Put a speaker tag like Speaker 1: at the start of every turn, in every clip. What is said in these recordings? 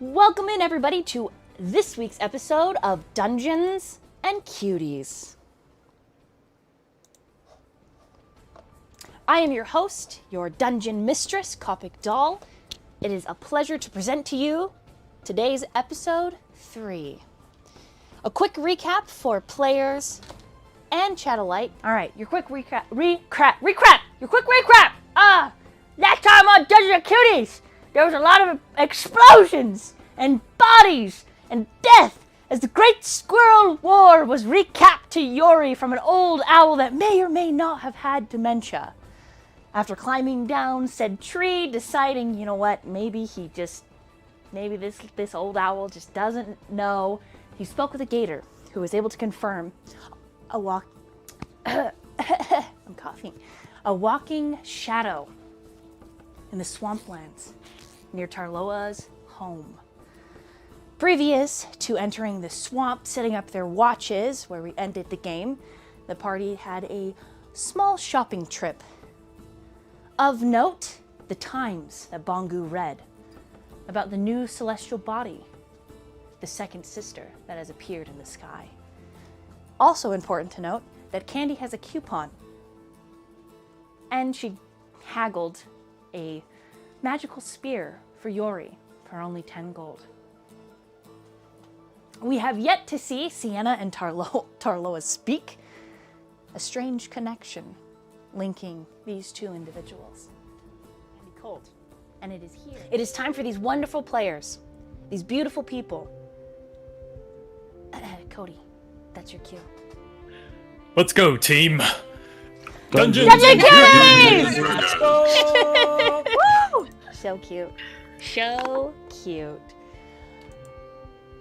Speaker 1: Welcome in, everybody, to this week's episode of Dungeons and Cuties. I am your host, your dungeon mistress, Copic Doll. It is a pleasure to present to you today's episode 3. A quick recap for players and Chattelite. All right, your quick recap. Last time on Dungeons and Cuties, there was a lot of explosions and bodies and death as the Great Squirrel War was recapped to Yori from an old owl that may or may not have had dementia. After climbing down said tree, deciding, you know what, maybe this old owl just doesn't know, he spoke with a gator who was able to confirm I'm coughing. A walking shadow in the swamplands near Tarloa's home. Previous to entering the swamp, setting up their watches, where we ended the game, the party had a small shopping trip. Of note, the Times that Bongu read about the new celestial body, the second sister that has appeared in the sky. Also important to note that Candy has a coupon, and she haggled a magical spear for Yori for only 10 gold. We have yet to see Sienna and Tarloa speak, a strange connection linking these two individuals. It can be cold, and it is here. It is time for these wonderful players, these beautiful people. Cody, that's your cue.
Speaker 2: Let's go, team.
Speaker 1: Dungeons and Cuties! Woo! So cute. So cute.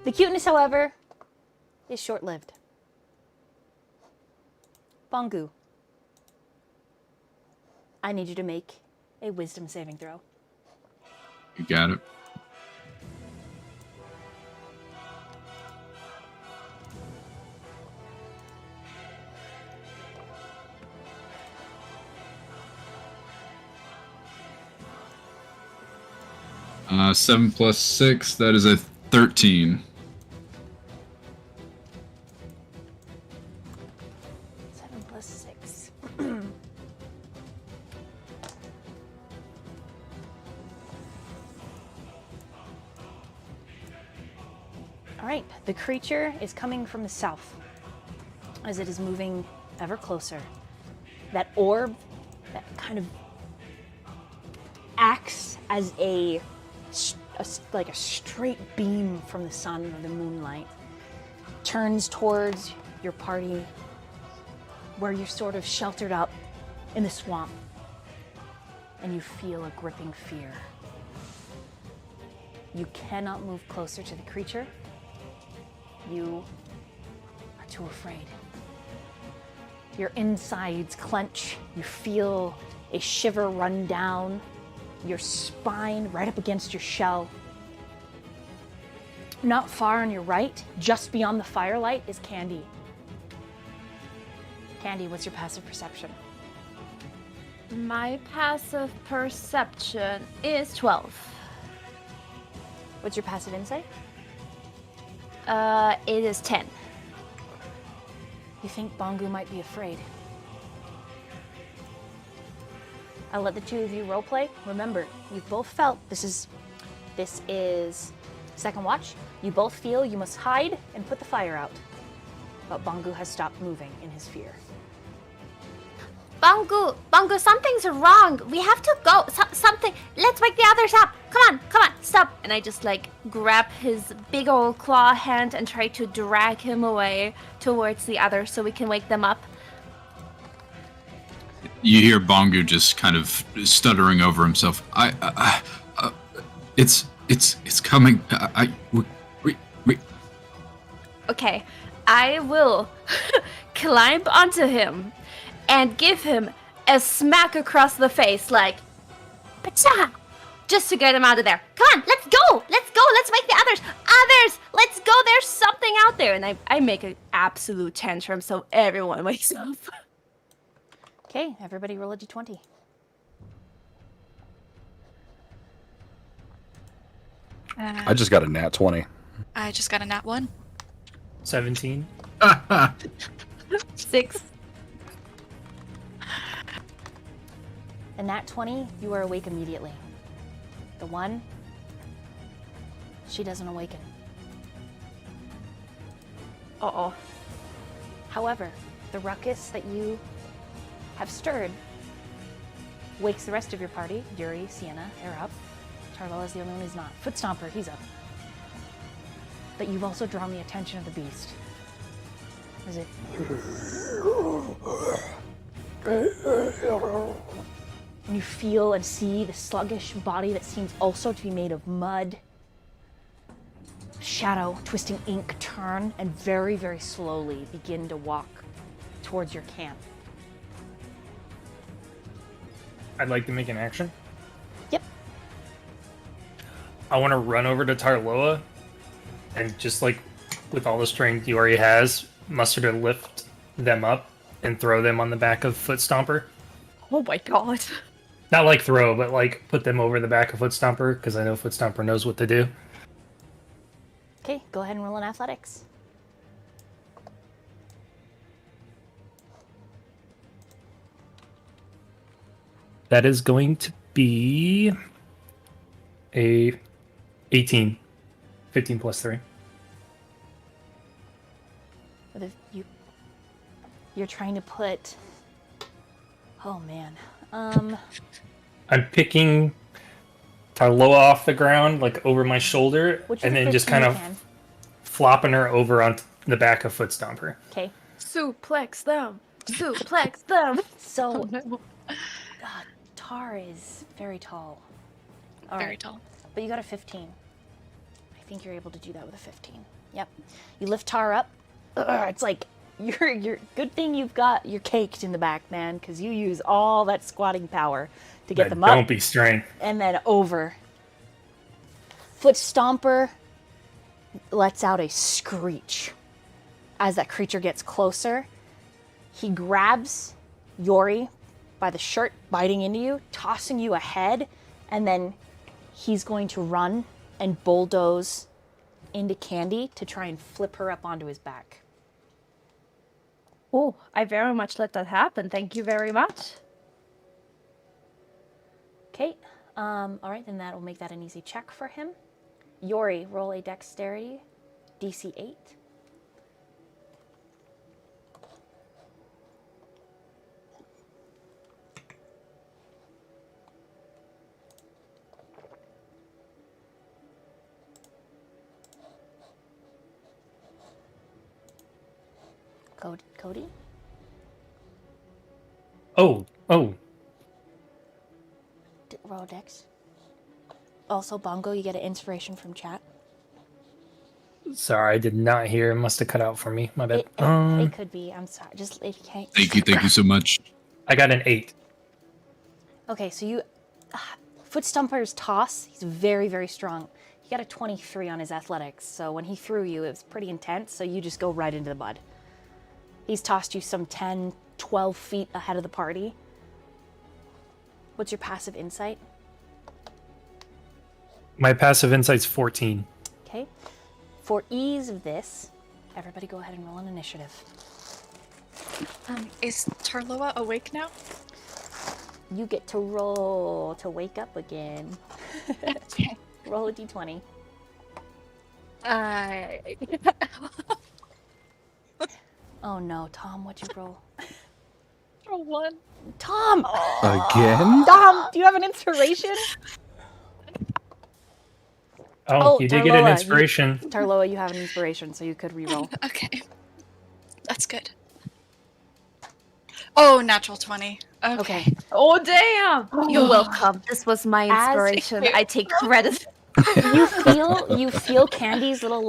Speaker 1: The cuteness, however, is short-lived. Bongu, I need you to make a wisdom saving throw.
Speaker 3: You got it. Uh, 7 plus 6, that is a 13.
Speaker 1: 7 plus 6. All right, the creature is coming from the south as it is moving ever closer. That orb that kind of acts as like a straight beam from the sun or the moonlight, turns towards your party where you're sort of sheltered up in the swamp, and you feel a gripping fear. You cannot move closer to the creature. You are too afraid. Your insides clench. You feel a shiver run down your spine, right up against your shell. Not far on your right, just beyond the firelight, is Candy. Candy, what's your passive perception?
Speaker 4: My passive perception is 12.
Speaker 1: What's your passive insight?
Speaker 4: It is 10.
Speaker 1: You think Bongu might be afraid. I'll let the two of you roleplay. Remember, you both felt this is second watch. You both feel you must hide and put the fire out. But Bongu has stopped moving in his fear.
Speaker 4: Bongu, something's wrong. We have to go. Something. Let's wake the others up. Come on, stop. And I just grab his big old claw hand and try to drag him away towards the others so we can wake them up.
Speaker 3: You hear Bongu just kind of stuttering over himself. It's coming. We.
Speaker 4: Okay, I will climb onto him and give him a smack across the face, pacha, just to get him out of there. Come on, let's go, let's wake the others, let's go, there's something out there. And I make an absolute tantrum so everyone wakes up.
Speaker 1: Okay, everybody roll a d20.
Speaker 5: I just got a nat 20.
Speaker 6: I just got a nat 1.
Speaker 2: 17.
Speaker 4: 6.
Speaker 1: And that 20, you are awake immediately. The 1, she doesn't awaken.
Speaker 4: Uh-oh.
Speaker 1: However, the ruckus that you have stirred wakes the rest of your party. Yuri, Sienna, they're up. Tarloa's the only one who's not. Footstomper, he's up. But you've also drawn the attention of the beast. Is it? And you feel and see the sluggish body that seems also to be made of mud. Shadow, twisting ink, turn and very, very slowly begin to walk towards your camp.
Speaker 2: I'd like to make an action.
Speaker 1: Yep.
Speaker 2: I want to run over to Tarloa and just like with all the strength Yori has, muster to lift them up and throw them on the back of Footstomper.
Speaker 4: Oh my god.
Speaker 2: Not like throw, but like put them over the back of Footstomper because I know Footstomper knows what to do.
Speaker 1: Okay, go ahead and roll in athletics.
Speaker 2: That is going to be a 18. 15 plus 3.
Speaker 1: But if you're trying to put... Oh, man.
Speaker 2: I'm picking Tarloa off the ground, like over my shoulder,
Speaker 1: Which
Speaker 2: and
Speaker 1: is a
Speaker 2: then just
Speaker 1: 15
Speaker 2: kind of
Speaker 1: you can.
Speaker 2: flopping her over on the back of Footstomper.
Speaker 1: Okay,
Speaker 4: Suplex them. Suplex them.
Speaker 1: so
Speaker 6: No.
Speaker 1: Tar is very tall. All
Speaker 6: Very
Speaker 1: right,
Speaker 6: tall.
Speaker 1: but you got a 15. I think you're able to do that with a 15. Yep. You lift Tar up. It's like you're good thing you're caked in the back, man, because you use all that squatting power to get
Speaker 2: That
Speaker 1: them up
Speaker 2: don't be strength.
Speaker 1: and then over. Foot Stomper lets out a screech as that creature gets closer. He grabs Yori by the shirt, biting into you, tossing you ahead, and then he's going to run and bulldoze into Candy to try and flip her up onto his back.
Speaker 4: Oh, I very much let that happen. Thank you very much.
Speaker 1: Okay, all right, then that will make that an easy check for him. Yori, roll a dexterity, DC 8. Cody?
Speaker 2: Oh.
Speaker 1: Roll dex. Also, Bongo, you get an inspiration from chat.
Speaker 2: Sorry, I did not hear. It must have cut out for me. My bad.
Speaker 1: It could be. I'm sorry. Just if you can't.
Speaker 3: Thank you so much.
Speaker 2: I got an 8.
Speaker 1: Okay, so you. Foot Stomper's toss, he's very, very strong. He got a 23 on his athletics, so when he threw you, it was pretty intense, so you just go right into the mud. He's tossed you some 10, 12 feet ahead of the party. What's your passive insight?
Speaker 2: My passive insight's 14.
Speaker 1: Okay. For ease of this, everybody go ahead and roll an initiative.
Speaker 6: Is Tarloa awake now?
Speaker 1: You get to roll to wake up again.
Speaker 6: Okay.
Speaker 1: Roll a d20. Oh no, Tom, what'd you roll?
Speaker 6: A 1.
Speaker 1: Tom!
Speaker 5: Again?
Speaker 1: Tom, do you have an inspiration?
Speaker 2: Oh,
Speaker 1: Oh,
Speaker 2: you did get an
Speaker 1: Tarloa,
Speaker 2: inspiration.
Speaker 1: Tarloa, you have an inspiration, so you could re-roll.
Speaker 6: Okay. That's good. Oh, natural 20. Okay.
Speaker 4: Oh, damn. You're welcome. This was my
Speaker 1: As-
Speaker 4: inspiration. I take credit.
Speaker 1: You feel Candy's little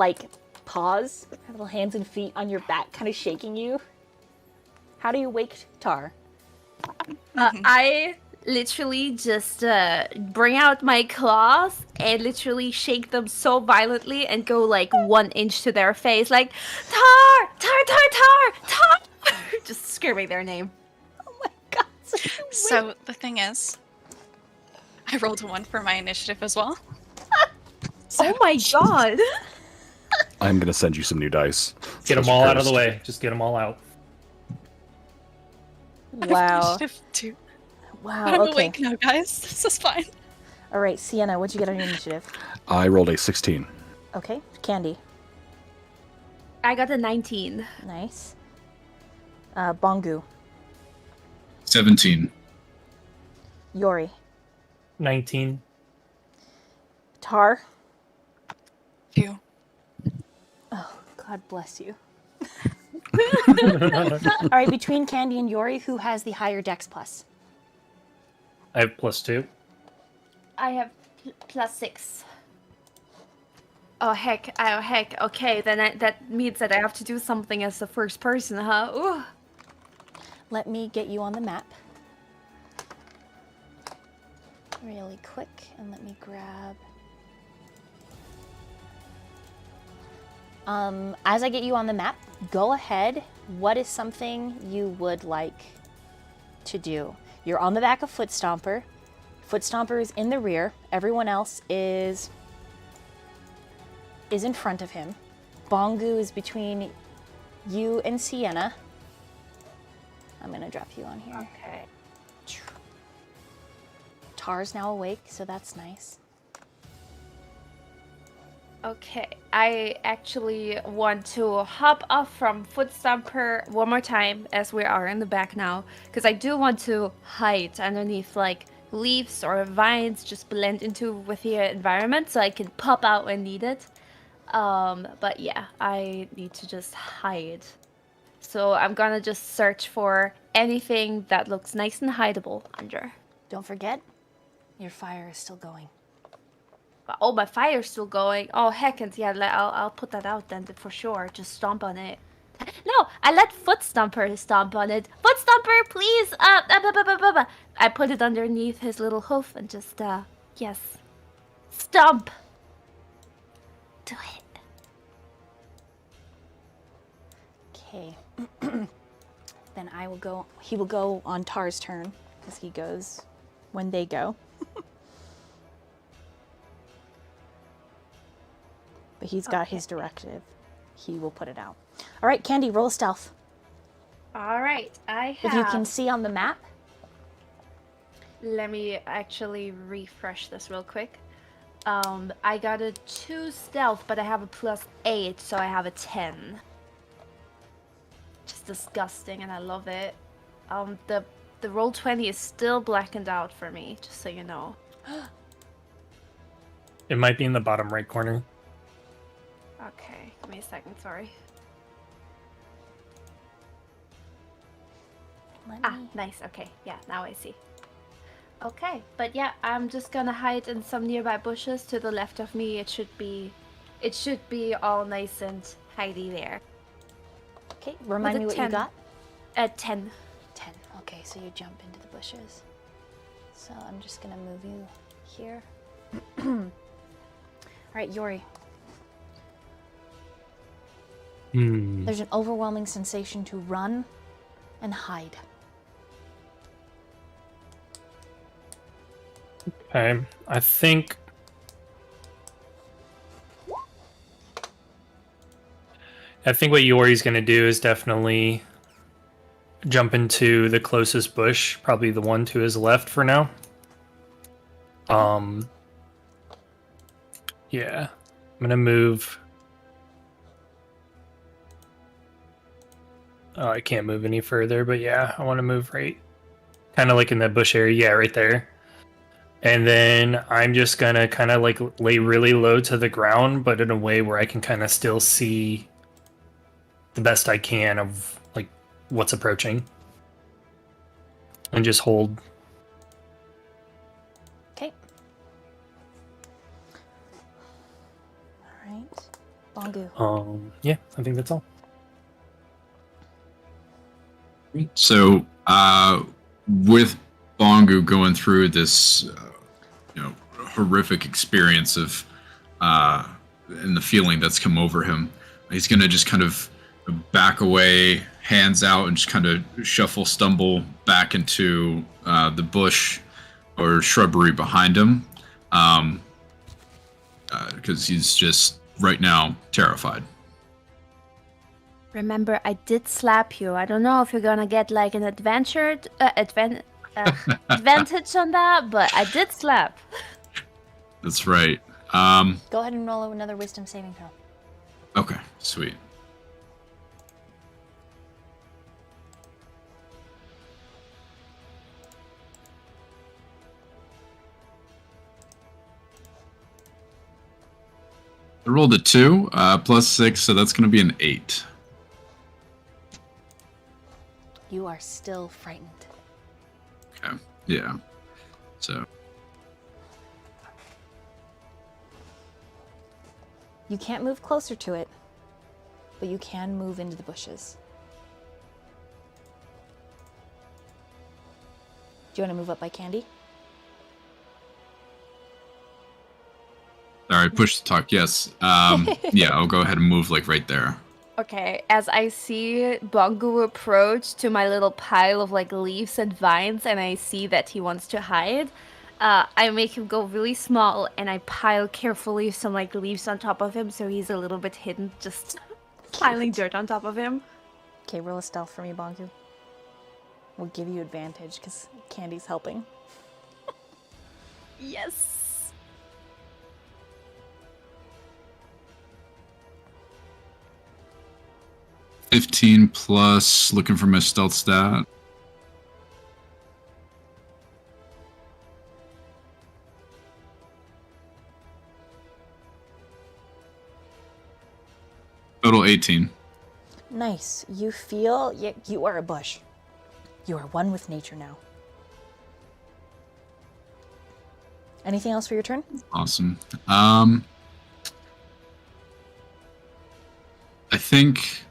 Speaker 1: paws, her little hands and feet on your back, kind of shaking you. How do you wake Tar?
Speaker 4: I literally just bring out my claws and literally shake them so violently and go 1 inch to their face, like Tar, Tar, Tar, Tar, Tar, just screaming their name.
Speaker 1: Oh my god!
Speaker 6: So the thing is, I rolled a 1 for my initiative as well.
Speaker 4: Oh my god!
Speaker 5: I'm gonna send you some new dice.
Speaker 2: Get them all out of the way. Just get them all out.
Speaker 1: Wow.
Speaker 6: Initiative 2.
Speaker 1: Wow.
Speaker 6: I'm
Speaker 1: Okay.
Speaker 6: awake now, guys. This is fine.
Speaker 1: All right, Sienna, what'd you get on your initiative?
Speaker 5: I rolled a 16.
Speaker 1: Okay. Candy.
Speaker 4: I got a 19.
Speaker 1: Nice. Bongu.
Speaker 3: 17.
Speaker 1: Yori.
Speaker 2: 19.
Speaker 1: Tar.
Speaker 6: 2.
Speaker 1: Oh, God bless you. All right, between Candy and Yori, who has the higher dex plus?
Speaker 2: I have +2.
Speaker 4: I have +6. Oh heck! Oh heck! Okay, then that means that I have to do something as the first person, huh? Ooh.
Speaker 1: Let me get you on the map. Really quick, and let me grab... as I get you on the map, go ahead. What is something you would like to do? You're on the back of Foot Stomper. Foot Stomper is in the rear. Everyone else is in front of him. Bongu is between you and Sienna. I'm gonna drop you on here.
Speaker 4: Okay.
Speaker 1: Tar's now awake, so that's nice.
Speaker 4: Okay, I actually want to hop off from Foot Stomper one more time as we are in the back now, because I do want to hide underneath like leaves or vines, just blend into with the environment so I can pop out when needed. But yeah, I need to just hide. So I'm gonna just search for anything that looks nice and hideable under.
Speaker 1: Don't forget, your fire is still going.
Speaker 4: Oh, my fire's still going. Oh, heck, and yeah, I'll put that out then for sure. Just stomp on it. No, I let Foot Stomper stomp on it. Foot Stomper, please! I put it underneath his little hoof and just, yes. Stomp! Do it.
Speaker 1: Okay. Then I will go, he will go on Tar's turn, because he goes when they go. But he's got his directive. He will put it out. All right, Candy, roll stealth.
Speaker 4: Alright, I have...
Speaker 1: If you can see on the map.
Speaker 4: Let me actually refresh this real quick. I got a 2 stealth, but I have a +8, so I have a 10. Just disgusting, and I love it. The roll 20 is still blackened out for me, just so you know.
Speaker 2: It might be in the bottom right corner.
Speaker 4: Okay, give me a second, sorry. Nice, okay, yeah, now I see. Okay, but yeah, I'm just gonna hide in some nearby bushes to the left of me. It should be all nice and tidy there.
Speaker 1: Okay, remind me what you got.
Speaker 4: 10.
Speaker 1: 10. Okay, so you jump into the bushes. So I'm just gonna move you here. All right, Yori. There's an overwhelming sensation to run and hide.
Speaker 2: Okay, I think what Yori's gonna do is definitely jump into the closest bush, probably the one to his left for now. Yeah, I'm gonna move. Oh, I can't move any further, but yeah, I want to move right, kind of like in that bush area. Yeah, right there. And then I'm just gonna kind of like lay really low to the ground, but in a way where I can kind of still see the best I can of like what's approaching. And just hold.
Speaker 1: Okay. All right. Bongu.
Speaker 2: Yeah, I think that's all.
Speaker 3: So, with Bongu going through this, horrific experience of, and the feeling that's come over him, he's gonna just kind of back away, hands out, and just kind of stumble back into the bush or shrubbery behind him. because he's just right now terrified.
Speaker 4: Remember, I did slap you. I don't know if you're gonna get like an advantage on that, but I did slap.
Speaker 3: That's right.
Speaker 1: Go ahead and roll another wisdom saving throw.
Speaker 3: Okay, sweet. I rolled a 2 plus 6, so that's going to be an 8.
Speaker 1: You are still frightened.
Speaker 3: Okay, yeah. So,
Speaker 1: You can't move closer to it, but you can move into the bushes. Do you want to move up by Candy?
Speaker 3: sorry, push to talk. Yes. Yeah, I'll go ahead and move like right there.
Speaker 4: Okay, as I see Bongu approach to my little pile of like leaves and vines, and I see that he wants to hide, I make him go really small, and I pile carefully some like leaves on top of him, so he's a little bit hidden, just piling dirt on top of him.
Speaker 1: Okay, roll a stealth for me, Bongu. We'll give you advantage because Candy's helping.
Speaker 4: Yes.
Speaker 3: 15 plus, looking for my stealth stat. Total 18.
Speaker 1: Nice. You feel you are a bush. You are one with nature now. Anything else for your turn?
Speaker 3: Awesome. I think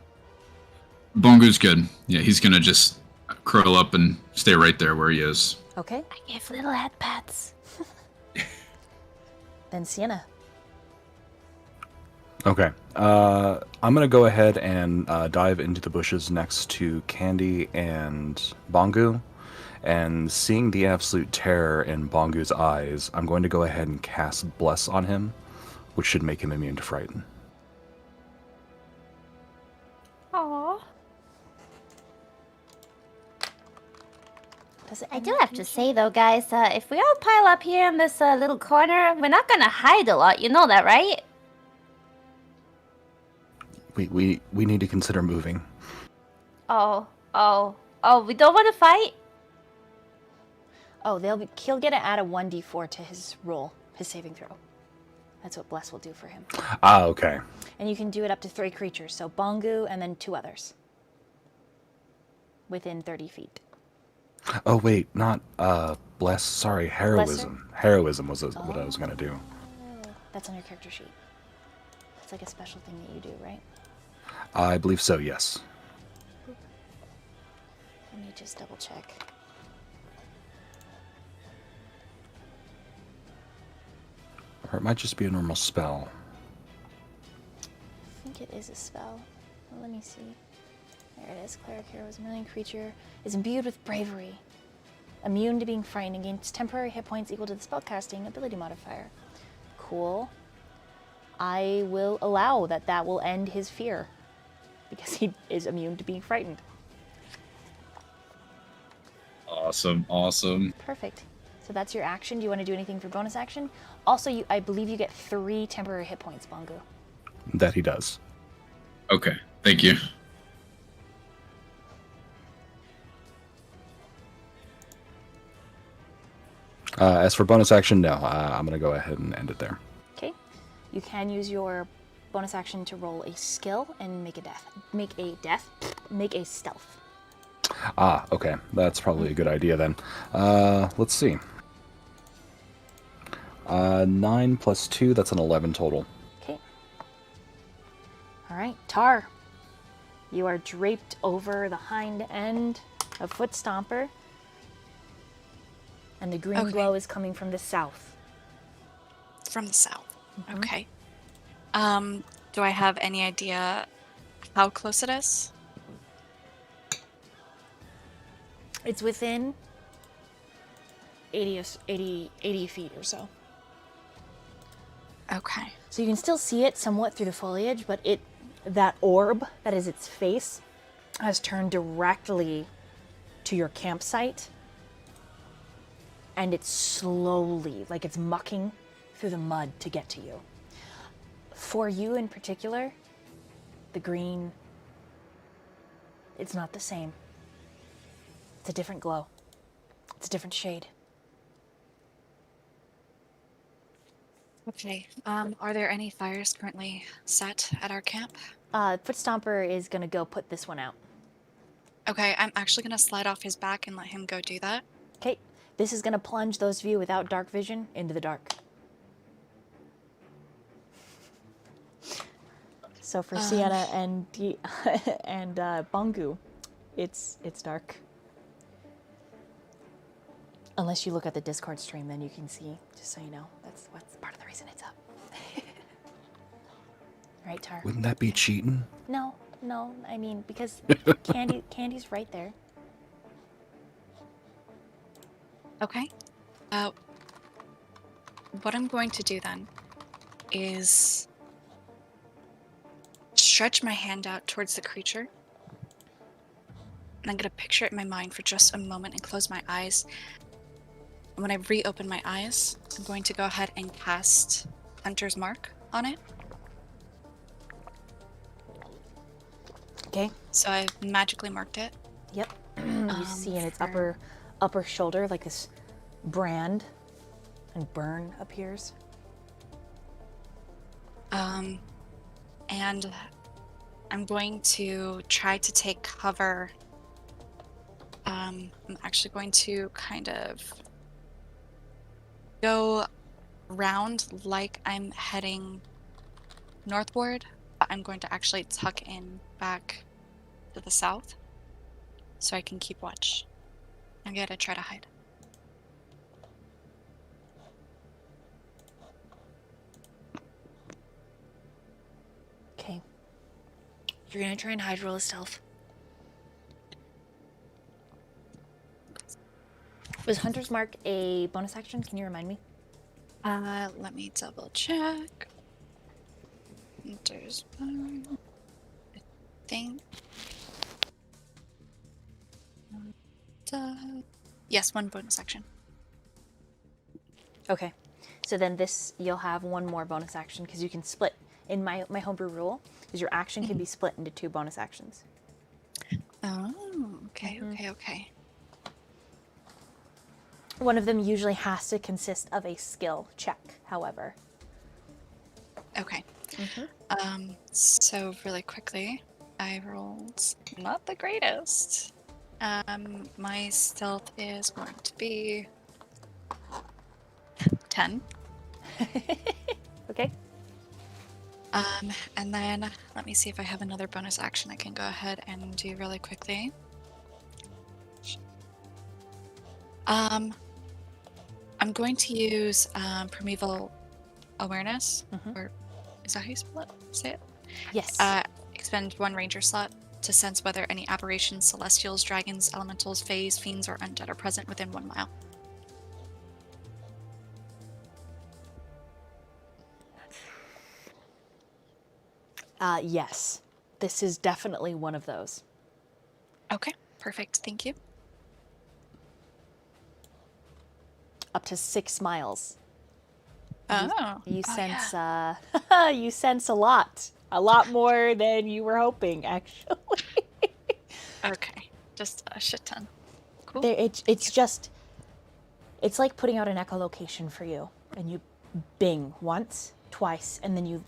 Speaker 3: Bongu's good. Yeah, he's gonna just curl up and stay right there where he is.
Speaker 1: Okay.
Speaker 4: I give little head pats.
Speaker 1: Then Sienna.
Speaker 5: Okay. I'm gonna go ahead and dive into the bushes next to Candy and Bongu, and seeing the absolute terror in Bongu's eyes, I'm going to go ahead and cast Bless on him, which should make him immune to frighten.
Speaker 4: Aww.
Speaker 1: Does it
Speaker 4: I
Speaker 1: end
Speaker 4: do
Speaker 1: my
Speaker 4: have to
Speaker 1: turn?
Speaker 4: say though, guys, if we all pile up here in this little corner, we're not gonna hide a lot. You know that, right?
Speaker 5: We need to consider moving.
Speaker 4: Oh, we don't want to fight?
Speaker 1: Oh, he'll get to add a 1d4 to his roll, his saving throw. That's what Bless will do for him.
Speaker 5: Ah, okay.
Speaker 1: And you can do it up to 3 creatures, so Bongu and then 2 others. Within 30 feet.
Speaker 5: Oh wait, not Bless. Sorry, heroism. Heroism was what I was gonna do.
Speaker 1: That's on your character sheet. It's like a special thing that you do, right?
Speaker 5: I believe so. Yes.
Speaker 1: Let me just double check.
Speaker 5: Or it might just be a normal spell.
Speaker 1: I think it is a spell. Well, let me see. There it is. Cleric Heroism. Alien creature is imbued with bravery. Immune to being frightened against temporary hit points equal to the spellcasting ability modifier. Cool. I will allow that will end his fear. Because he is immune to being frightened.
Speaker 3: Awesome, awesome.
Speaker 1: Perfect. So that's your action. Do you want to do anything for bonus action? Also, I believe you get 3 temporary hit points, Bongo.
Speaker 5: That he does.
Speaker 3: Okay, thank you.
Speaker 5: As for bonus action, no. I'm gonna go ahead and end it there.
Speaker 1: Okay. You can use your bonus action to roll a skill and make a stealth.
Speaker 5: Ah, okay. That's probably a good idea then. Let's see. 9 plus 2, that's an 11 total.
Speaker 1: Okay. All right, Tar. You are draped over the hind end of Foot Stomper. And the green
Speaker 6: Okay.
Speaker 1: glow is coming from the south.
Speaker 6: From the south. Okay. Do I have any idea how close it is?
Speaker 1: It's within 80 feet or so.
Speaker 6: Okay.
Speaker 1: So you can still see it somewhat through the foliage, but that orb that is its face has turned directly to your campsite. And it's slowly, like it's mucking through the mud to get to you. For you in particular, the green, it's not the same. It's a different glow. It's a different shade.
Speaker 6: Okay. Are there any fires currently set at our camp?
Speaker 1: Foot Stomper is gonna go put this one out.
Speaker 6: Okay, I'm actually gonna slide off his back and let him go do that.
Speaker 1: Okay, this is gonna plunge those of you without dark vision into the dark. So for Sienna and and Bangu, it's dark. Unless you look at the Discord stream, then you can see. Just so you know, that's part of the reason it's up. Right, Tar?
Speaker 5: Wouldn't that be cheating?
Speaker 1: No, I mean because Candy's right there.
Speaker 6: Okay. What I'm going to do then is stretch my hand out towards the creature. And I'm going to picture it in my mind for just a moment and close my eyes. And when I reopen my eyes, I'm going to go ahead and cast Hunter's Mark on it.
Speaker 1: Okay.
Speaker 6: So I've magically marked it.
Speaker 1: Yep. You see in its upper shoulder like this brand and burn appears.
Speaker 6: And I'm going to try to take cover. I'm actually going to kind of go round like I'm heading northward, but I'm going to actually tuck in back to the south so I can keep watch. I'm going to try to hide.
Speaker 1: Okay. You're gonna try and hide, roll a stealth. Was Hunter's Mark a bonus action? Can you remind me?
Speaker 6: Let me double check. There's one. I think. Yes, one bonus action.
Speaker 1: Okay. So then this, you'll have one more bonus action because you can split. In my homebrew rule, is your action can be split into 2 bonus actions.
Speaker 6: Oh, okay, okay.
Speaker 1: One of them usually has to consist of a skill check, however.
Speaker 6: Okay. So really quickly, I rolled not the greatest. My stealth is going to be 10.
Speaker 1: Okay.
Speaker 6: And then let me see if I have another bonus action I can go ahead and do really quickly. I'm going to use primeval awareness, or is that how you spell it? Say it.
Speaker 1: Yes.
Speaker 6: Expend 1 ranger slot to sense whether any aberrations, celestials, dragons, elementals, fays, fiends, or undead are present within 1 mile.
Speaker 1: Yes. This is definitely one of those.
Speaker 6: Okay, perfect. Thank you.
Speaker 1: Up to 6 miles.
Speaker 6: Oh,
Speaker 1: You
Speaker 6: oh,
Speaker 1: sense
Speaker 6: yeah.
Speaker 1: you sense a lot more than you were hoping, actually.
Speaker 6: Okay, just a shit ton. Cool.
Speaker 1: It's like putting out an echolocation for you, and you bing once, twice, and then you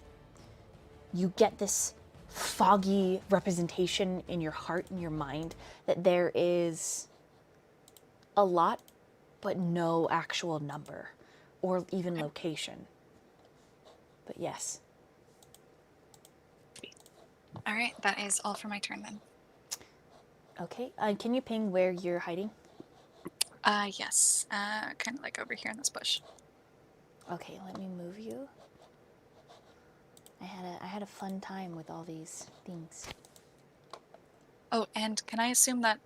Speaker 1: get this foggy representation in your heart and your mind that there is a lot, but no actual number or even location. But yes.
Speaker 6: All right, that is all for my turn then.
Speaker 1: Okay. Can you ping where you're hiding?
Speaker 6: Yes. Kind of like over here in this bush.
Speaker 1: Okay, let me move you. I had a fun time with all these things.
Speaker 6: Oh, and can I assume that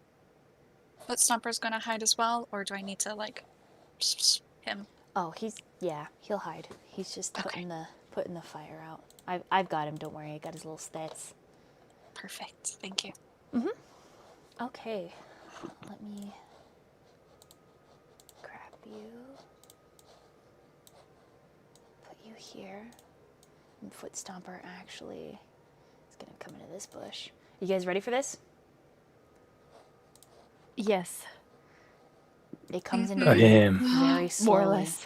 Speaker 6: Foot Stomper's gonna hide as well, or do I need to like him?
Speaker 1: Oh, he'll hide. He's just putting the putting the fire out. I've got him. Don't worry. I got his little stats.
Speaker 6: Perfect. Thank you.
Speaker 1: Okay. Let me grab you. Put you here. And Foot Stomper actually is gonna come into this bush. You guys ready for this?
Speaker 4: Yes.
Speaker 1: It comes into
Speaker 2: I
Speaker 1: view
Speaker 2: am.
Speaker 1: very slowly.
Speaker 4: More or less.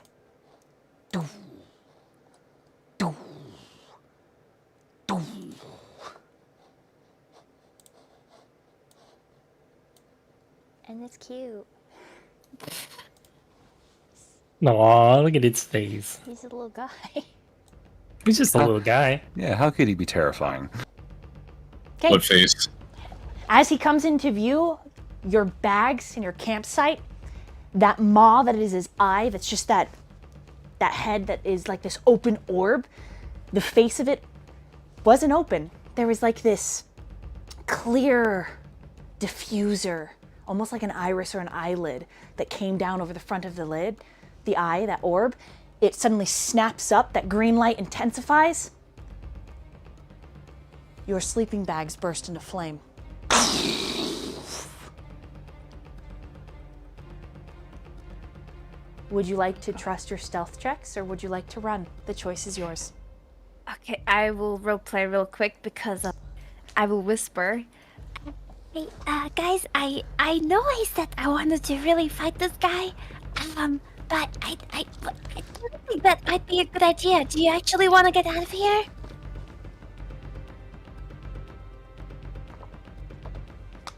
Speaker 1: And it's cute.
Speaker 2: Aw, look at its face.
Speaker 1: He's a little guy.
Speaker 2: He's just a little guy.
Speaker 5: Yeah, how could he be terrifying?
Speaker 1: Okay.
Speaker 3: What face?
Speaker 1: As he comes into view, your bags and your campsite, that maw that is his eye, that's just that head that is like this open orb, the face of it wasn't open. There was like this clear diffuser, almost like an iris or an eyelid that came down over the front of the lid, the eye, that orb. It suddenly snaps up, that green light intensifies. Your sleeping bags burst into flame. Would you like to trust your stealth checks or would you like to run? The choice is yours.
Speaker 4: Okay, I will roleplay real quick because I will whisper. Hey, guys, I know I said I wanted to really fight this guy, but I don't think that might be a good idea. Do you actually want to get out of here?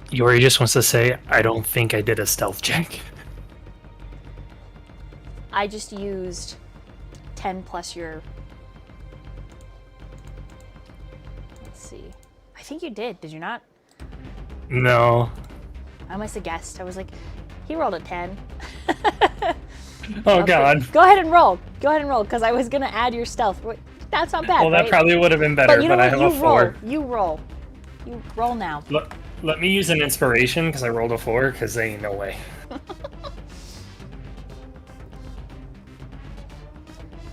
Speaker 2: Yori just wants to say, I don't think I did a stealth check.
Speaker 1: I just used 10 plus your... Let's see. I think you did you not?
Speaker 2: No.
Speaker 1: I must have guessed. I was like, he rolled a 10.
Speaker 2: Oh,
Speaker 1: Okay.
Speaker 2: God.
Speaker 1: Go ahead and roll. Go ahead and roll, because I was going to add your stealth. Wait, that's not bad,
Speaker 2: Well, that
Speaker 1: right?
Speaker 2: probably would have been better,
Speaker 1: But you know
Speaker 2: I
Speaker 1: what?
Speaker 2: have
Speaker 1: You
Speaker 2: a 4.
Speaker 1: roll. You roll. You roll now.
Speaker 2: Let me use an inspiration, because I rolled a 4, because there ain't no way.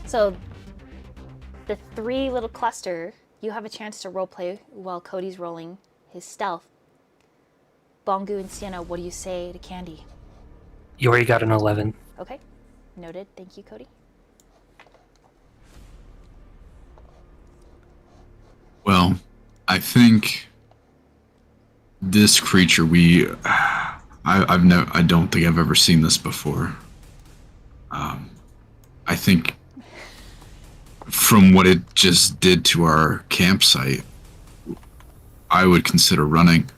Speaker 1: So, the 3 little cluster, you have a chance to roleplay while Cody's rolling his stealth. Bongu and Sienna, what do you say to Candy?
Speaker 2: Yori got an 11.
Speaker 1: Okay, noted. Thank you, Cody.
Speaker 3: Well, I think this creature I don't think I've ever seen this before. I think from what it just did to our campsite, I would consider running.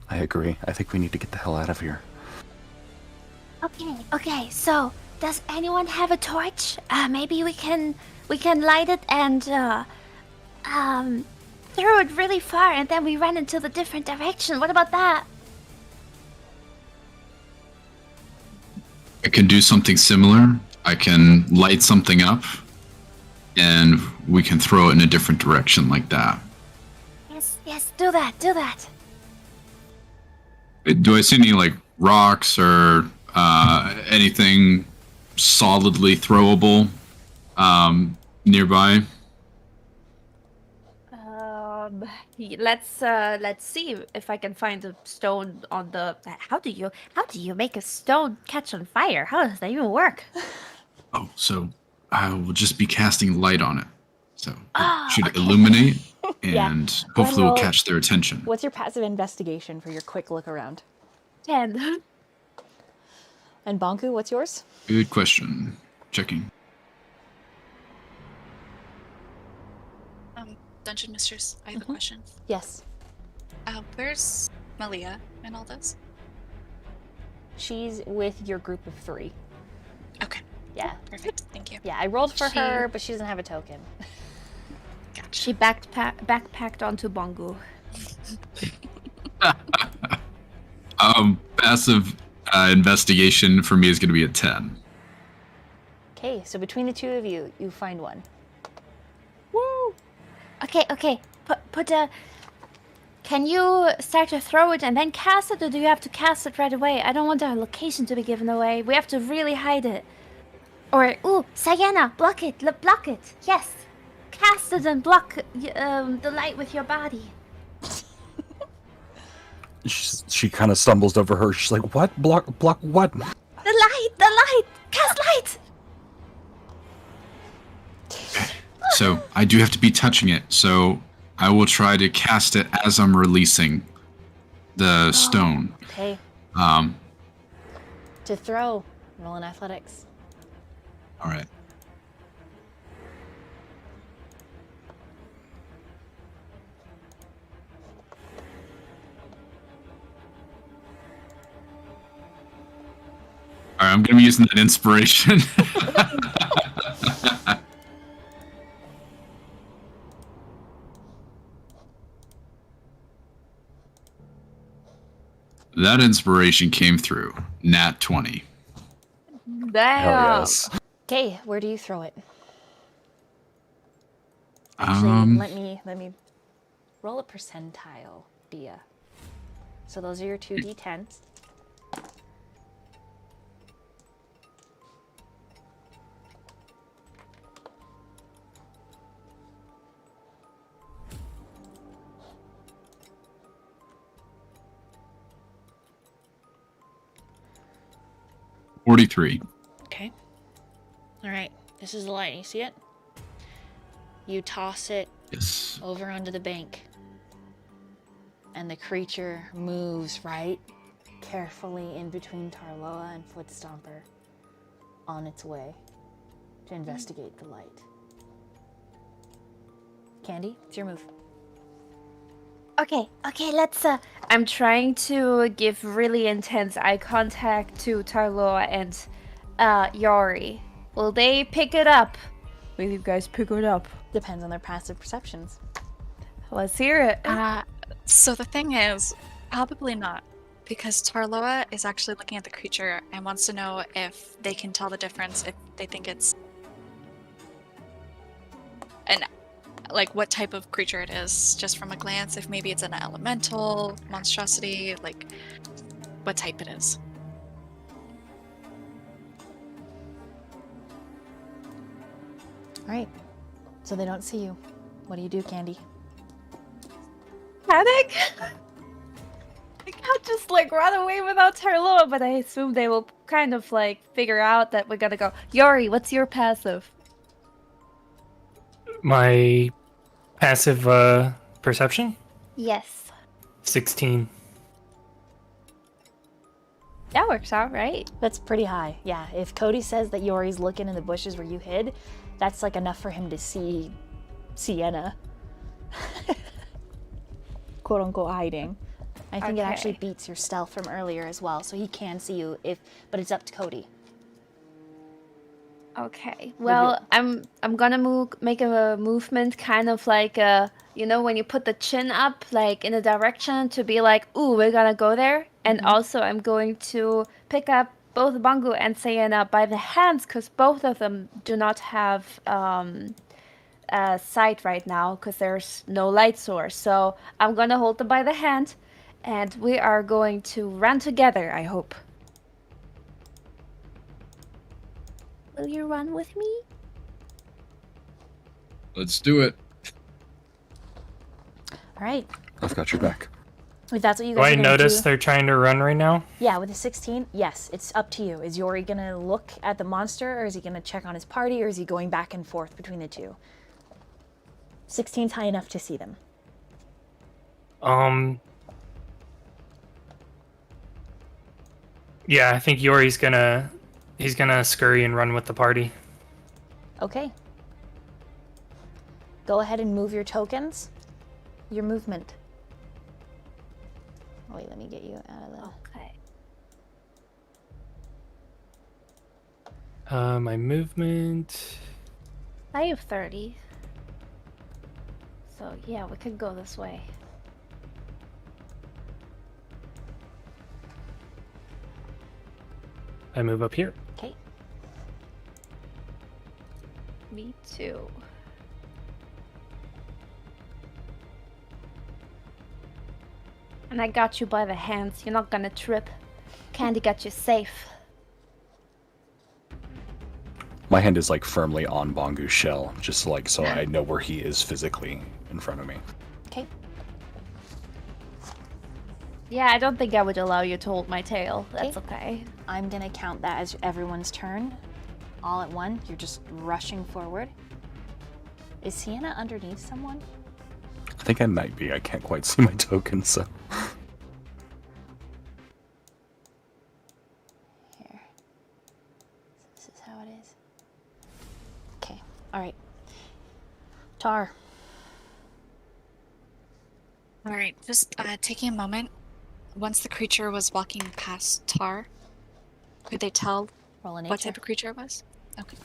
Speaker 5: I agree. I think we need to get the hell out of here.
Speaker 4: Okay. So, does anyone have a torch? Maybe we can light it and throw it really far, and then we run into the different direction. What about that?
Speaker 3: I can do something similar. I can light something up, and we can throw it in a different direction like that.
Speaker 4: Yes. Do that.
Speaker 3: Do I see any like rocks or anything solidly throwable nearby?
Speaker 4: Let's see if I can find a stone on the. How do you make a stone catch on fire? How does that even work?
Speaker 3: Oh, so I will just be casting light on it. So it should illuminate and
Speaker 1: Go ahead
Speaker 3: hopefully will
Speaker 1: and roll.
Speaker 3: catch their attention.
Speaker 1: What's your passive investigation for your quick look around?
Speaker 4: 10.
Speaker 1: And Bonku, what's yours?
Speaker 3: Good question. Checking.
Speaker 6: Dungeon Mistress, I have a question.
Speaker 1: Yes.
Speaker 6: Where's Malia in all this?
Speaker 1: She's with your group of 3.
Speaker 6: Okay,
Speaker 1: Yeah.
Speaker 6: perfect. Thank you.
Speaker 1: Yeah, I rolled for
Speaker 6: She-
Speaker 1: her, but she doesn't have a token.
Speaker 6: Gotcha.
Speaker 4: She backpacked onto Bongu.
Speaker 3: Passive investigation for me is going to be a 10.
Speaker 1: Okay, so between the 2 of you, you find one.
Speaker 4: Woo! Okay. Put a. Can you start to throw it and then cast it, or do you have to cast it right away? I don't want our location to be given away. We have to really hide it. Or, ooh, Sienna, block it, block it. Yes. Cast it and block the light with your body.
Speaker 5: She kind of stumbles over her. She's like, "What? Block what?"
Speaker 4: The light! Cast light!
Speaker 3: So I do have to be touching it. So I will try to cast it as I'm releasing the stone.
Speaker 1: Okay.
Speaker 3: Um.
Speaker 1: To throw, roll in athletics.
Speaker 3: All right. All right, I'm gonna be using that inspiration. That inspiration came through. Nat 20.
Speaker 4: Damn.
Speaker 5: Hell yes.
Speaker 1: Okay, where do you throw it? Actually, let me roll a percentile, Bia. So those are your 2d10s.
Speaker 3: $43.
Speaker 1: Okay. All right. This is the light. You see it? You toss it
Speaker 3: Yes.
Speaker 1: over onto the bank. And the creature moves right carefully in between Tarloa and Footstomper on its way to investigate the light. Candy, it's your move.
Speaker 4: Okay, let's I'm trying to give really intense eye contact to Tarloa and Yori. Will they pick it up? Will you guys pick it up?
Speaker 1: Depends on their passive perceptions.
Speaker 4: Let's hear it.
Speaker 6: So the thing is, probably not. Because Tarloa is actually looking at the creature and wants to know if they can tell the difference, if they think it's like what type of creature it is, just from a glance, if maybe it's an elemental monstrosity, like what type it is.
Speaker 1: All right. So they don't see you. What do you do, Candy?
Speaker 4: Panic? I can't just like run away without Tarloa, but I assume they will kind of like figure out that we're gonna go. Yori, what's your passive?
Speaker 2: My passive perception?
Speaker 4: Yes.
Speaker 2: 16.
Speaker 4: That works out, right?
Speaker 1: That's pretty high. Yeah, if Cody says that Yori's looking in the bushes where you hid, that's like enough for him to see Sienna. Quote unquote hiding. I think it actually
Speaker 4: Okay.
Speaker 1: beats your stealth from earlier as well, so he can see you but it's up to Cody.
Speaker 4: Okay. Well, I'm gonna make a movement, kind of like you know, when you put the chin up, like in a direction to be like, ooh, we're gonna go there. And also, I'm going to pick up both Bangu and Sienna by the hands, because both of them do not have sight right now, because there's no light source. So I'm gonna hold them by the hand, and we are going to run together. I hope. Will you run with me?
Speaker 3: Let's do it.
Speaker 1: All right.
Speaker 5: I've got your back.
Speaker 1: If that's what you
Speaker 2: Do
Speaker 1: guys
Speaker 2: I
Speaker 1: are gonna
Speaker 2: notice
Speaker 1: do,
Speaker 2: they're trying to run right now?
Speaker 1: yeah, with a 16, yes, it's up to you. Is Yori gonna look at the monster, or is he gonna check on his party, or is he going back and forth between the two? 16's high enough to see them.
Speaker 2: Yeah, I think Yori's he's gonna scurry and run with the party.
Speaker 1: Okay. Go ahead and move your tokens. Your movement. Oh, wait, let me get you out of the...
Speaker 4: Okay.
Speaker 2: My movement.
Speaker 4: I have 30. So yeah, we could go this way.
Speaker 2: I move up here.
Speaker 1: Okay.
Speaker 4: Me too. And I got you by the hands. You're not gonna trip. Candy got you safe.
Speaker 5: My hand is like firmly on Bongu's shell, just like so I know where he is physically in front of me.
Speaker 1: Okay.
Speaker 4: Yeah, I don't think I would allow you to hold my tail. That's okay.
Speaker 1: I'm gonna count that as everyone's turn. All at one. You're just rushing forward. Is Sienna underneath someone?
Speaker 5: I think I might be. I can't quite see my token, so.
Speaker 1: Here. This is how it is. Okay. All right. Tar.
Speaker 6: All right, just taking a moment. Once the creature was walking past Tar, could they tell
Speaker 1: Roll a nature.
Speaker 6: what type of creature it was? Okay.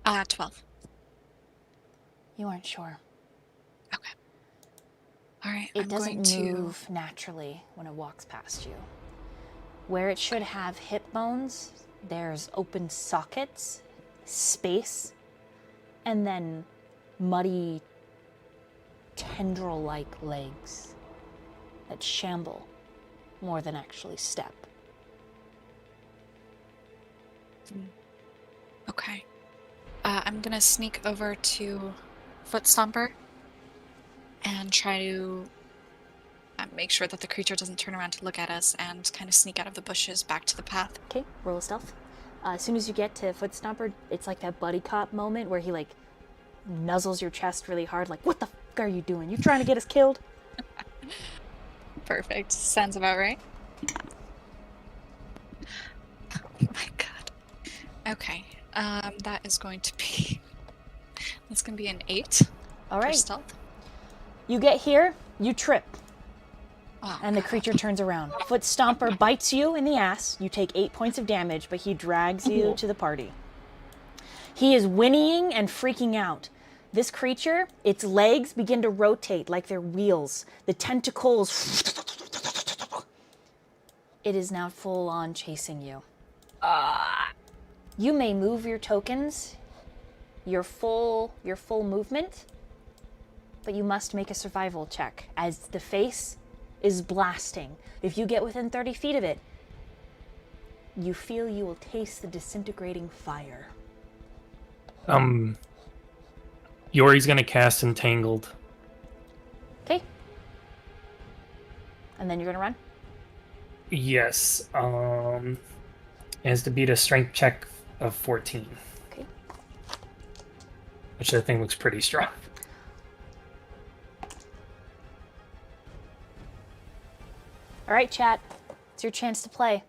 Speaker 6: Uh, 12.
Speaker 1: You aren't sure.
Speaker 6: Okay. All right,
Speaker 1: It
Speaker 6: I'm
Speaker 1: doesn't
Speaker 6: going to...
Speaker 1: move naturally when it walks past you. Where it should have hip bones, there's open sockets, space, and then muddy tendril-like legs that shamble more than actually step.
Speaker 6: Okay. I'm gonna sneak over to Foot Stomper and try to make sure that the creature doesn't turn around to look at us and kind of sneak out of the bushes back to the path.
Speaker 1: Okay, roll a stealth. As soon as you get to Foot Stomper, it's like that buddy cop moment where he like nuzzles your chest really hard, like, what the fuck are you doing? You trying to get us killed?
Speaker 6: Perfect. Sounds about right. Oh my god. Okay. That is going to be... That's going to be an 8
Speaker 1: All
Speaker 6: for
Speaker 1: right.
Speaker 6: stealth.
Speaker 1: You get here, you trip,
Speaker 6: Oh,
Speaker 1: and the
Speaker 6: God.
Speaker 1: creature turns around. Foot Stomper bites you in the ass. You take 8 points of damage, but he drags you to the party. He is whinnying and freaking out. This creature, its legs begin to rotate like they're wheels. The tentacles... It is now full on chasing you. You may move your tokens, your full movement, but you must make a survival check as the face is blasting. If you get within 30 feet of it, you feel you will taste the disintegrating fire.
Speaker 2: Yori's gonna cast Entangled.
Speaker 1: Okay? And then you're gonna run?
Speaker 2: Yes. Has to beat a strength check of 14,
Speaker 1: Okay.
Speaker 2: which I think looks pretty strong.
Speaker 1: All right, chat. It's your chance to play.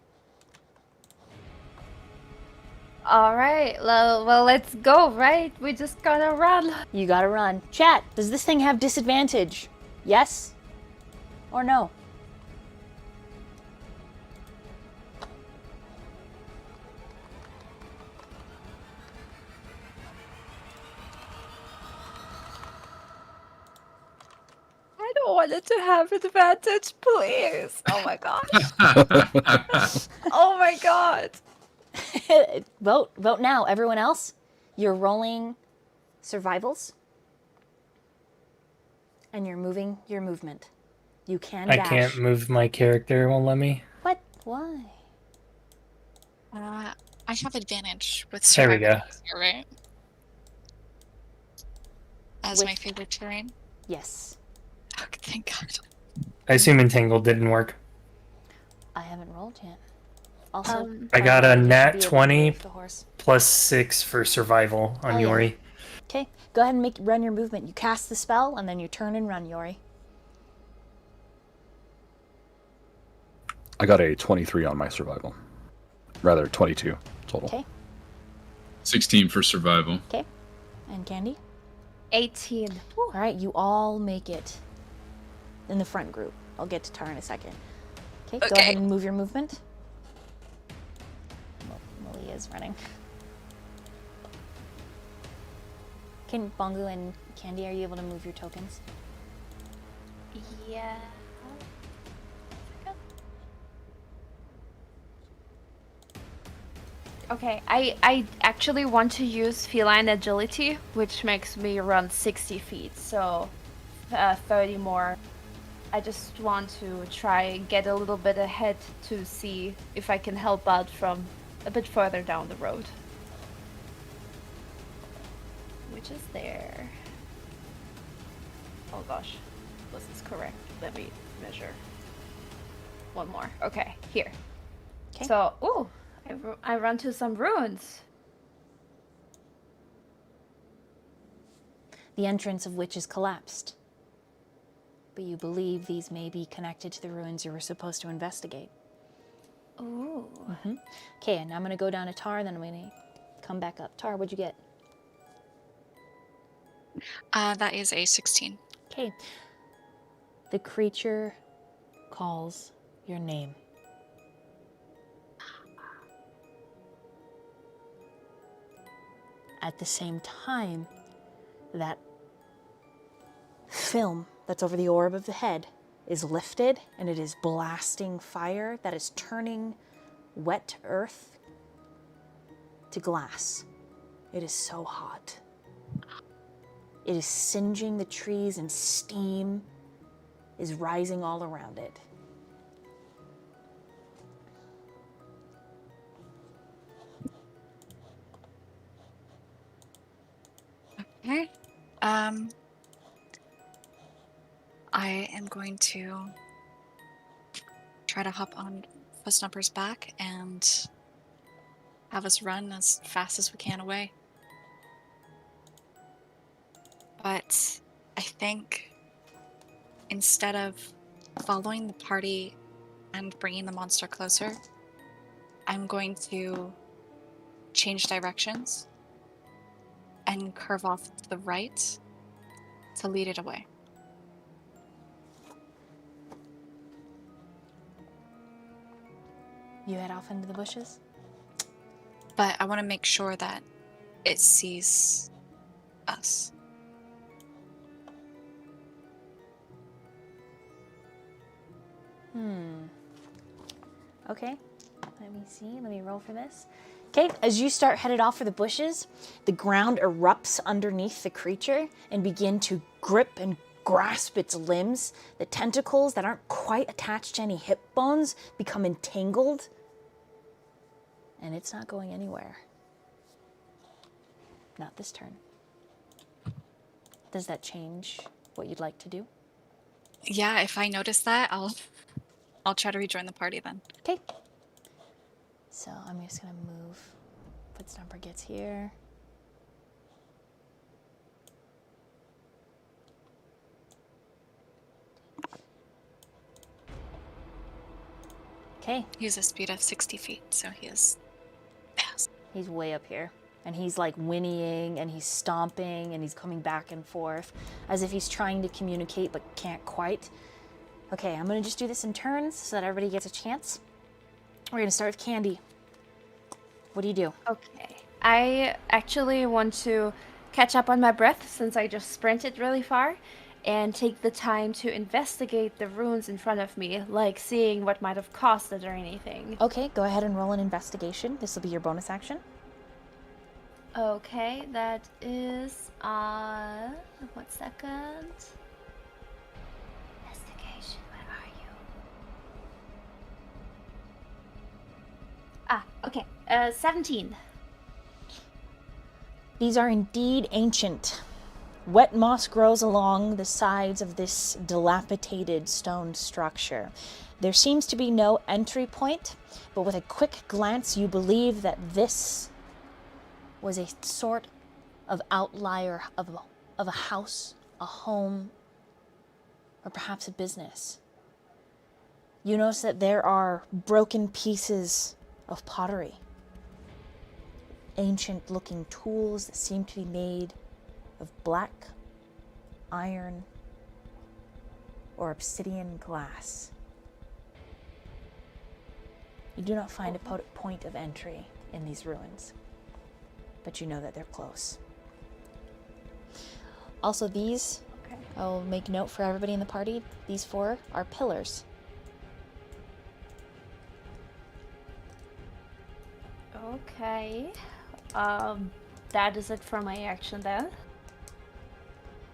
Speaker 4: All right, well, let's go, right? We just gotta run.
Speaker 1: You gotta run. Chat, does this thing have disadvantage? Yes? Or no?
Speaker 4: I don't want it to have advantage, please. Oh my gosh. Oh my god.
Speaker 1: Vote now. Everyone else, you're rolling survivals. And you're moving your movement. You can
Speaker 2: I
Speaker 1: dash.
Speaker 2: can't move my character, it won't let me.
Speaker 1: What? Why?
Speaker 6: I have advantage with
Speaker 2: There we
Speaker 6: survival,
Speaker 2: go.
Speaker 6: here, right? As
Speaker 1: With-
Speaker 6: my favorite terrain.
Speaker 1: Yes.
Speaker 6: Oh, thank God.
Speaker 2: I assume Entangled didn't work.
Speaker 1: I haven't rolled yet. Also,
Speaker 2: I got a
Speaker 1: you should
Speaker 2: nat
Speaker 1: be able to
Speaker 2: 20
Speaker 1: move the horse.
Speaker 2: plus 6 for survival on
Speaker 1: Oh, yeah.
Speaker 2: Yori.
Speaker 1: Okay, go ahead and run your movement. You cast the spell, and then you turn and run, Yori.
Speaker 5: I got a 23 on my survival. Rather, 22 total.
Speaker 1: Okay,
Speaker 3: 16 for survival.
Speaker 1: okay. And Candy?
Speaker 4: 18.
Speaker 1: All right, you all make it in the front group. I'll get to Tar in a second. Okay, go
Speaker 6: Okay.
Speaker 1: ahead and move your movement. Malia's running. Can Bongu and Candy, are you able to move your tokens?
Speaker 4: Yeah. Okay, I actually want to use feline agility, which makes me run 60 feet, so 30 more. I just want to try get a little bit ahead to see if I can help out from a bit further down the road. Which is there. Oh gosh, this is correct. Let me measure. One more. Okay, here.
Speaker 1: Okay.
Speaker 4: So, ooh, I run to some ruins.
Speaker 1: The entrance of which is collapsed. But you believe these may be connected to the ruins you were supposed to investigate.
Speaker 4: Ooh.
Speaker 1: Okay, and I'm going to go down to Tar, then I'm going to come back up. Tar, what'd you get?
Speaker 6: That is a 16.
Speaker 1: Okay. The creature calls your name. At the same time, that film that's over the orb of the head is lifted and it is blasting fire that is turning wet earth to glass. It is so hot. It is singeing the trees and steam is rising all around it.
Speaker 6: Okay. I am going to try to hop on Fussnumper's back and have us run as fast as we can away. But I think instead of following the party and bringing the monster closer, I'm going to change directions and curve off to the right to lead it away.
Speaker 1: You head off into the bushes?
Speaker 6: But I want to make sure that it sees us.
Speaker 1: Okay, let me see. Let me roll for this. Okay, as you start headed off for the bushes, the ground erupts underneath the creature and begin to grip and grasp its limbs. The tentacles that aren't quite attached to any hip bones become entangled, and it's not going anywhere. Not this turn. Does that change what you'd like to do?
Speaker 6: Yeah, if I notice that, I'll try to rejoin the party then.
Speaker 1: Okay. So I'm just gonna move. Footstomper gets here. Okay,
Speaker 6: He has a speed of 60 feet, so he is fast.
Speaker 1: he's way up here. And he's like whinnying and he's stomping and he's coming back and forth as if he's trying to communicate but can't quite. Okay, I'm gonna just do this in turns so that everybody gets a chance. We're gonna start with Candy. What do you do?
Speaker 4: Okay. I actually want to catch up on my breath since I just sprinted really far and take the time to investigate the ruins in front of me, like seeing what might have caused it or anything.
Speaker 1: Okay, go ahead and roll an investigation. This will be your bonus action.
Speaker 4: Okay, that is 1 second. Investigation, where are you? Okay. 17.
Speaker 1: These are indeed ancient. Wet moss grows along the sides of this dilapidated stone structure. There seems to be no entry point, but with a quick glance, you believe that this was a sort of outlier of a house, a home, or perhaps a business. You notice that there are broken pieces of pottery, ancient looking tools that seem to be made of black iron or obsidian glass. You do not find a point of entry in these ruins, but you know that they're close. Also, these, I'll make note for everybody in the party, these 4 are pillars.
Speaker 4: Okay. That is it for my action then.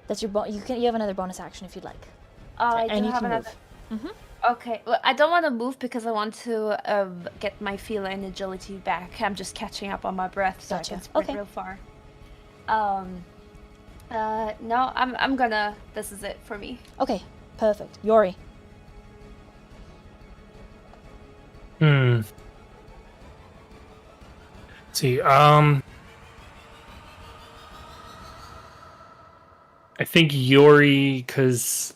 Speaker 1: That's your you have another bonus action if you'd like.
Speaker 4: I
Speaker 1: And
Speaker 4: do
Speaker 1: you
Speaker 4: have
Speaker 1: can
Speaker 4: another.
Speaker 1: move.
Speaker 4: Okay, well, I don't want to move because I want to get my feline agility back. I'm just catching up on my breath so
Speaker 1: Gotcha.
Speaker 4: I can sprint
Speaker 1: Okay.
Speaker 4: real far. No, I'm gonna. This is it for me.
Speaker 1: Okay, perfect. Yori.
Speaker 2: Let's see. I think Yori, because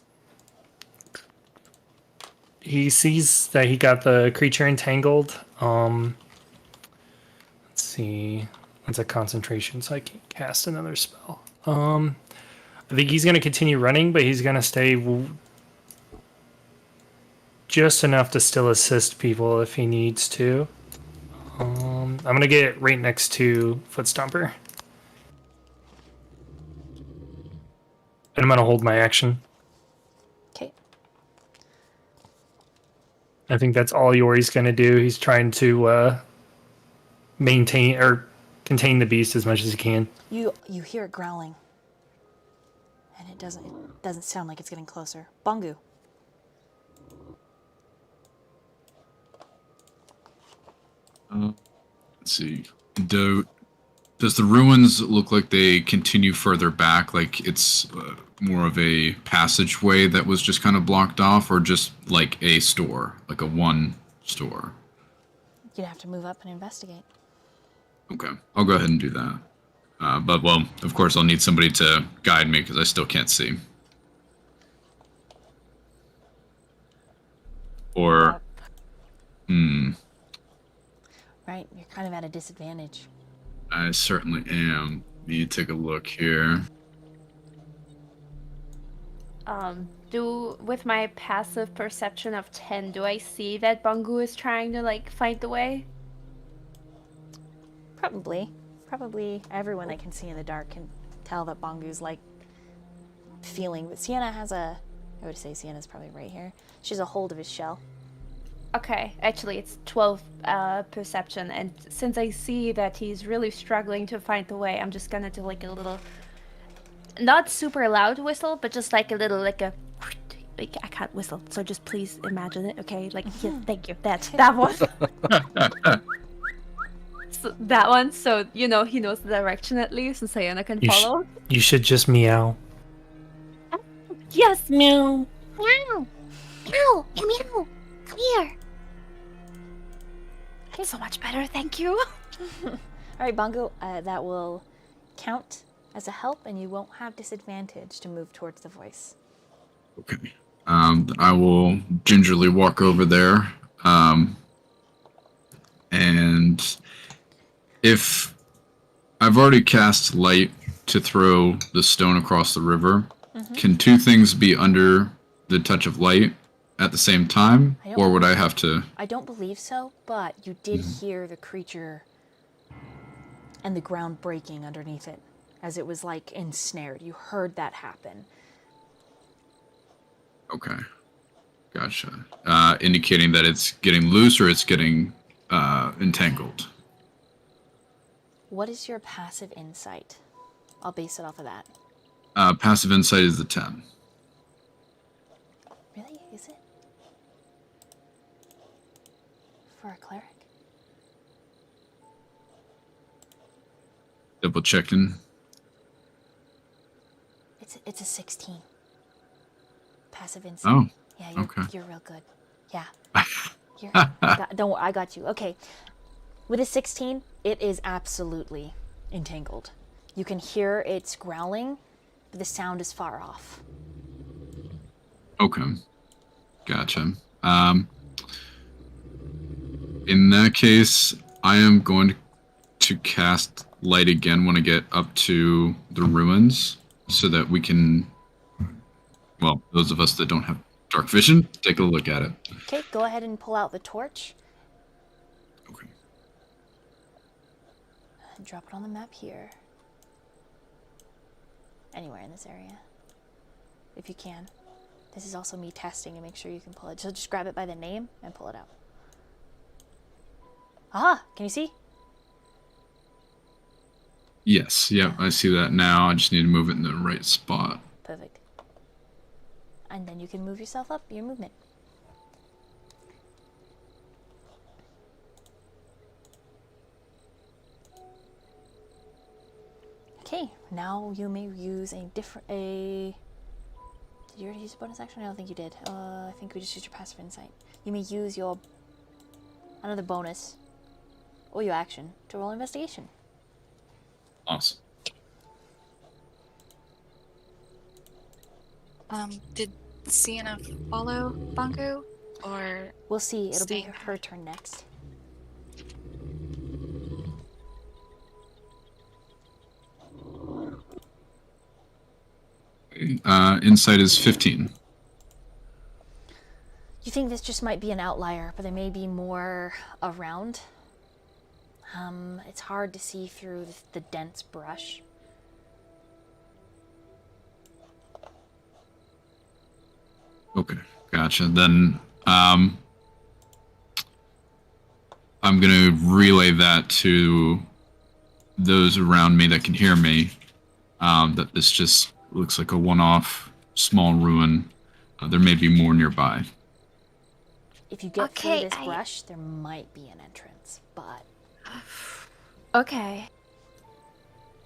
Speaker 2: he sees that he got the creature entangled. Let's see. It's a concentration, so I can't cast another spell. I think he's going to continue running, but he's going to stay just enough to still assist people if he needs to. I'm going to get right next to Footstomper. And I'm going to hold my action.
Speaker 1: Okay.
Speaker 2: I think that's all Yori's going to do. He's trying to maintain or contain the beast as much as he can.
Speaker 1: You hear it growling. And it doesn't sound like it's getting closer. Bongu.
Speaker 3: Let's see. Does the ruins look like they continue further back? Like it's more of a passageway that was just kind of blocked off, or just like a store, like a one store?
Speaker 1: You'd have to move up and investigate.
Speaker 3: Okay, I'll go ahead and do that. But well, of course, I'll need somebody to guide me because I still can't see. Or,
Speaker 1: Right? You're kind of at a disadvantage.
Speaker 3: I certainly am. Need to take a look here.
Speaker 4: With my passive perception of 10, do I see that Bungu is trying to like find the way?
Speaker 1: Probably everyone that can see in the dark can tell that Bongu's like feeling. But Sienna has I would say Sienna's probably right here. She has a hold of his shell.
Speaker 4: Okay, actually it's 12 perception, and since I see that he's really struggling to find the way, I'm just gonna do like a little, not super loud whistle, but just like a little, like a, like, I can't whistle, so just please imagine it, okay? Like, yeah, thank you, that one. So, that one, so, you know, he knows the direction at least, and Sayana can follow.
Speaker 2: You should just meow.
Speaker 4: Yes, meow. Meow. Meow. Meow. Meow. Come here. That's so much better, thank you.
Speaker 1: All right, Bongo, that will count as a help, and you won't have disadvantage to move towards the voice.
Speaker 3: Okay. I will gingerly walk over there. And if I've already cast light to throw the stone across the river, can two things be under the touch of light at the same time? Or would I have to...
Speaker 1: I don't believe so, but you did hear the creature and the ground breaking underneath it as it was like ensnared. You heard that happen.
Speaker 3: Okay. Gotcha. Indicating that it's getting loose or it's getting entangled.
Speaker 1: What is your passive insight? I'll base it off of that.
Speaker 3: Passive insight is the 10.
Speaker 1: Really? Is it? For a cleric?
Speaker 3: Double checking.
Speaker 1: It's a 16. Passive insight.
Speaker 3: Oh.
Speaker 1: Yeah,
Speaker 3: Okay.
Speaker 1: You're real good. Yeah. Don't worry, I got you. Okay. With a 16, it is absolutely entangled. You can hear its growling, but the sound is far off.
Speaker 3: Okay. Gotcha. In that case, I am going to cast light again when I get up to the ruins so that we can, well, those of us that don't have dark vision, take a look at it.
Speaker 1: Okay, go ahead and pull out the torch.
Speaker 3: Okay.
Speaker 1: And drop it on the map here. Anywhere in this area. If you can. This is also me testing to make sure you can pull it. So just grab it by the name and pull it out. Ah, can you see?
Speaker 3: Yes, yep, I see that now. I just need to move it in the right spot.
Speaker 1: Perfect. And then you can move yourself up your movement. Okay, now you may use a different Did you already use a bonus action? I don't think you did. I think we just used your passive insight. You may use your another bonus or your action to roll investigation.
Speaker 3: Awesome.
Speaker 6: Did Sienna follow Bongo? Or
Speaker 1: We'll see. It'll be
Speaker 6: Staying
Speaker 1: her turn next.
Speaker 3: Insight is 15.
Speaker 1: You think this just might be an outlier, but there may be more around. It's hard to see through the dense brush.
Speaker 3: Okay, gotcha. Then I'm gonna relay that to those around me that can hear me. That this just looks like a one-off small ruin. There may be more nearby.
Speaker 1: If you get through
Speaker 4: Okay,
Speaker 1: this brush, there might be an entrance, but
Speaker 4: Okay.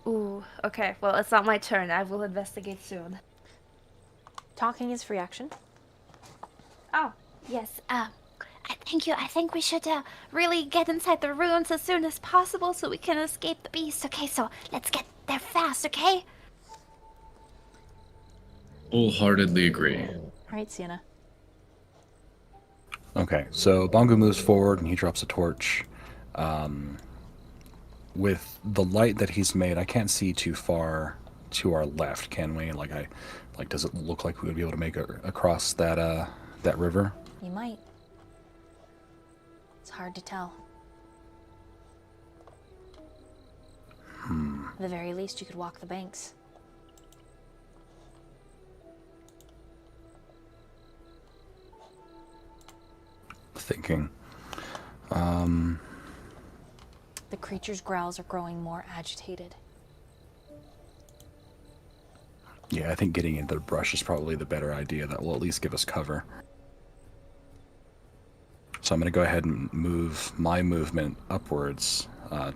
Speaker 4: Ooh, okay. Well, it's not my turn. I will investigate soon.
Speaker 1: talking is free action.
Speaker 4: Oh, yes. Thank you. I think we should really get inside the ruins as soon as possible so we can escape the beast. Okay, so let's get there fast, okay?
Speaker 3: Wholeheartedly agree.
Speaker 1: All right, Sienna.
Speaker 5: Okay, so Bongo moves forward and he drops a torch. With the light that he's made, I can't see too far to our left, can we? Does it look like we would be able to make it across that river?
Speaker 1: You might. It's hard to tell. At the very least, you could walk the banks.
Speaker 5: Thinking.
Speaker 1: The creature's growls are growing more agitated.
Speaker 5: Yeah, I think getting into the brush is probably the better idea. That will at least give us cover. So I'm going to go ahead and move my movement upwards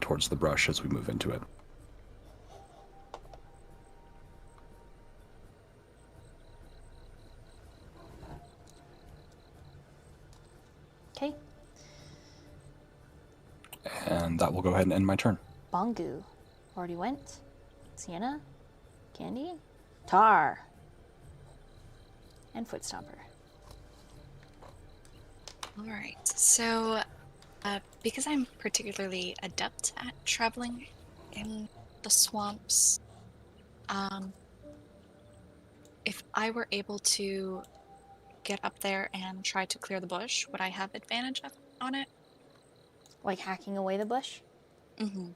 Speaker 5: towards the brush as we move into it.
Speaker 1: Okay,
Speaker 5: And that will go ahead and end my turn.
Speaker 1: Bongu already went. Sienna, Candy, Tar, and Footstomper.
Speaker 6: Alright, so because I'm particularly adept at traveling in the swamps, if I were able to get up there and try to clear the bush, would I have advantage on it?
Speaker 1: Like hacking away the bush?
Speaker 6: Mm-hmm.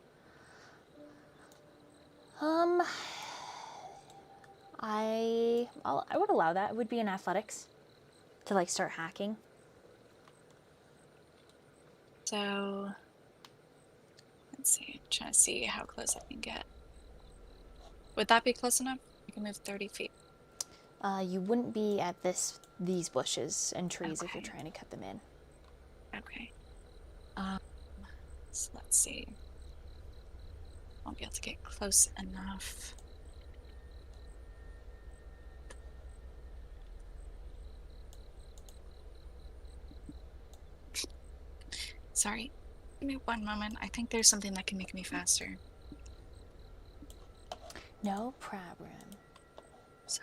Speaker 1: I would allow that. It would be in athletics to like start hacking.
Speaker 6: So, let's see. I'm trying to see how close I can get. Would that be close enough? I can move 30 feet.
Speaker 1: You wouldn't be at these bushes and trees if you're
Speaker 6: Okay.
Speaker 1: trying to cut them in.
Speaker 6: Okay. So let's see. Won't be able to get close enough. Sorry. Give me one moment. I think there's something that can make me faster.
Speaker 1: No problem.
Speaker 6: So.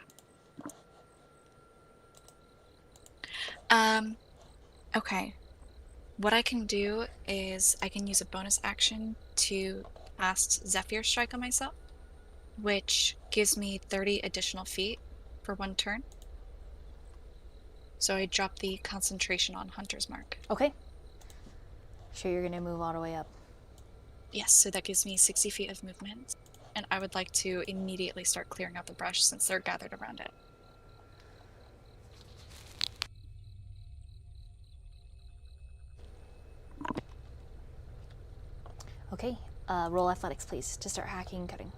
Speaker 6: Okay. What I can do is I can use a bonus action to cast Zephyr Strike on myself, which gives me 30 additional feet for one turn. So I drop the concentration on Hunter's Mark.
Speaker 1: Okay. Sure you're gonna move all the way up.
Speaker 6: Yes, so that gives me 60 feet of movement. And I would like to immediately start clearing out the brush since they're gathered around it.
Speaker 1: Okay. roll athletics, please, to start hacking and cutting.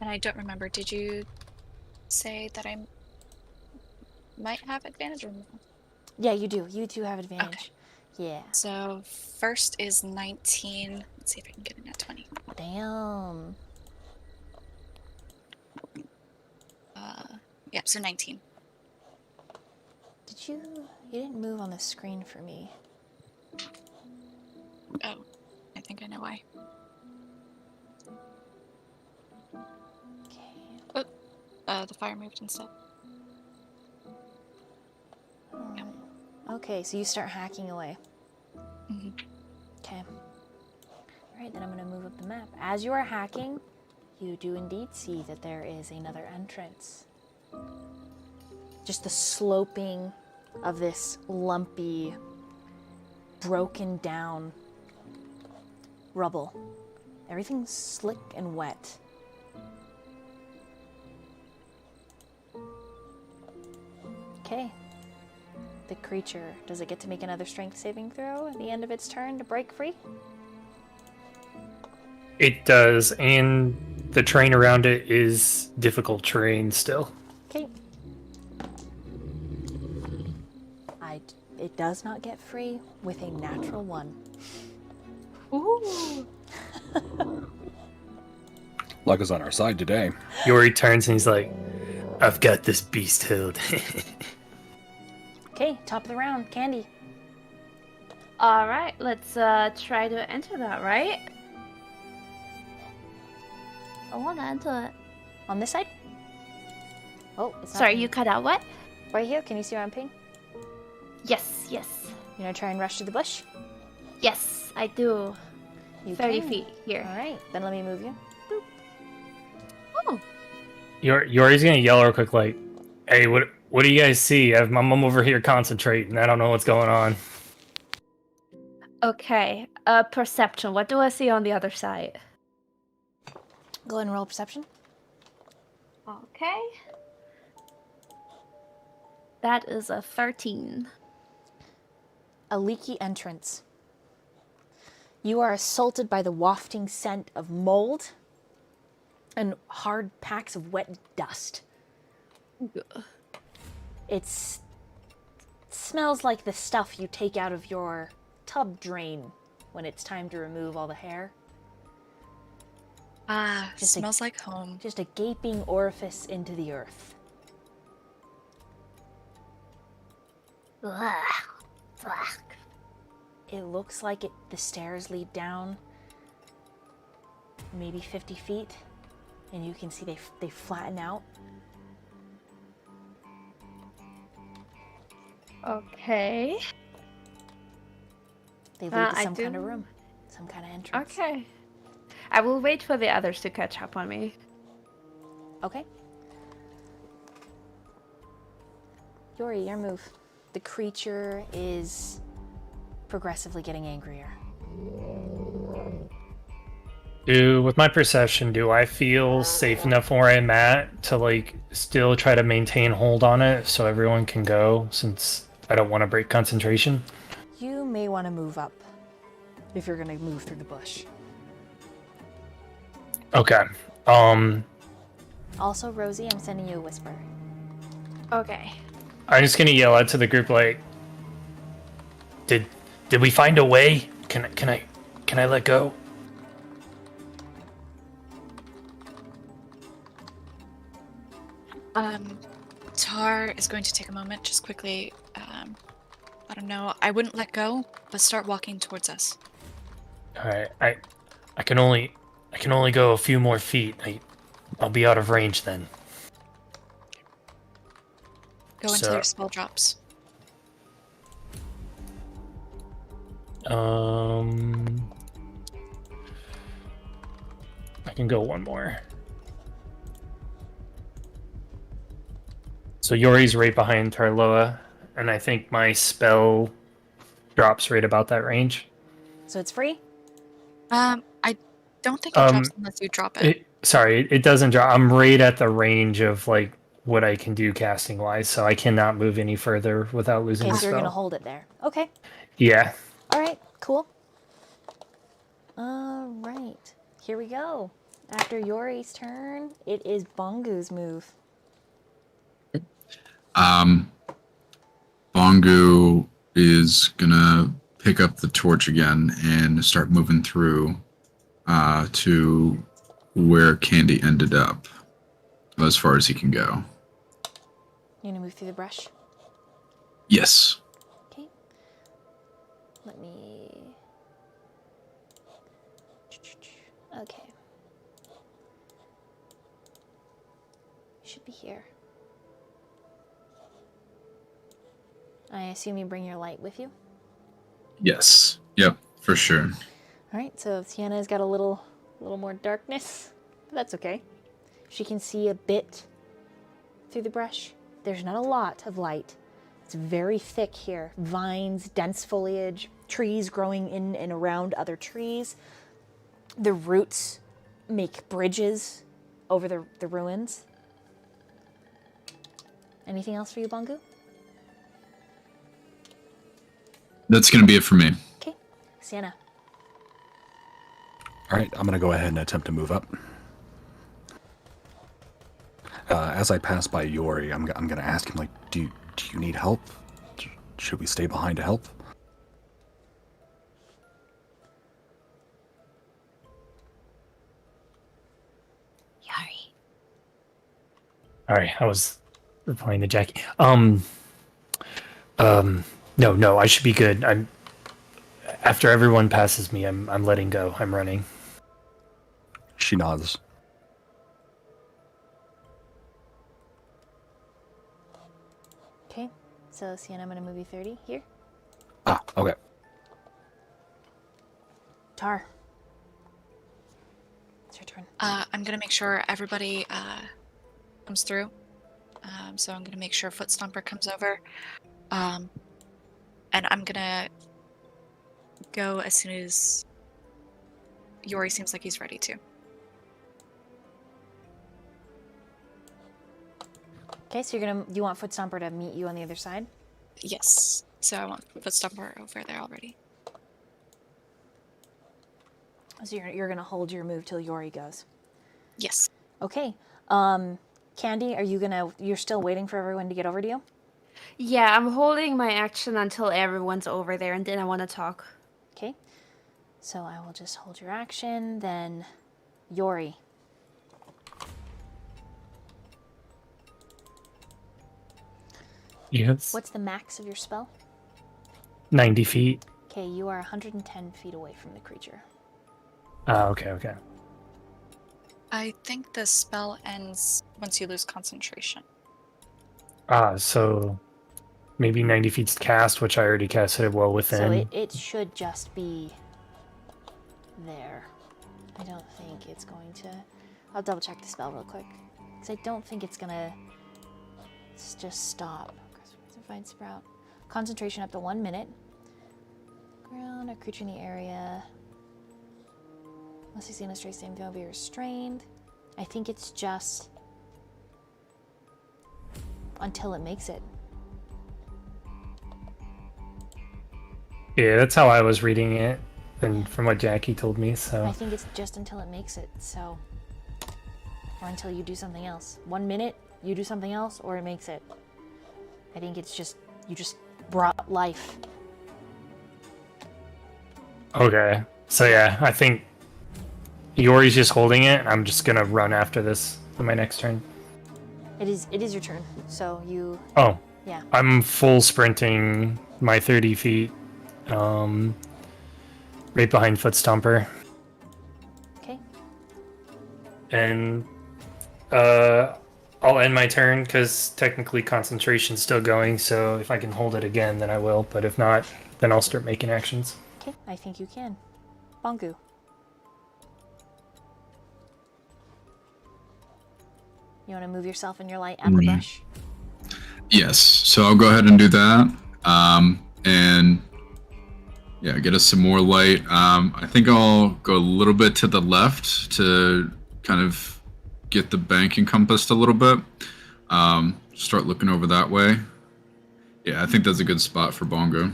Speaker 6: And I don't remember, did you say that I might have advantage or no?
Speaker 1: Yeah, you do. You do have advantage. Yeah.
Speaker 6: So first is 19. Let's see if I can get in at 20.
Speaker 1: Damn.
Speaker 6: Yeah, so 19.
Speaker 1: Did you? You didn't move on the screen for me.
Speaker 6: Oh, I think I know why.
Speaker 1: Okay.
Speaker 6: The fire moved instead.
Speaker 1: Alright. Okay, so you start hacking away.
Speaker 6: Mhm.
Speaker 1: Okay. Alright, then I'm going to move up the map. As you are hacking, you do indeed see that there is another entrance. Just the sloping of this lumpy, broken down rubble. Everything's slick and wet. Okay. The creature, does it get to make another strength saving throw at the end of its turn to break free?
Speaker 2: It does, and the terrain around it is difficult terrain still.
Speaker 1: Okay. It does not get free with a natural 1.
Speaker 4: Ooh.
Speaker 5: Luck is on our side today.
Speaker 2: Yori turns and he's like, I've got this beast held.
Speaker 1: Okay, top of the round, Candy.
Speaker 4: All right, let's try to enter that, right? I want to enter it.
Speaker 1: On this side? Oh, it's not
Speaker 4: Sorry,
Speaker 1: pink.
Speaker 4: you cut out what?
Speaker 1: Right here, can you see where I'm ping?
Speaker 4: Yes, yes.
Speaker 1: You gonna try and rush to the bush?
Speaker 4: Yes, I do.
Speaker 1: You
Speaker 4: 30
Speaker 1: can.
Speaker 4: feet here.
Speaker 1: Alright, then let me move you.
Speaker 4: Oh,
Speaker 2: Yori's gonna yell real quick, like, hey, what do you guys see? I'm over here concentrating. I don't know what's going on.
Speaker 4: okay. Perception. What do I see on the other side?
Speaker 1: Go ahead and roll perception.
Speaker 4: Okay. That is a 13.
Speaker 1: A leaky entrance. You are assaulted by the wafting scent of mold and hard packs of wet dust. It smells like the stuff you take out of your tub drain when it's time to remove all the hair.
Speaker 6: Ah,
Speaker 1: Just a-
Speaker 6: smells like home.
Speaker 1: Just a gaping orifice into the earth.
Speaker 4: Ugh. Ugh.
Speaker 1: It looks like the stairs lead down maybe 50 feet, and you can see they flatten out.
Speaker 4: Okay.
Speaker 1: They lead to
Speaker 4: I
Speaker 1: some kind of
Speaker 4: do-
Speaker 1: room, some kind of entrance.
Speaker 4: Okay. I will wait for the others to catch up on me.
Speaker 1: Okay. Yori, your move. The creature is progressively getting angrier.
Speaker 2: With my perception, do I feel safe enough where I'm at to like still try to maintain hold on it so everyone can go, since I don't want to break concentration?
Speaker 1: You may want to move up if you're going to move through the bush.
Speaker 2: Okay.
Speaker 1: Also, Rosie, I'm sending you a whisper.
Speaker 4: Okay.
Speaker 2: I'm just gonna yell out to the group like, Did we find a way? Can I let go?
Speaker 6: Tar is going to take a moment, just quickly. I don't know. I wouldn't let go, but start walking towards us.
Speaker 2: All right. I can only go a few more feet. I'll be out of range then.
Speaker 6: Go into
Speaker 2: So-
Speaker 6: their spell drops.
Speaker 2: I can go one more. So Yori's right behind Tarloa, and I think my spell drops right about that range.
Speaker 1: So it's free?
Speaker 6: I don't think it drops unless you drop it.
Speaker 2: Sorry, it doesn't drop. I'm right at the range of like what I can do casting wise, so I cannot move any further without losing
Speaker 1: Okay,
Speaker 2: the
Speaker 1: so you're
Speaker 2: spell.
Speaker 1: gonna hold it there. Okay.
Speaker 2: Yeah.
Speaker 1: All right. Cool. All right. Here we go. After Yori's turn, it is Bongu's move.
Speaker 3: Bongu is gonna pick up the torch again and start moving through to where Candy ended up, as far as he can go.
Speaker 1: You're gonna move through the brush.
Speaker 3: Yes.
Speaker 1: Okay. Let me. Okay. You should be here. I assume you bring your light with you.
Speaker 3: Yes. Yep. For sure.
Speaker 1: All right. So Sienna's got a little more darkness, but that's okay. She can see a bit through the brush. There's not a lot of light. It's very thick here. Vines, dense foliage, trees growing in and around other trees. The roots make bridges over the ruins. Anything else for you, Bongu?
Speaker 3: That's gonna be it for me.
Speaker 1: Okay. Sienna.
Speaker 5: All right, I'm gonna go ahead and attempt to move up. As I pass by Yori, I'm gonna ask him, like, do you need help? Should we stay behind to help?
Speaker 1: Yori.
Speaker 2: All right, I was replying to Jackie. No, I should be good. After everyone passes me, I'm letting go. I'm running.
Speaker 5: She nods.
Speaker 1: Okay. So Sienna, I'm gonna move you 30 here.
Speaker 5: Ah, okay.
Speaker 1: Tar. It's your turn.
Speaker 6: I'm gonna make sure everybody comes through. So I'm gonna make sure Foot Stomper comes over. And I'm gonna go as soon as Yori seems like he's ready to.
Speaker 1: Okay, so you want Foot Stomper to meet you on the other side?
Speaker 6: Yes. So I want Foot Stomper over there already.
Speaker 1: So you're gonna hold your move till Yori goes.
Speaker 6: Yes.
Speaker 1: Okay. Candy, you're still waiting for everyone to get over to you?
Speaker 4: Yeah, I'm holding my action until everyone's over there, and then I want to talk.
Speaker 1: Okay. So I will just hold your action, then Yori.
Speaker 2: Yes.
Speaker 1: What's the max of your spell?
Speaker 2: 90 feet.
Speaker 1: Okay, you are 110 feet away from the creature.
Speaker 2: Okay.
Speaker 6: I think the spell ends once you lose concentration.
Speaker 2: So maybe 90 feet's cast, which I already casted well within.
Speaker 1: So it should just be there. I don't think it's going to... I'll double check the spell real quick. Because I don't think it's going to just stop. Find Sprout. Concentration up to 1 minute. Ground, a creature in the area. Unless you see in a straight same thing, will be restrained. I think it's just until it makes it.
Speaker 2: Yeah, that's how I was reading it, and from what Jackie told me,
Speaker 1: I
Speaker 2: so...
Speaker 1: think it's just until it makes it, so... Or until you do something else. 1 minute, you do something else, or it makes it. I think it's just... You just brought life.
Speaker 2: Okay. So yeah, I think Yori's just holding it. I'm just gonna run after this for my next turn.
Speaker 1: It is your turn, so you...
Speaker 2: Oh,
Speaker 1: Yeah.
Speaker 2: I'm full sprinting my 30 feet, right behind Foot Stomper.
Speaker 1: Okay.
Speaker 2: And I'll end my turn because technically concentration's still going, so if I can hold it again, then I will. But if not, then I'll start making actions.
Speaker 1: Okay, I think you can. Bongu. You want to move yourself and your light at the brush?
Speaker 3: Yes. So I'll go ahead and do that. And yeah, get us some more light. I think I'll go a little bit to the left to kind of get the bank encompassed a little bit. Start looking over that way. Yeah, I think that's a good spot for Bongo.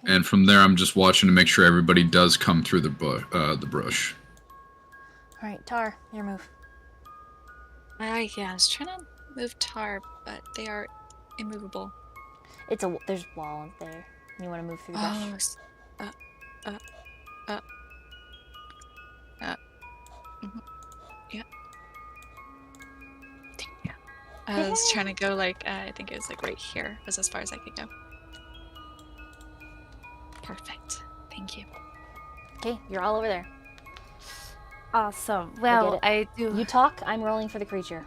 Speaker 3: And from there, I'm just watching to make sure everybody does come through the brush.
Speaker 1: All right, Tar, your move.
Speaker 6: Yeah, I was trying to move Tar, but they are immovable.
Speaker 1: There's a wall there. You want to move through the
Speaker 6: Oh,
Speaker 1: brush?
Speaker 6: uh, uh, uh, mhm, yeah. Thank you. I was trying to go like, I think it was like right here was as far as I could go. Perfect. Thank you.
Speaker 1: Okay, you're all over there.
Speaker 4: Awesome.
Speaker 1: I
Speaker 4: Well,
Speaker 1: get it.
Speaker 4: I do.
Speaker 1: You talk. I'm rolling for the creature.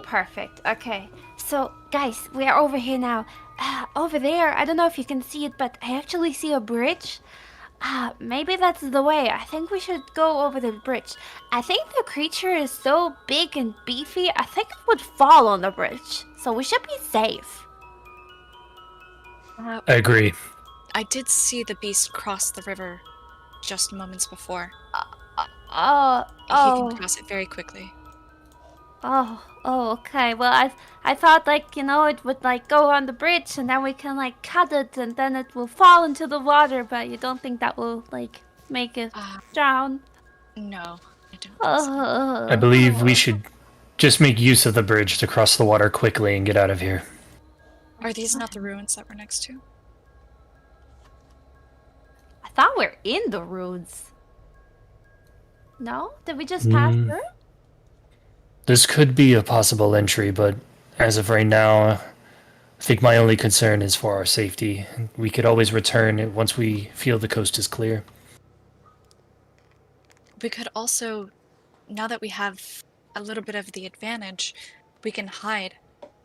Speaker 4: Perfect. Okay. So, guys, we are over here now. Over there, I don't know if you can see it, but I actually see a bridge. Maybe that's the way. I think we should go over the bridge. I think the creature is so big and beefy, I think it would fall on the bridge. So we should be safe.
Speaker 2: I agree.
Speaker 6: I did see the beast cross the river just moments before.
Speaker 4: Oh,
Speaker 6: He can cross it very quickly.
Speaker 4: Okay. Well, I thought like, it would like go on the bridge and then we can like cut it and then it will fall into the water, but you don't think that will like make it drown?
Speaker 6: No, I don't think so.
Speaker 2: I believe we should just make use of the bridge to cross the water quickly and get out of here.
Speaker 6: Are these not the ruins that we're next to?
Speaker 4: I thought we're in the ruins. No? Did we just pass through?
Speaker 2: This could be a possible entry, but as of right now, I think my only concern is for our safety. We could always return once we feel the coast is clear.
Speaker 6: We could also, now that we have a little bit of the advantage, we can hide,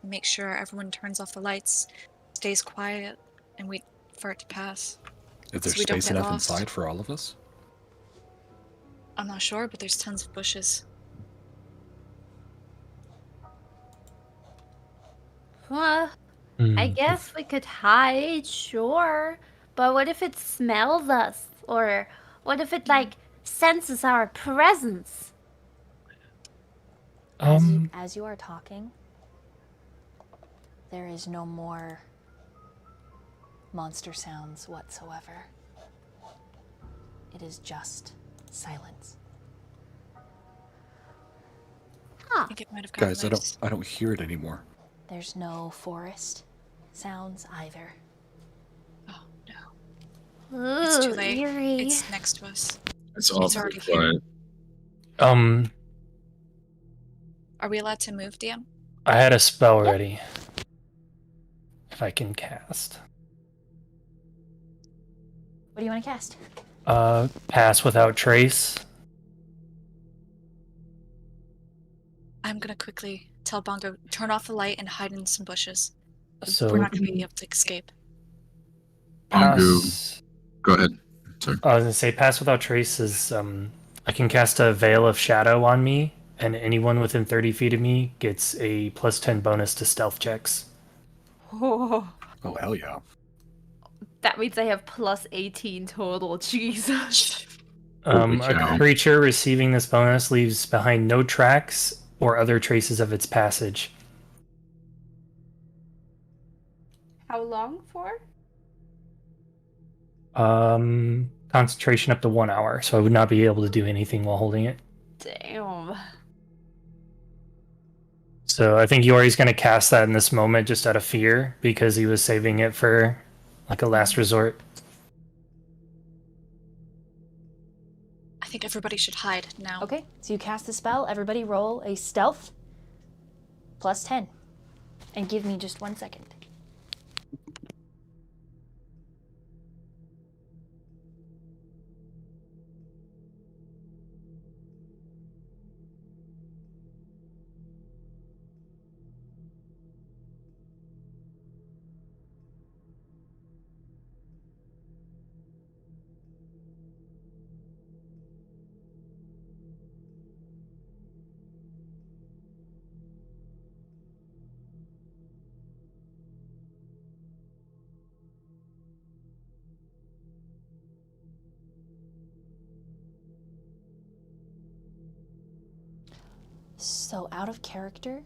Speaker 6: make sure everyone turns off the lights, stays quiet, and wait for it to pass.
Speaker 5: Is there
Speaker 6: So we don't
Speaker 5: space
Speaker 6: get
Speaker 5: enough
Speaker 6: lost.
Speaker 5: inside for all of us?
Speaker 6: I'm not sure, but there's tons of bushes.
Speaker 4: Well, I guess we could hide, sure. But what if it smells us? Or what if it like senses our presence?
Speaker 1: As you are talking, there is no more monster sounds whatsoever. It is just silence.
Speaker 6: I think it might have gotten
Speaker 5: Guys,
Speaker 6: loose.
Speaker 5: I don't hear it anymore.
Speaker 1: There's no forest sounds either.
Speaker 6: Oh no.
Speaker 4: Ooh,
Speaker 6: It's too late.
Speaker 4: eerie.
Speaker 6: It's next to us.
Speaker 3: It's
Speaker 6: awfully
Speaker 3: awfully
Speaker 6: quiet.
Speaker 3: quiet.
Speaker 6: Are we allowed to move, DM?
Speaker 2: I had a spell ready. If I can cast.
Speaker 1: What do you want to cast?
Speaker 2: Pass without trace.
Speaker 6: I'm gonna quickly tell Bongo, turn off the light and hide in some bushes.
Speaker 2: So
Speaker 6: We're not gonna be able to escape.
Speaker 3: Bongo,
Speaker 2: pass.
Speaker 3: go ahead. Sorry.
Speaker 2: I was gonna say pass without trace is I can cast a veil of shadow on me, and anyone within 30 feet of me gets a +10 bonus to stealth checks.
Speaker 4: Oh,
Speaker 5: Oh, hell yeah.
Speaker 4: that means I have plus 18 total. Jesus.
Speaker 3: Holy
Speaker 2: A
Speaker 3: cow.
Speaker 2: creature receiving this bonus leaves behind no tracks or other traces of its passage.
Speaker 4: How long for?
Speaker 2: Concentration up to 1 hour, so I would not be able to do anything while holding it.
Speaker 4: Damn.
Speaker 2: So I think Yori's going to cast that in this moment just out of fear because he was saving it for like a last resort.
Speaker 6: I think everybody should hide now.
Speaker 1: Okay, so you cast the spell. Everybody roll a stealth +10. And give me just 1 second. So, out of character,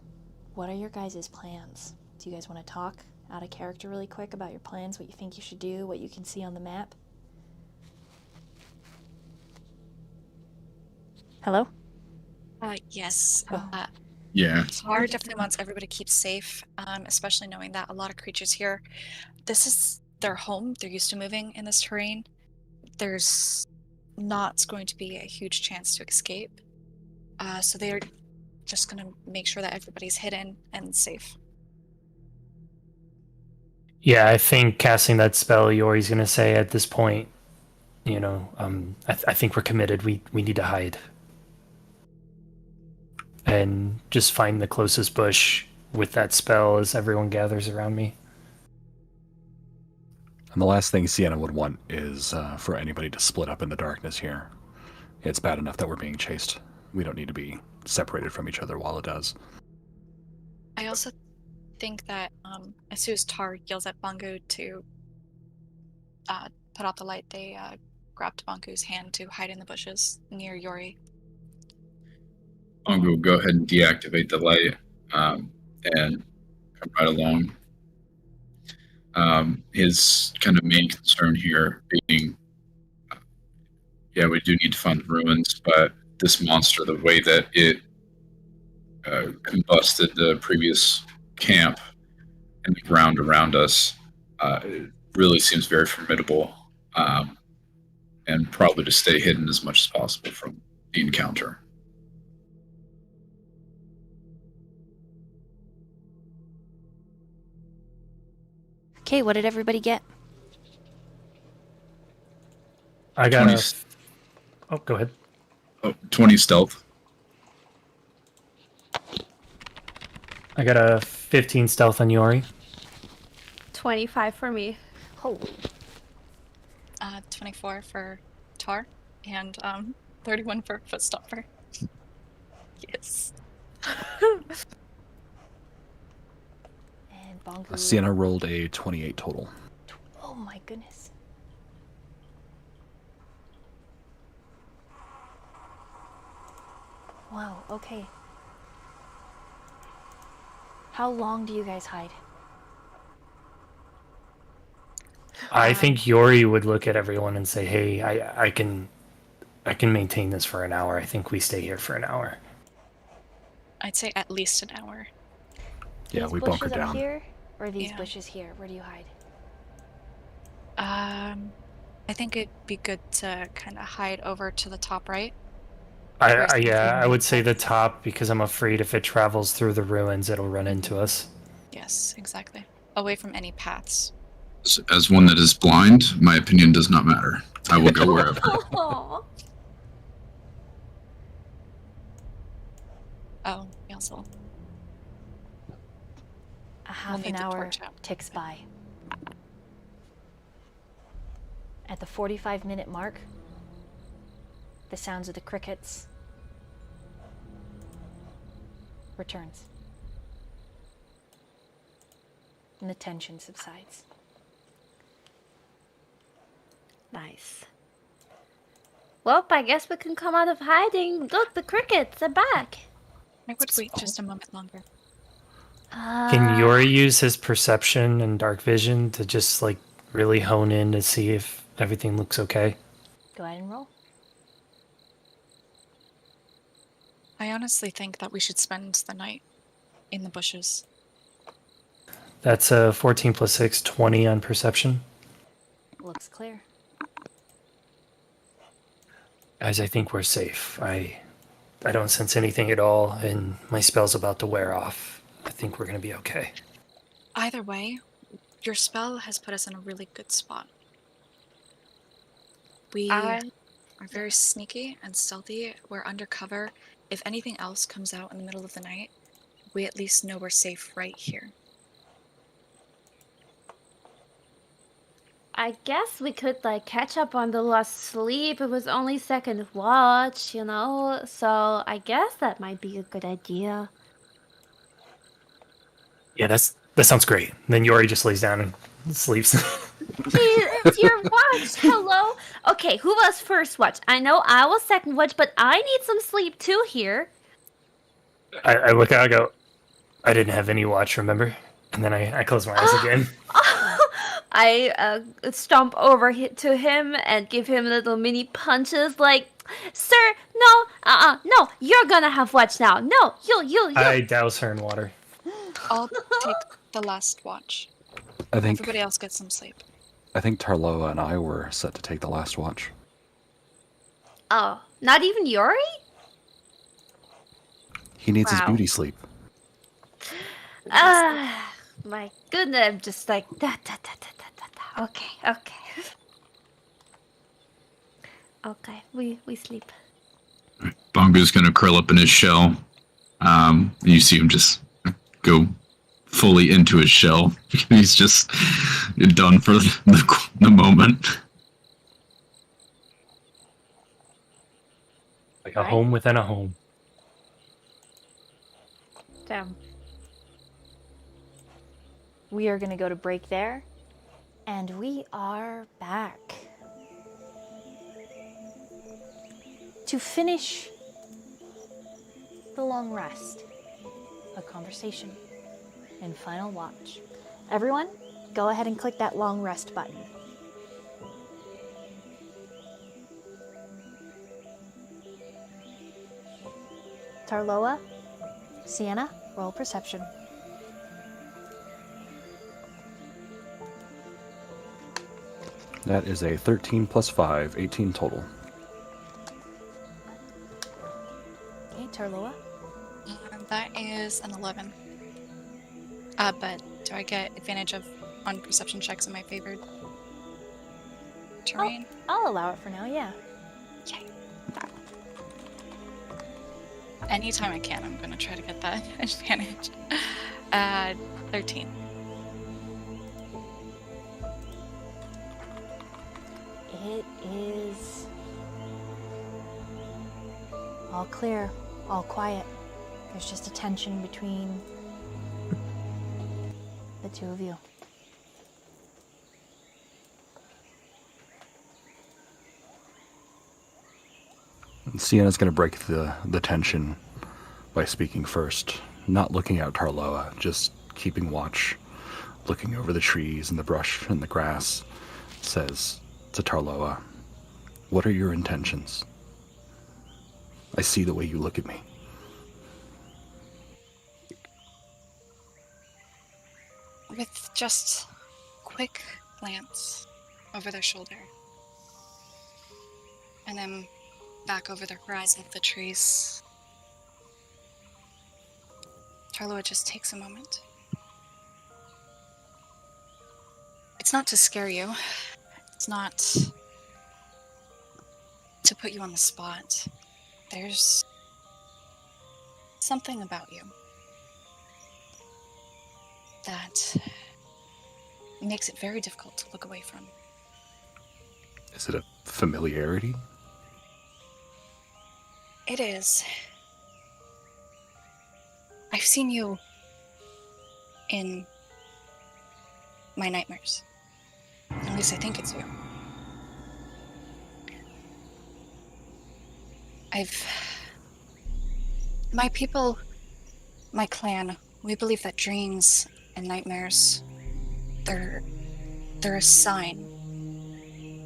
Speaker 1: what are your guys' plans? Do you guys want to talk out of character really quick about your plans, what you think you should do, what you can see on the map? Hello?
Speaker 6: Yes.
Speaker 1: Oh.
Speaker 3: Yeah.
Speaker 6: Tar definitely wants everybody to keep safe, especially knowing that a lot of creatures here, this is their home. They're used to moving in this terrain. There's not going to be a huge chance to escape. So they're just going to make sure that everybody's hidden and safe.
Speaker 2: Yeah, I think casting that spell, Yori's going to say at this point, I think we're committed. We need to hide. And just find the closest bush with that spell as everyone gathers around me.
Speaker 5: And the last thing Sienna would want is for anybody to split up in the darkness here. It's bad enough that we're being chased. We don't need to be separated from each other while it does.
Speaker 6: I also think that as soon as Tar yells at Bongo to put out the light, they grabbed Bongo's hand to hide in the bushes near Yori.
Speaker 3: Bongo will go ahead and deactivate the light and come right along. His kind of main concern here being, we do need to find the ruins, but this monster, the way that it combusted the previous camp and the ground around us, it really seems very formidable, and probably to stay hidden as much as possible from the encounter.
Speaker 1: Okay, what did everybody get?
Speaker 2: I got
Speaker 3: 20
Speaker 2: Oh, go ahead.
Speaker 3: 20 stealth.
Speaker 2: I got a 15 stealth on Yori.
Speaker 4: 25 for me.
Speaker 1: Holy.
Speaker 6: 24 for Tar, and 31 for Footstopper. Yes.
Speaker 1: And Bongo.
Speaker 5: Sienna rolled a 28 total.
Speaker 1: Oh my goodness. Wow, okay. How long do you guys hide?
Speaker 2: I think Yori would look at everyone and say, "Hey, I can maintain this for an hour. I think we stay here for an hour."
Speaker 6: I'd say at least an hour.
Speaker 5: Yeah,
Speaker 1: These
Speaker 5: we
Speaker 1: bushes
Speaker 5: bunkered
Speaker 1: up
Speaker 5: down.
Speaker 1: here, or these
Speaker 6: Yeah.
Speaker 1: bushes here? Where do you hide?
Speaker 6: I think it'd be good to kind of hide over to the top right.
Speaker 2: I would say the top because I'm afraid if it travels through the ruins, it'll run into us.
Speaker 6: Yes, exactly. Away from any paths.
Speaker 3: As one that is blind, my opinion does not matter. I will go wherever.
Speaker 4: Aw.
Speaker 6: Oh, we also.
Speaker 1: A half
Speaker 6: need
Speaker 1: an
Speaker 6: the
Speaker 1: hour
Speaker 6: torch out.
Speaker 1: ticks by. At the 45-minute mark, the sounds of the crickets returns. And the tension subsides.
Speaker 4: Nice. Well, I guess we can come out of hiding. Look, the crickets are back.
Speaker 6: I would wait just a moment longer.
Speaker 2: Can Yori use his perception and dark vision to just like really hone in to see if everything looks okay?
Speaker 1: Go ahead and roll.
Speaker 6: I honestly think that we should spend the night in the bushes.
Speaker 2: That's a 14 plus 6, 20 on perception.
Speaker 1: Looks clear.
Speaker 2: Guys, I think we're safe. I don't sense anything at all, and my spell's about to wear off. I think we're gonna be okay.
Speaker 6: Either way, your spell has put us in a really good spot. We are very sneaky and stealthy. We're undercover. If anything else comes out in the middle of the night, we at least know we're safe right here.
Speaker 4: I guess we could like catch up on the lost sleep. It was only second watch, you know? So I guess that might be a good idea.
Speaker 2: Yeah, that sounds great. Then Yori just lays down and sleeps.
Speaker 4: It's your watch. Hello. Okay, who was first watch? I know I was second watch, but I need some sleep too here.
Speaker 2: I look out, I go, I didn't have any watch, remember? And then I close my eyes again.
Speaker 4: I stomp over to him and give him little mini punches like, sir, no, no, you're gonna have watch now. No, you.
Speaker 2: I douse her in water.
Speaker 6: I'll take the last watch.
Speaker 5: I think
Speaker 6: Everybody else gets some sleep.
Speaker 5: Tarloa and I were set to take the last watch.
Speaker 4: Oh, not even Yori?
Speaker 5: He needs his
Speaker 4: Wow.
Speaker 5: beauty sleep.
Speaker 4: My goodness, I'm just like, da. Okay. Okay, we sleep.
Speaker 3: Bongo's gonna curl up in his shell. You see him just go fully into his shell. He's just done for the moment.
Speaker 2: Like a home within a home.
Speaker 4: Damn.
Speaker 1: We are going to go to break there, and we are back. To finish the long rest, a conversation, and final watch. Everyone, go ahead and click that long rest button. Tarloa, Sienna, roll perception.
Speaker 5: That is a 13 plus 5, 18 total.
Speaker 1: Okay, Tarloa.
Speaker 6: That is an 11. But do I get advantage on perception checks in my favored terrain?
Speaker 1: I'll allow it for now, yeah.
Speaker 6: Yay. Anytime I can, I'm gonna try to get that advantage. 13.
Speaker 1: It is all clear, all quiet. There's just a tension between the two of you.
Speaker 5: Sienna's going to break the tension by speaking first, not looking at Tarloa, just keeping watch, looking over the trees and the brush and the grass, says to Tarloa, "What are your intentions? I see the way you look at me."
Speaker 6: With just quick glance over their shoulder, and then back over the horizon of the trees, Tarloa just takes a moment. It's not to scare you. It's not to put you on the spot. There's something about you that makes it very difficult to look away from.
Speaker 5: Is it a familiarity?
Speaker 6: It is. I've seen you in my nightmares. At least I think it's you. My people, my clan, we believe that dreams and nightmares, they're a sign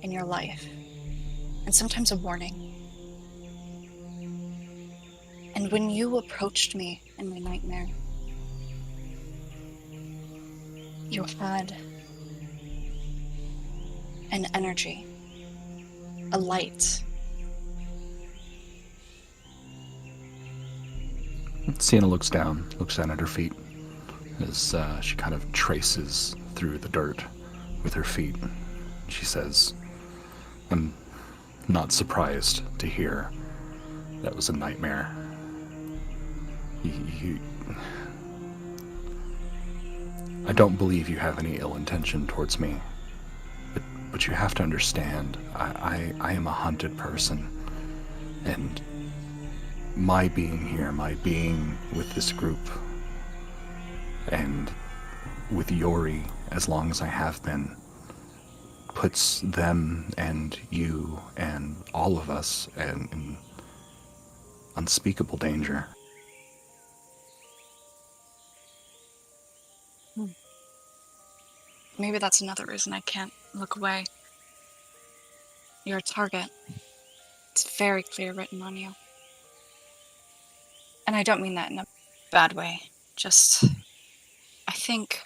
Speaker 6: in your life, and sometimes a warning. And when you approached me in my nightmare, you had an energy, a light.
Speaker 5: Sienna looks down at her feet as she kind of traces through the dirt with her feet. She says, "I'm not surprised to hear that was a nightmare. I don't believe you have any ill intention towards me, but you have to understand, I am a hunted person, and my being here, my being with this group, and with Yori as long as I have been, puts them and you and all of us in unspeakable danger.
Speaker 6: Maybe that's another reason I can't look away. You're a target. It's very clear written on you. And I don't mean that in a bad way. Just, I think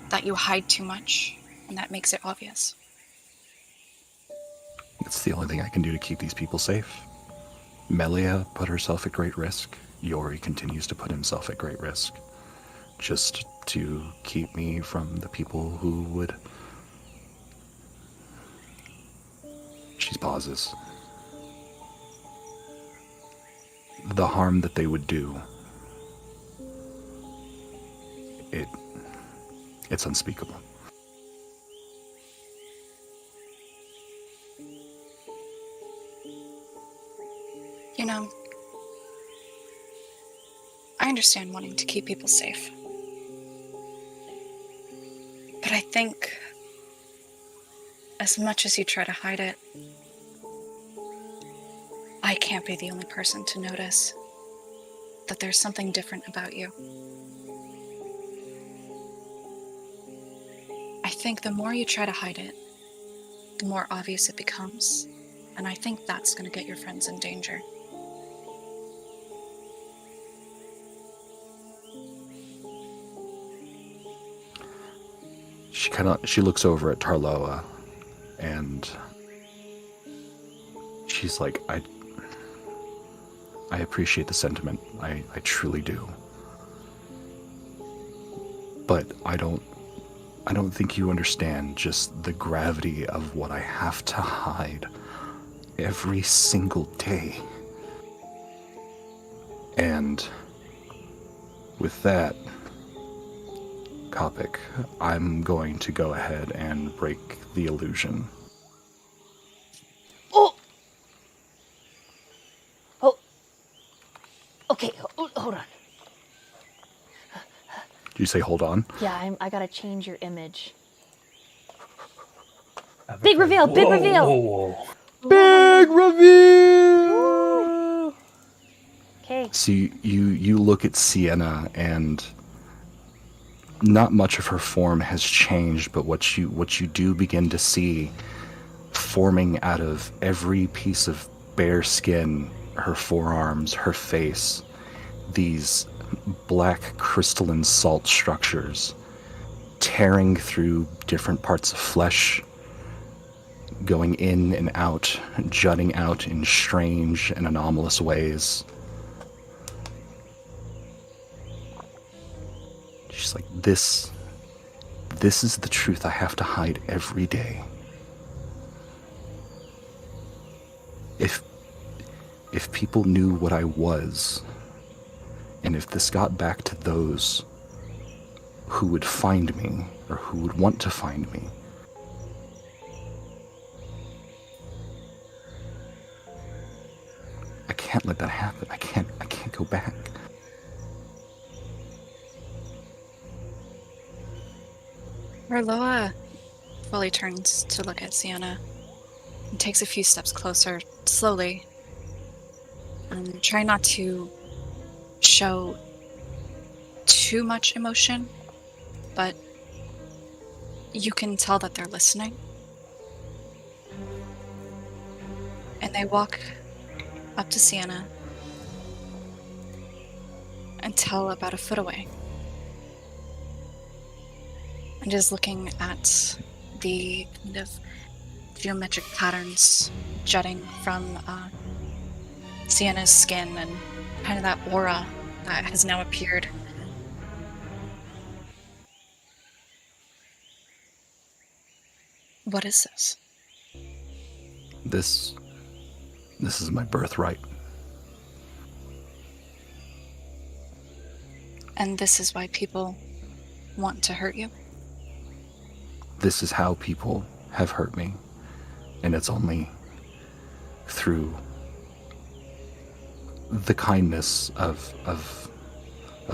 Speaker 6: that you hide too much, and that makes it obvious.
Speaker 5: It's the only thing I can do to keep these people safe. Melia put herself at great risk. Yori continues to put himself at great risk. Just to keep me from the people who would... She pauses. The harm that they would do. It's unspeakable.
Speaker 6: You know, I understand wanting to keep people safe. But I think, as much as you try to hide it, I can't be the only person to notice that there's something different about you. I think the more you try to hide it, the more obvious it becomes. And I think that's going to get your friends in danger.
Speaker 5: She looks over at Tarloa and she's like, I appreciate the sentiment. I truly do. But I don't think you understand just the gravity of what I have to hide every single day. And with that, Kopik, I'm going to go ahead and break the illusion.
Speaker 1: Oh! Oh. Okay, hold on.
Speaker 5: Did you say hold on?
Speaker 1: Yeah, I gotta change your image. Big reveal, big reveal!
Speaker 2: Whoa.
Speaker 5: Big reveal!
Speaker 1: Okay.
Speaker 5: So you look at Sienna and not much of her form has changed, but what you do begin to see forming out of every piece of bare skin, her forearms, her face, these black crystalline salt structures tearing through different parts of flesh, going in and out, jutting out in strange and anomalous ways. She's like, this is the truth I have to hide every day. If people knew what I was, and if this got back to those who would find me, or who would want to find me, I can't let that happen. I can't go back.
Speaker 6: Merloa fully turns to look at Sienna and takes a few steps closer, slowly, and try not to show too much emotion, but you can tell that they're listening. And they walk up to Sienna until about a foot away. And is looking at the kind of geometric patterns jutting from Sienna's skin and kind of that aura that has now appeared. What is this?
Speaker 5: This is my birthright.
Speaker 6: And this is why people want to hurt you?
Speaker 5: This is how people have hurt me, and it's only through the kindness of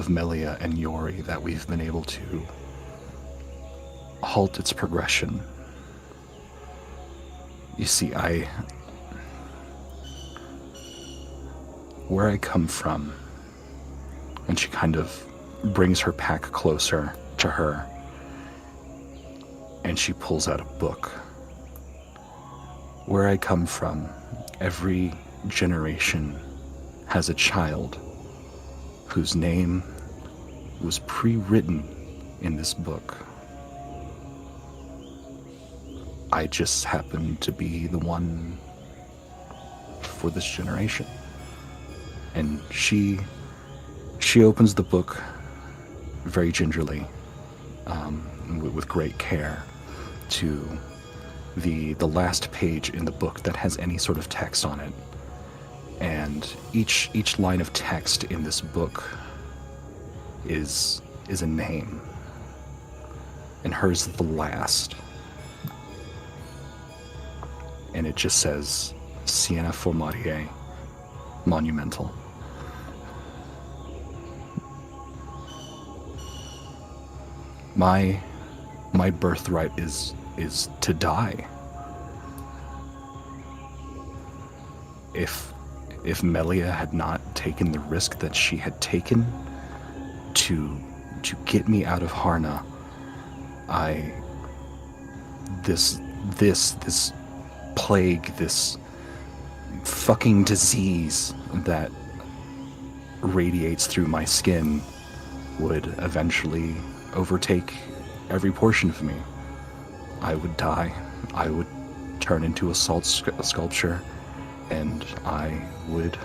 Speaker 5: Melia and Yori that we've been able to halt its progression. You see, where I come from, and she kind of brings her pack closer to her, and she pulls out a book. Where I come from, every generation has a child whose name was pre-written in this book. I just happen to be the one for this generation. And she opens the book very gingerly, with great care, to the last page in the book that has any sort of text on it. And each line of text in this book is a name. And hers is the last. And it just says, Sienna Formatier, Monumental. My birthright is to die. If Melia had not taken the risk that she had taken to get me out of Harna, this plague, this fucking disease that radiates through my skin would eventually overtake every portion of me. I would die. I would turn into a salt sculpture, and I would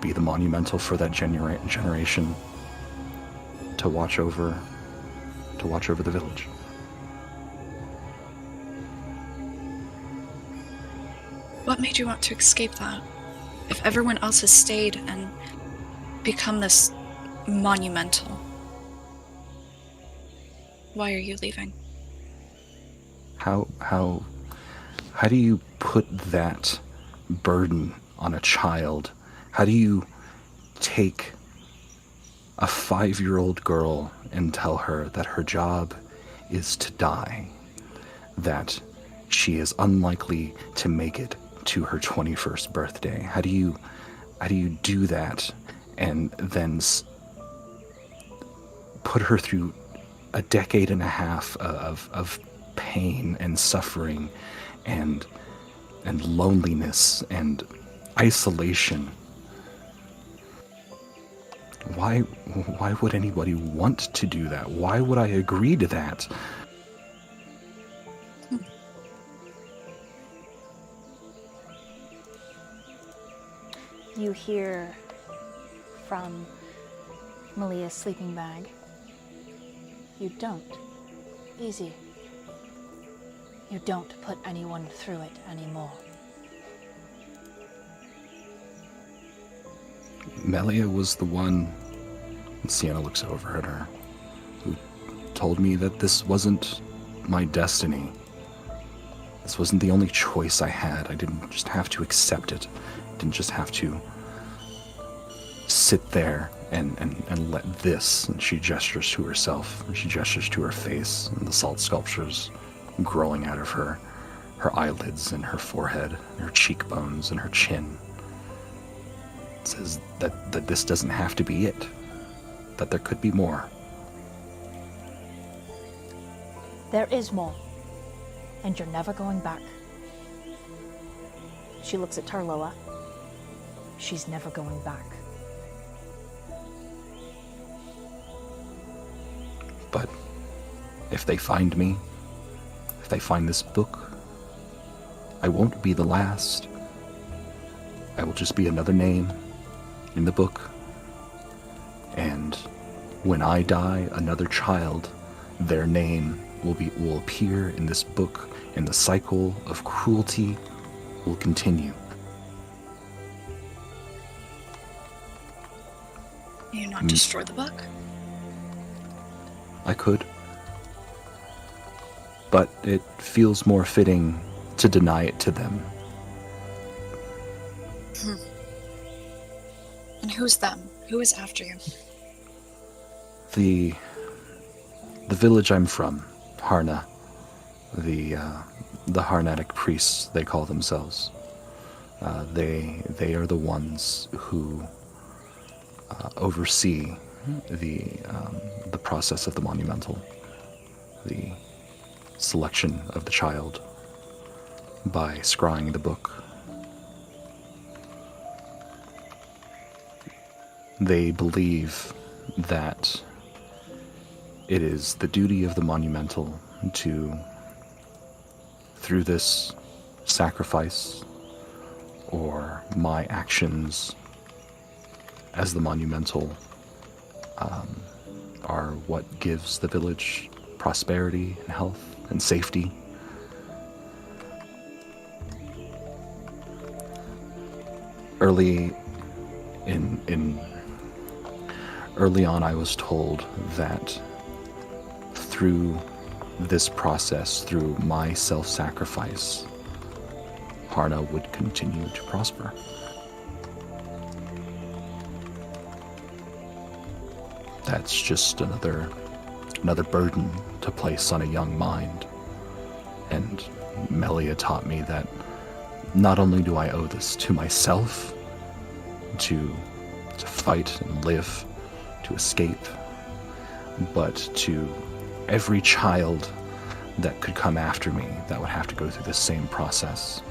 Speaker 5: be the monumental for that generation to watch over the village.
Speaker 6: What made you want to escape that? If everyone else has stayed and become this monumental, why are you leaving?
Speaker 5: How do you put that burden on a child? How do you take a 5-year-old girl and tell her that her job is to die, that she is unlikely to make it to her 21st birthday? How do you do that and then put her through a decade and a half of pain and suffering and loneliness and isolation? Why would anybody want to do that? Why would I agree to that?
Speaker 1: You hear from Malia's sleeping bag. You don't. Easy. You don't put anyone through it anymore.
Speaker 5: Melia was the one, Sienna looks over at her, who told me that this wasn't my destiny. This wasn't the only choice I had. I didn't just have to accept it. I didn't just have to sit there and let this, and she gestures to herself, and she gestures to her face, and the salt sculptures growing out of her eyelids and her forehead, and her cheekbones and her chin. It says that this doesn't have to be it, that there could be more.
Speaker 1: There is more, and you're never going back. She looks at Tarloa. She's never going back.
Speaker 5: But if they find me, if they find this book, I won't be the last. I will just be another name in the book. And when I die, another child, their name will appear in this book, and the cycle of cruelty will continue.
Speaker 6: You not destroy the book?
Speaker 5: I could. But it feels more fitting to deny it to them.
Speaker 6: And who's them? Who is after you?
Speaker 5: The village I'm from, Harna, the Harnatic priests, they call themselves. They are the ones who oversee the process of the monumental, the selection of the child by scrying the book. They believe that it is the duty of the monumental to, through this sacrifice or my actions as the monumental, are what gives the village prosperity and health and safety. Early on, I was told that through this process, through my self-sacrifice, Harna would continue to prosper. That's just another burden to place on a young mind. And Melia taught me that not only do I owe this to myself, to fight and live, to escape, but to every child that could come after me that would have to go through this same process.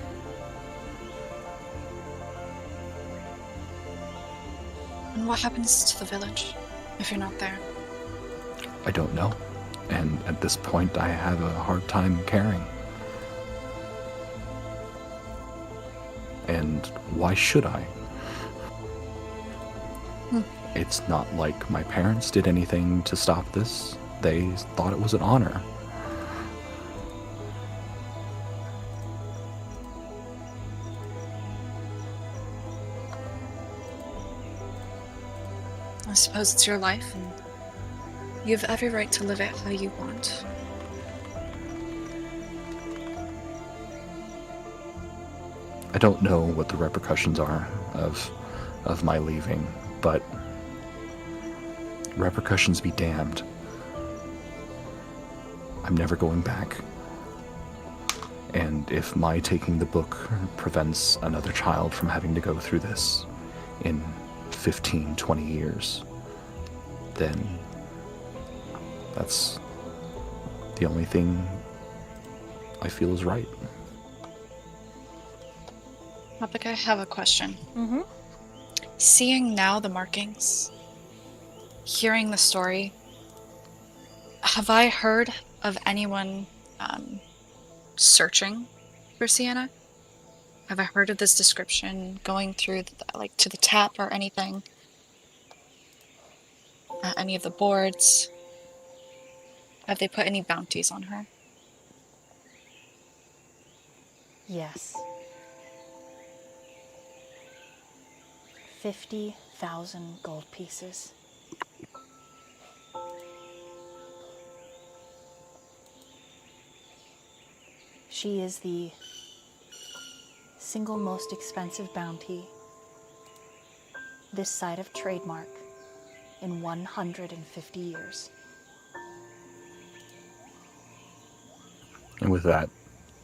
Speaker 6: And what happens to the village if you're not there?
Speaker 5: I don't know. And at this point, I have a hard time caring. And why should I? It's not like my parents did anything to stop this. They thought it was an honor.
Speaker 6: I suppose it's your life, and you have every right to live it how you want.
Speaker 5: I don't know what the repercussions are of my leaving, but repercussions be damned. I'm never going back. And if my taking the book prevents another child from having to go through this in 15, 20 years, then that's the only thing I feel is right.
Speaker 6: Topic, I have a question.
Speaker 1: Mm-hmm.
Speaker 6: Seeing now the markings, hearing the story, have I heard of anyone searching for Sienna? Have I heard of this description going through to the tap or anything? Any of the boards? Have they put any bounties on her?
Speaker 1: Yes. 50,000 gold pieces. She is the single most expensive bounty this side of trademark in 150 years.
Speaker 5: And with that,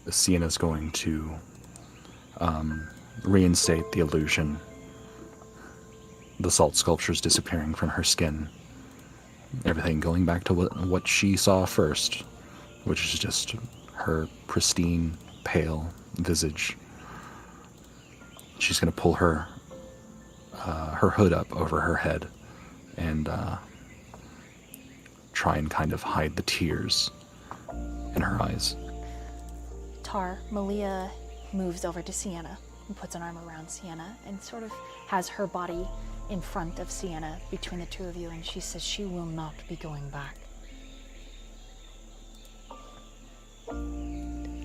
Speaker 5: Sienna's going to reinstate the illusion. The salt sculptures disappearing from her skin. Everything going back to what she saw first, which is just her pristine, pale visage. She's going to pull her hood up over her head and try and kind of hide the tears in her eyes.
Speaker 1: Melia moves over to Sienna and puts an arm around Sienna and sort of has her body in front of Sienna between the two of you, and she says she will not be going back.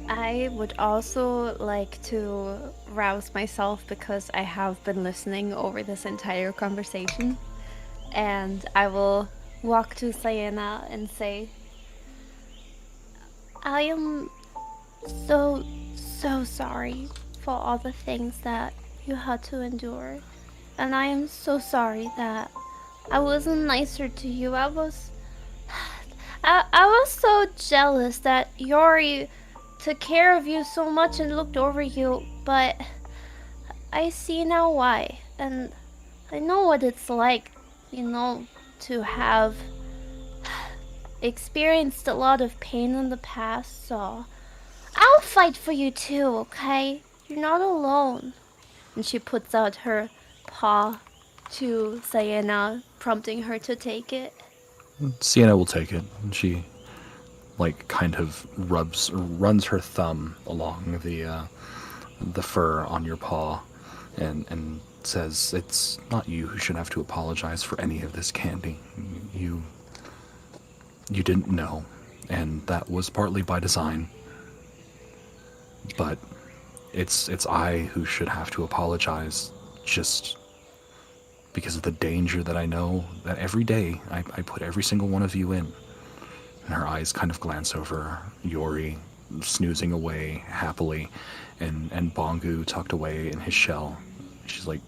Speaker 4: I would also like to rouse myself because I have been listening over this entire conversation. And I will walk to Sienna and say, I am so sorry for all the things that you had to endure. And I am so sorry that I wasn't nicer to you. I was so jealous that Yori took care of you so much and looked over you, but I see now why. And I know what it's like, to have experienced a lot of pain in the past, so I'll fight for you too, okay? You're not alone. And she puts out her paw to Sienna, prompting her to take it.
Speaker 5: Sienna will take it, and she, like, kind of runs her thumb along the fur on your paw, and says, "It's not you who should have to apologize for any of this, Candy. You didn't know, and that was partly by design. But it's I who should have to apologize, just because of the danger that I know that every day I put every single one of you in." And her eyes kind of glance over Yori, snoozing away happily, and Bongu tucked away in his shell. She's like,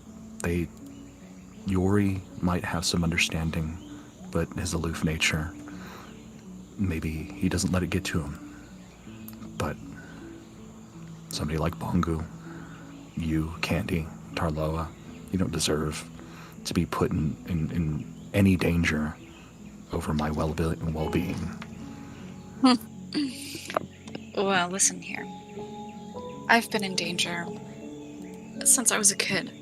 Speaker 5: Yori might have some understanding, but his aloof nature, maybe he doesn't let it get to him. But somebody like Bongu, you, Candy, Tarloa, you don't deserve to be put in any danger over my well-being.
Speaker 6: Well, listen here. I've been in danger since I was a kid.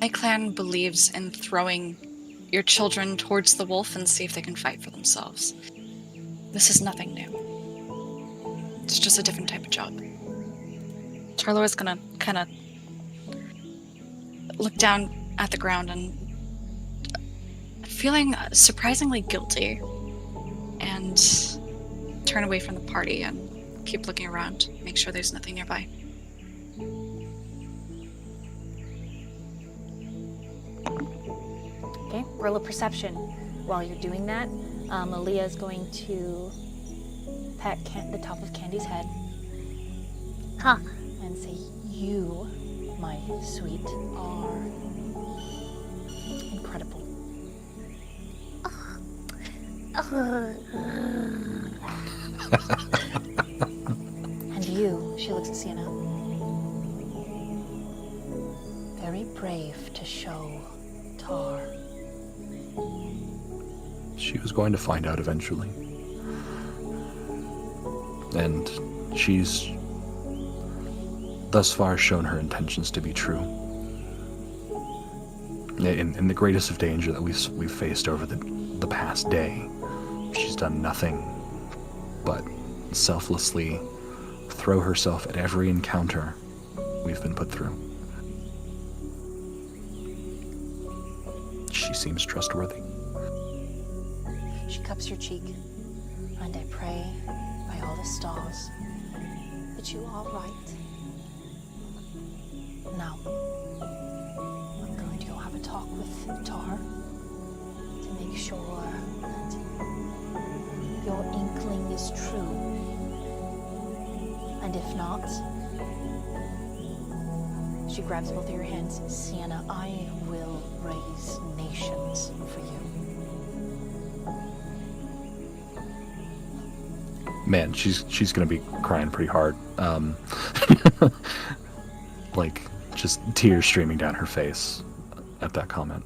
Speaker 6: My clan believes in throwing your children towards the wolf and see if they can fight for themselves. This is nothing new. It's just a different type of job. Tarlo is gonna kind of look down at the ground and feeling surprisingly guilty and turn away from the party and keep looking around, make sure there's nothing nearby.
Speaker 1: Okay, roll a perception. While you're doing that, Aaliyah is going to pat the top of Candy's head.
Speaker 4: Huh.
Speaker 1: And say, "You, my sweet, are incredible." And you, she looks at Sienna, very brave to show Tar.
Speaker 5: She was going to find out eventually. And she's thus far shown her intentions to be true. In the greatest of danger that we've faced over the past day, she's done nothing but selflessly throw herself at every encounter we've been put through. She seems trustworthy.
Speaker 1: She cups your cheek, and I pray by all the stars that you are right. Now, I'm going to go have a talk with Tar to make sure that your inkling is true. And if not, she grabs both of your hands. Sienna, I will raise nations for you.
Speaker 5: Man, she's gonna be crying pretty hard. Like, just tears streaming down her face at that comment.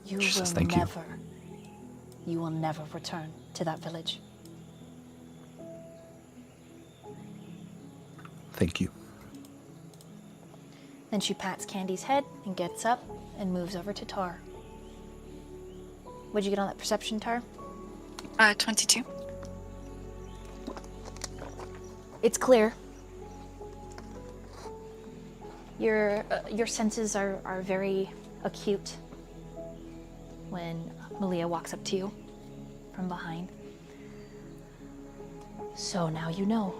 Speaker 1: You
Speaker 5: She
Speaker 1: will
Speaker 5: says, "Thank you."
Speaker 1: You will never return to that village.
Speaker 5: Thank you.
Speaker 1: Then she pats Candy's head and gets up and moves over to Tar. What'd you get on that perception, Tar?
Speaker 6: 22.
Speaker 1: It's clear. Your senses are very acute when Malia walks up to you from behind. So now you know.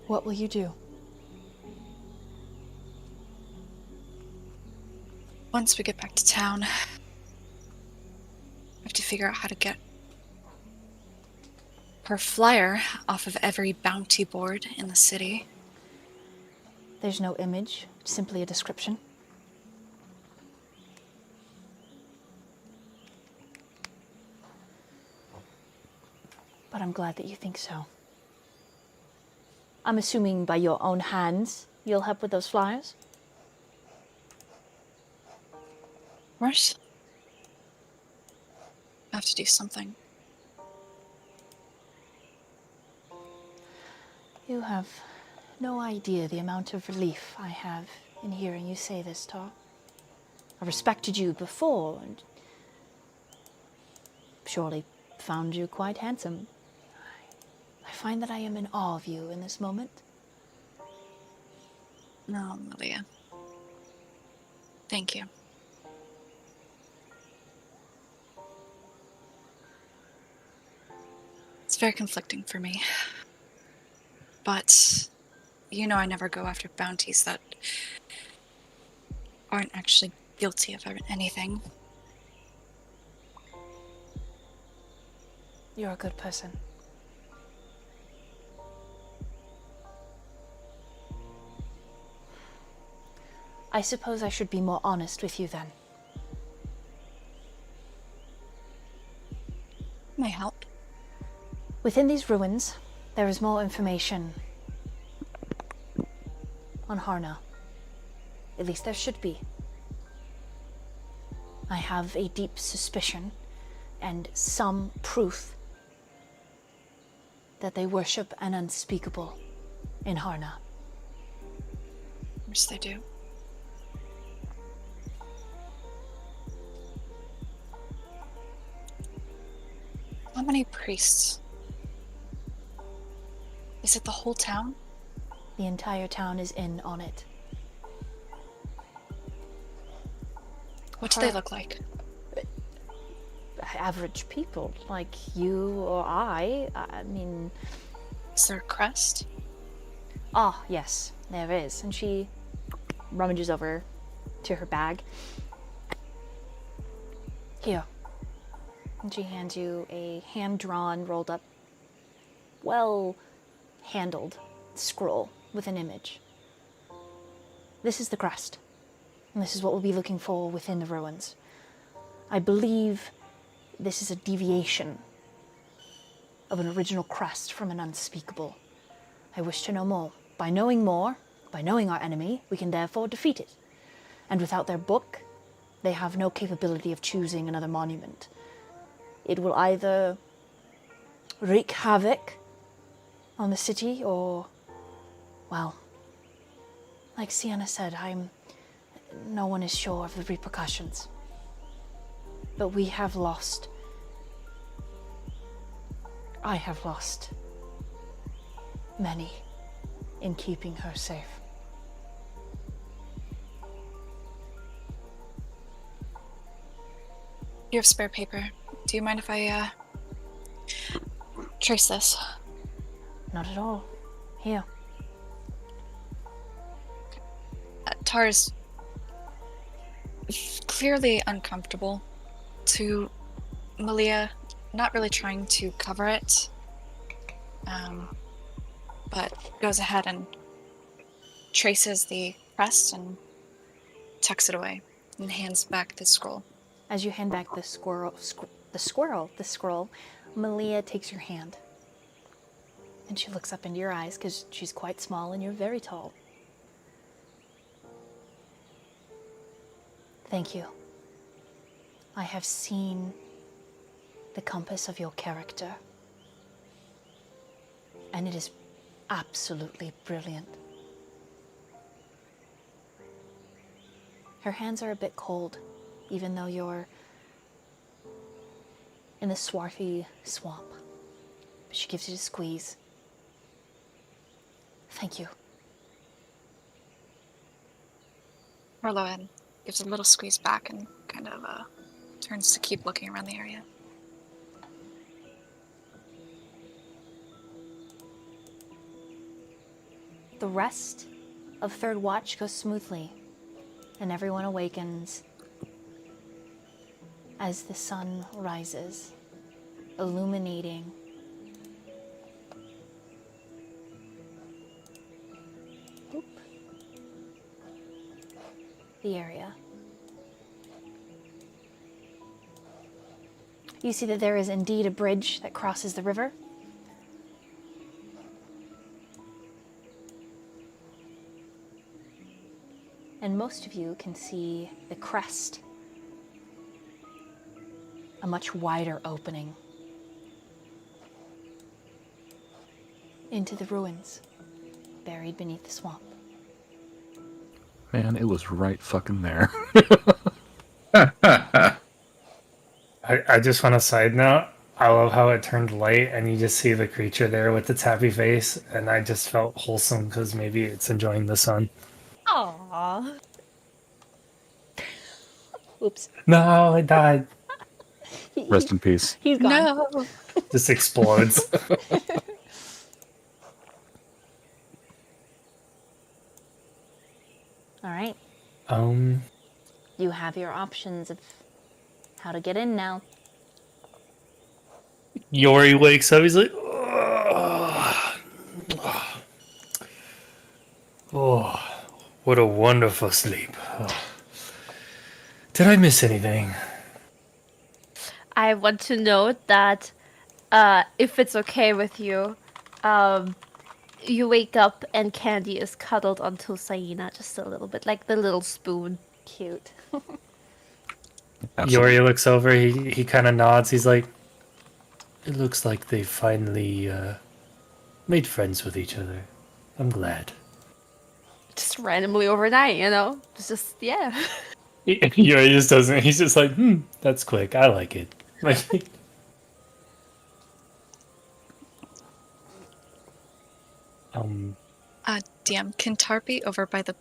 Speaker 1: What will you do?
Speaker 6: Once we get back to town, I have to figure out how to get her flyer off of every bounty board in the city.
Speaker 1: There's no image, simply a description. But I'm glad that you think so. I'm assuming by your own hands you'll help with those flyers?
Speaker 6: Of course. I have to do something.
Speaker 1: You have no idea the amount of relief I have in hearing you say this, Tar. I respected you before, and surely found you quite handsome. I find that I am in awe of you in this moment.
Speaker 6: No, Malia. Thank you. It's very conflicting for me. But you know I never go after bounties that aren't actually guilty of anything.
Speaker 1: You're a good person. I suppose I should be more honest with you then.
Speaker 6: May help.
Speaker 1: Within these ruins, there is more information on Harna. At least there should be. I have a deep suspicion and some proof that they worship an unspeakable in Harna.
Speaker 6: Yes, they do. How many priests? Is it the whole town?
Speaker 1: The entire town is in on it.
Speaker 6: What do they look like?
Speaker 1: Average people, like you or I mean...
Speaker 6: Is there a crest?
Speaker 1: Ah, yes, there is. And she rummages over to her bag. Here. And she hands you a hand-drawn, rolled up, well-handled scroll with an image. This is the crest. And this is what we'll be looking for within the ruins. I believe this is a deviation of an original crest from an unspeakable. I wish to know more. By knowing more, by knowing our enemy, we can therefore defeat it. And without their book, they have no capability of choosing another monument. It will either wreak havoc on the city or, well, like Sienna said, no one is sure of the repercussions. But we have lost. I have lost many in keeping her safe.
Speaker 6: You have spare paper. Do you mind if I, trace this?
Speaker 1: Not at all. Here.
Speaker 6: Tar's clearly uncomfortable to Malia, not really trying to cover it, but goes ahead and traces the crest and tucks it away and hands back the scroll.
Speaker 1: As you hand back the scroll, Malia takes your hand. And she looks up into your eyes because she's quite small and you're very tall. Thank you. I have seen the compass of your character. And it is absolutely brilliant. Her hands are a bit cold, even though you're in the swarthy swamp. But she gives you a squeeze. Thank you.
Speaker 6: Merloin gives a little squeeze back and kind of turns to keep looking around the area.
Speaker 1: The rest of Third Watch goes smoothly, and everyone awakens as the sun rises, illuminating the area. You see that there is indeed a bridge that crosses the river. and most of you can see the crest. A much wider opening into the ruins buried beneath the swamp.
Speaker 5: Man, it was right fucking there.
Speaker 2: I just want a side note. I love how it turned light and you just see the creature there with its happy face, and I just felt wholesome because maybe it's enjoying the sun.
Speaker 4: Aww.
Speaker 1: Oops.
Speaker 2: No, it died.
Speaker 5: Rest in peace.
Speaker 1: He's gone.
Speaker 6: No.
Speaker 2: Just explodes.
Speaker 1: All right. You have your options of how to get in now.
Speaker 2: Yori wakes up. He's like, oh, what a wonderful sleep. Oh. Did I miss anything?
Speaker 4: I want to note that if it's okay with you, you wake up and Candy is cuddled onto Saina just a little bit, like the little spoon.
Speaker 1: Cute.
Speaker 5: Absolutely.
Speaker 2: Yori looks over. He kind of nods. He's like, it looks like they finally made friends with each other. I'm glad.
Speaker 4: Just randomly overnight, you know? It's just, yeah.
Speaker 2: Yori just doesn't. He's just like, that's quick. I like it. Like,
Speaker 6: DM, can Tar be over by the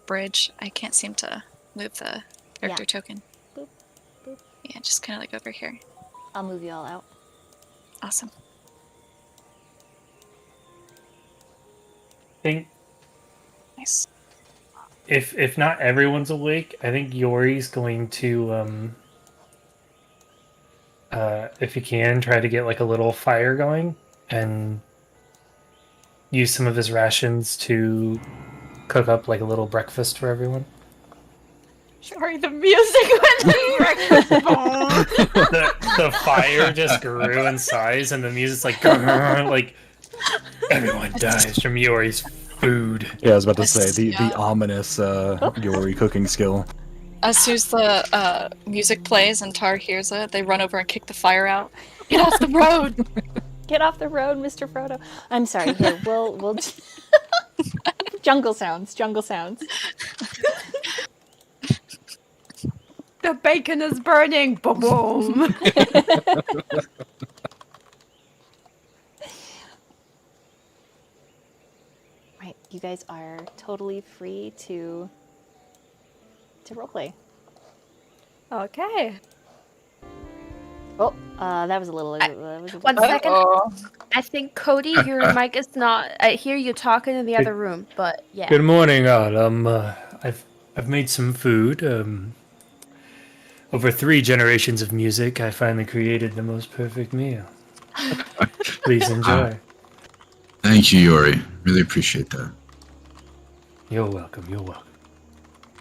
Speaker 6: bridge? I can't seem to move the character
Speaker 1: Yeah.
Speaker 6: token.
Speaker 1: Boop, boop.
Speaker 6: Yeah, just kind of like over here.
Speaker 1: I'll move you all out.
Speaker 6: Awesome.
Speaker 2: think
Speaker 6: Nice.
Speaker 2: if not everyone's awake, I think Yori's going to if you can try to get like a little fire going and use some of his rations to cook up like a little breakfast for everyone.
Speaker 4: Sorry, the music went
Speaker 2: The fire just grew in size and the music's like like everyone dies from Yori's food.
Speaker 5: Yeah, I was about to say
Speaker 6: Yes,
Speaker 5: the
Speaker 6: yeah.
Speaker 5: ominous Yori cooking skill.
Speaker 6: As soon as the music plays and Tar hears it, they run over and kick the fire out. Get off the road!
Speaker 1: Get off the road, Mr. Frodo. I'm sorry. Here, we'll jungle sounds. Jungle sounds.
Speaker 4: The bacon is burning. Boom, boom.
Speaker 1: Right. You guys are totally free to roleplay.
Speaker 4: Okay.
Speaker 1: Oh, that was a little. That was a
Speaker 4: One
Speaker 1: little-
Speaker 4: second.
Speaker 6: Oh,
Speaker 4: I think, Cody, your mic is not... I hear you talking in the other room, but yeah.
Speaker 2: Good morning, all. I've made some food. Over 3 generations of music, I finally created the most perfect meal. Please enjoy.
Speaker 3: Thank you, Yori. Really appreciate that.
Speaker 2: You're welcome. You're welcome.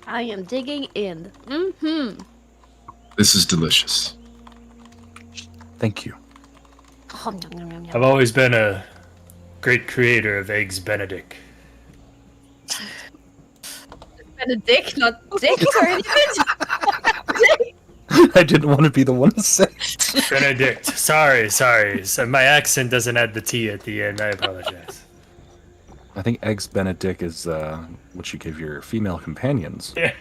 Speaker 4: I am digging in. Mm-hmm.
Speaker 3: This is delicious.
Speaker 5: Thank you.
Speaker 2: I've always been a great creator of eggs Benedict.
Speaker 4: Benedict, not Dick. Sorry.
Speaker 5: I didn't want to be the one to say.
Speaker 2: Benedict. Sorry. So my accent doesn't add the T at the end. I apologize.
Speaker 5: I think eggs Benedict is what you give your female companions.
Speaker 2: Yeah.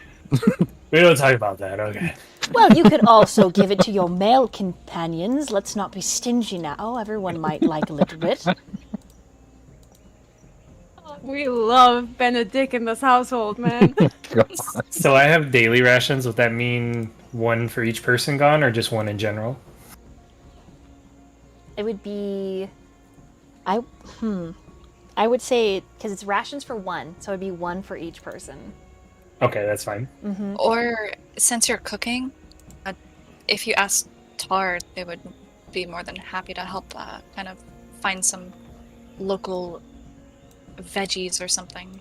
Speaker 2: We don't talk about that. Okay.
Speaker 1: Well, you could also give it to your male companions. Let's not be stingy now. Everyone might like a little bit.
Speaker 4: We love Benedict in this household, man.
Speaker 5: God.
Speaker 2: So I have daily rations. Would that mean 1 for each person gone, or just 1 in general?
Speaker 1: It would be, I would say because it's rations for 1, so it'd be 1 for each person.
Speaker 2: Okay, that's fine.
Speaker 6: or since you're cooking, if you ask Tar, they would be more than happy to help kind of find some local veggies or something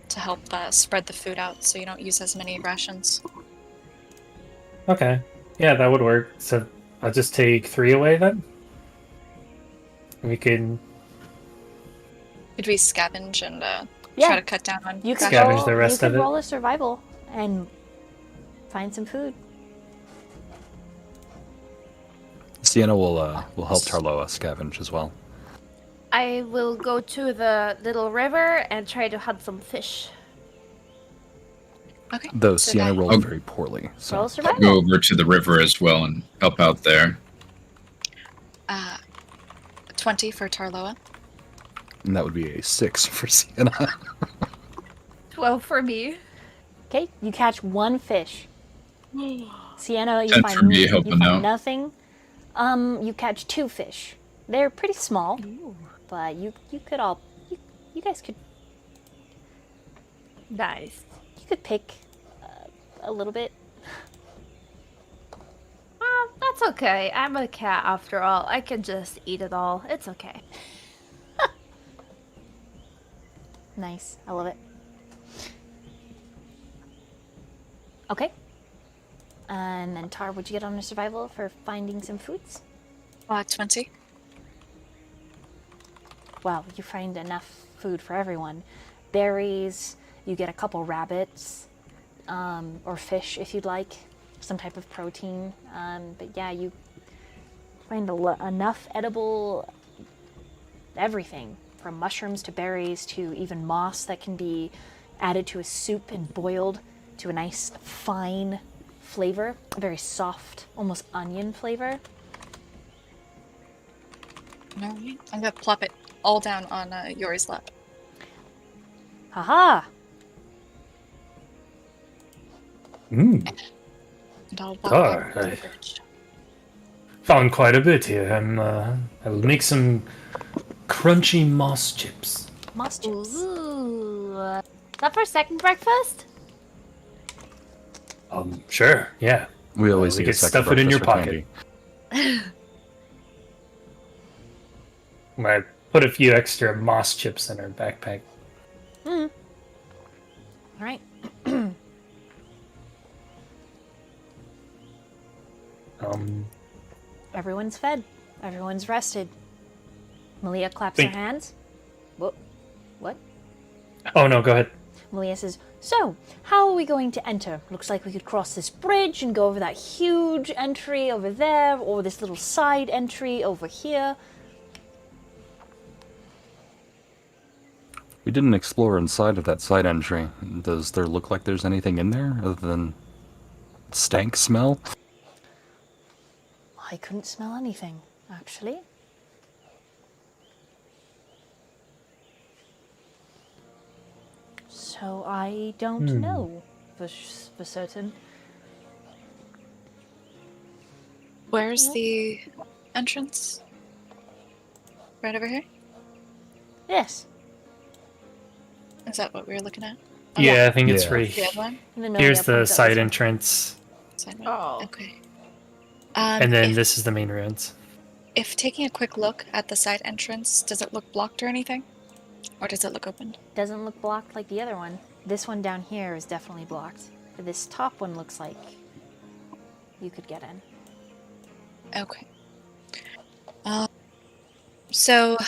Speaker 6: to help spread the food out so you don't use as many rations.
Speaker 2: Okay. Yeah, that would work. So I'll just take 3 away then. We can.
Speaker 6: Could we scavenge and
Speaker 1: Yeah.
Speaker 6: try to cut down on
Speaker 1: You could
Speaker 2: Scavenge
Speaker 1: roll,
Speaker 2: the rest
Speaker 1: you could
Speaker 2: of it.
Speaker 1: roll a survival and find some food.
Speaker 5: Sienna will help Tarloa scavenge as well.
Speaker 4: I will go to the little river and try to hunt some fish.
Speaker 6: Okay.
Speaker 5: Though
Speaker 6: so
Speaker 5: Sienna
Speaker 6: that-
Speaker 5: rolled
Speaker 3: Oh.
Speaker 5: very poorly.
Speaker 1: Roll
Speaker 5: So
Speaker 3: I'll go
Speaker 1: survival.
Speaker 3: over to the river as well and help out there.
Speaker 6: 20 for Tarloa.
Speaker 5: and that would be a 6 for Sienna.
Speaker 4: 12 for me.
Speaker 1: Okay, you catch one fish. Sienna, you
Speaker 3: 10
Speaker 1: find
Speaker 3: for me,
Speaker 1: you
Speaker 3: helping
Speaker 1: find
Speaker 3: out.
Speaker 1: nothing. You catch 2 fish. They're pretty small, but you guys could
Speaker 4: Nice.
Speaker 1: pick a little bit.
Speaker 4: That's okay. I'm a cat after all. I can just eat it all. It's okay.
Speaker 1: Nice, I love it. Okay. And then Tar, would you get on a survival for finding some foods?
Speaker 6: 20.
Speaker 1: Well, you find enough food for everyone. Berries, you get a couple rabbits, or fish if you'd like, some type of protein. But yeah, you find enough edible everything, from mushrooms to berries to even moss that can be added to a soup and boiled to a nice fine flavor, a very soft, almost onion flavor.
Speaker 6: Alright. I'm gonna plop it all down on Yori's lap.
Speaker 1: Haha!
Speaker 2: Mm,
Speaker 6: And I'll walk
Speaker 2: Tar,
Speaker 6: over to the
Speaker 2: I-
Speaker 6: bridge.
Speaker 2: found quite a bit here. I will make some crunchy moss chips.
Speaker 1: Moss chips.
Speaker 4: Ooh. Is that for second breakfast?
Speaker 2: Sure, yeah.
Speaker 5: We always
Speaker 2: we
Speaker 5: eat a
Speaker 2: could
Speaker 5: second
Speaker 2: stuff it in your
Speaker 5: breakfast for
Speaker 2: pocket.
Speaker 5: candy.
Speaker 2: I put a few extra moss chips in her backpack.
Speaker 1: All right. Everyone's fed. Everyone's rested. Malia claps her
Speaker 2: Think-
Speaker 1: hands. What?
Speaker 2: Oh no, go ahead.
Speaker 1: Malia says, "So, how are we going to enter? Looks like we could cross this bridge and go over that huge entry over there, or this little side entry over here."
Speaker 5: We didn't explore inside of that side entry. Does there look like there's anything in there other than stank smell?
Speaker 1: I couldn't smell anything, actually. So I don't know for certain.
Speaker 6: Where's the entrance? Right over here?
Speaker 1: Yes,
Speaker 6: Is that what we were looking at?
Speaker 2: Yeah, I think it's
Speaker 5: Yeah.
Speaker 2: right.
Speaker 6: The other one?
Speaker 1: and then Malia
Speaker 2: Here's the
Speaker 1: points out
Speaker 2: side
Speaker 1: this one.
Speaker 2: entrance,
Speaker 6: Side one?
Speaker 4: Oh.
Speaker 6: Okay.
Speaker 2: and then
Speaker 6: if,
Speaker 2: this is the main ruins.
Speaker 6: if taking a quick look at the side entrance, does it look blocked or anything? Or does it look open?
Speaker 1: Doesn't look blocked like the other one. This one down here is definitely blocked. But this top one looks like you could get in.
Speaker 6: Okay. So,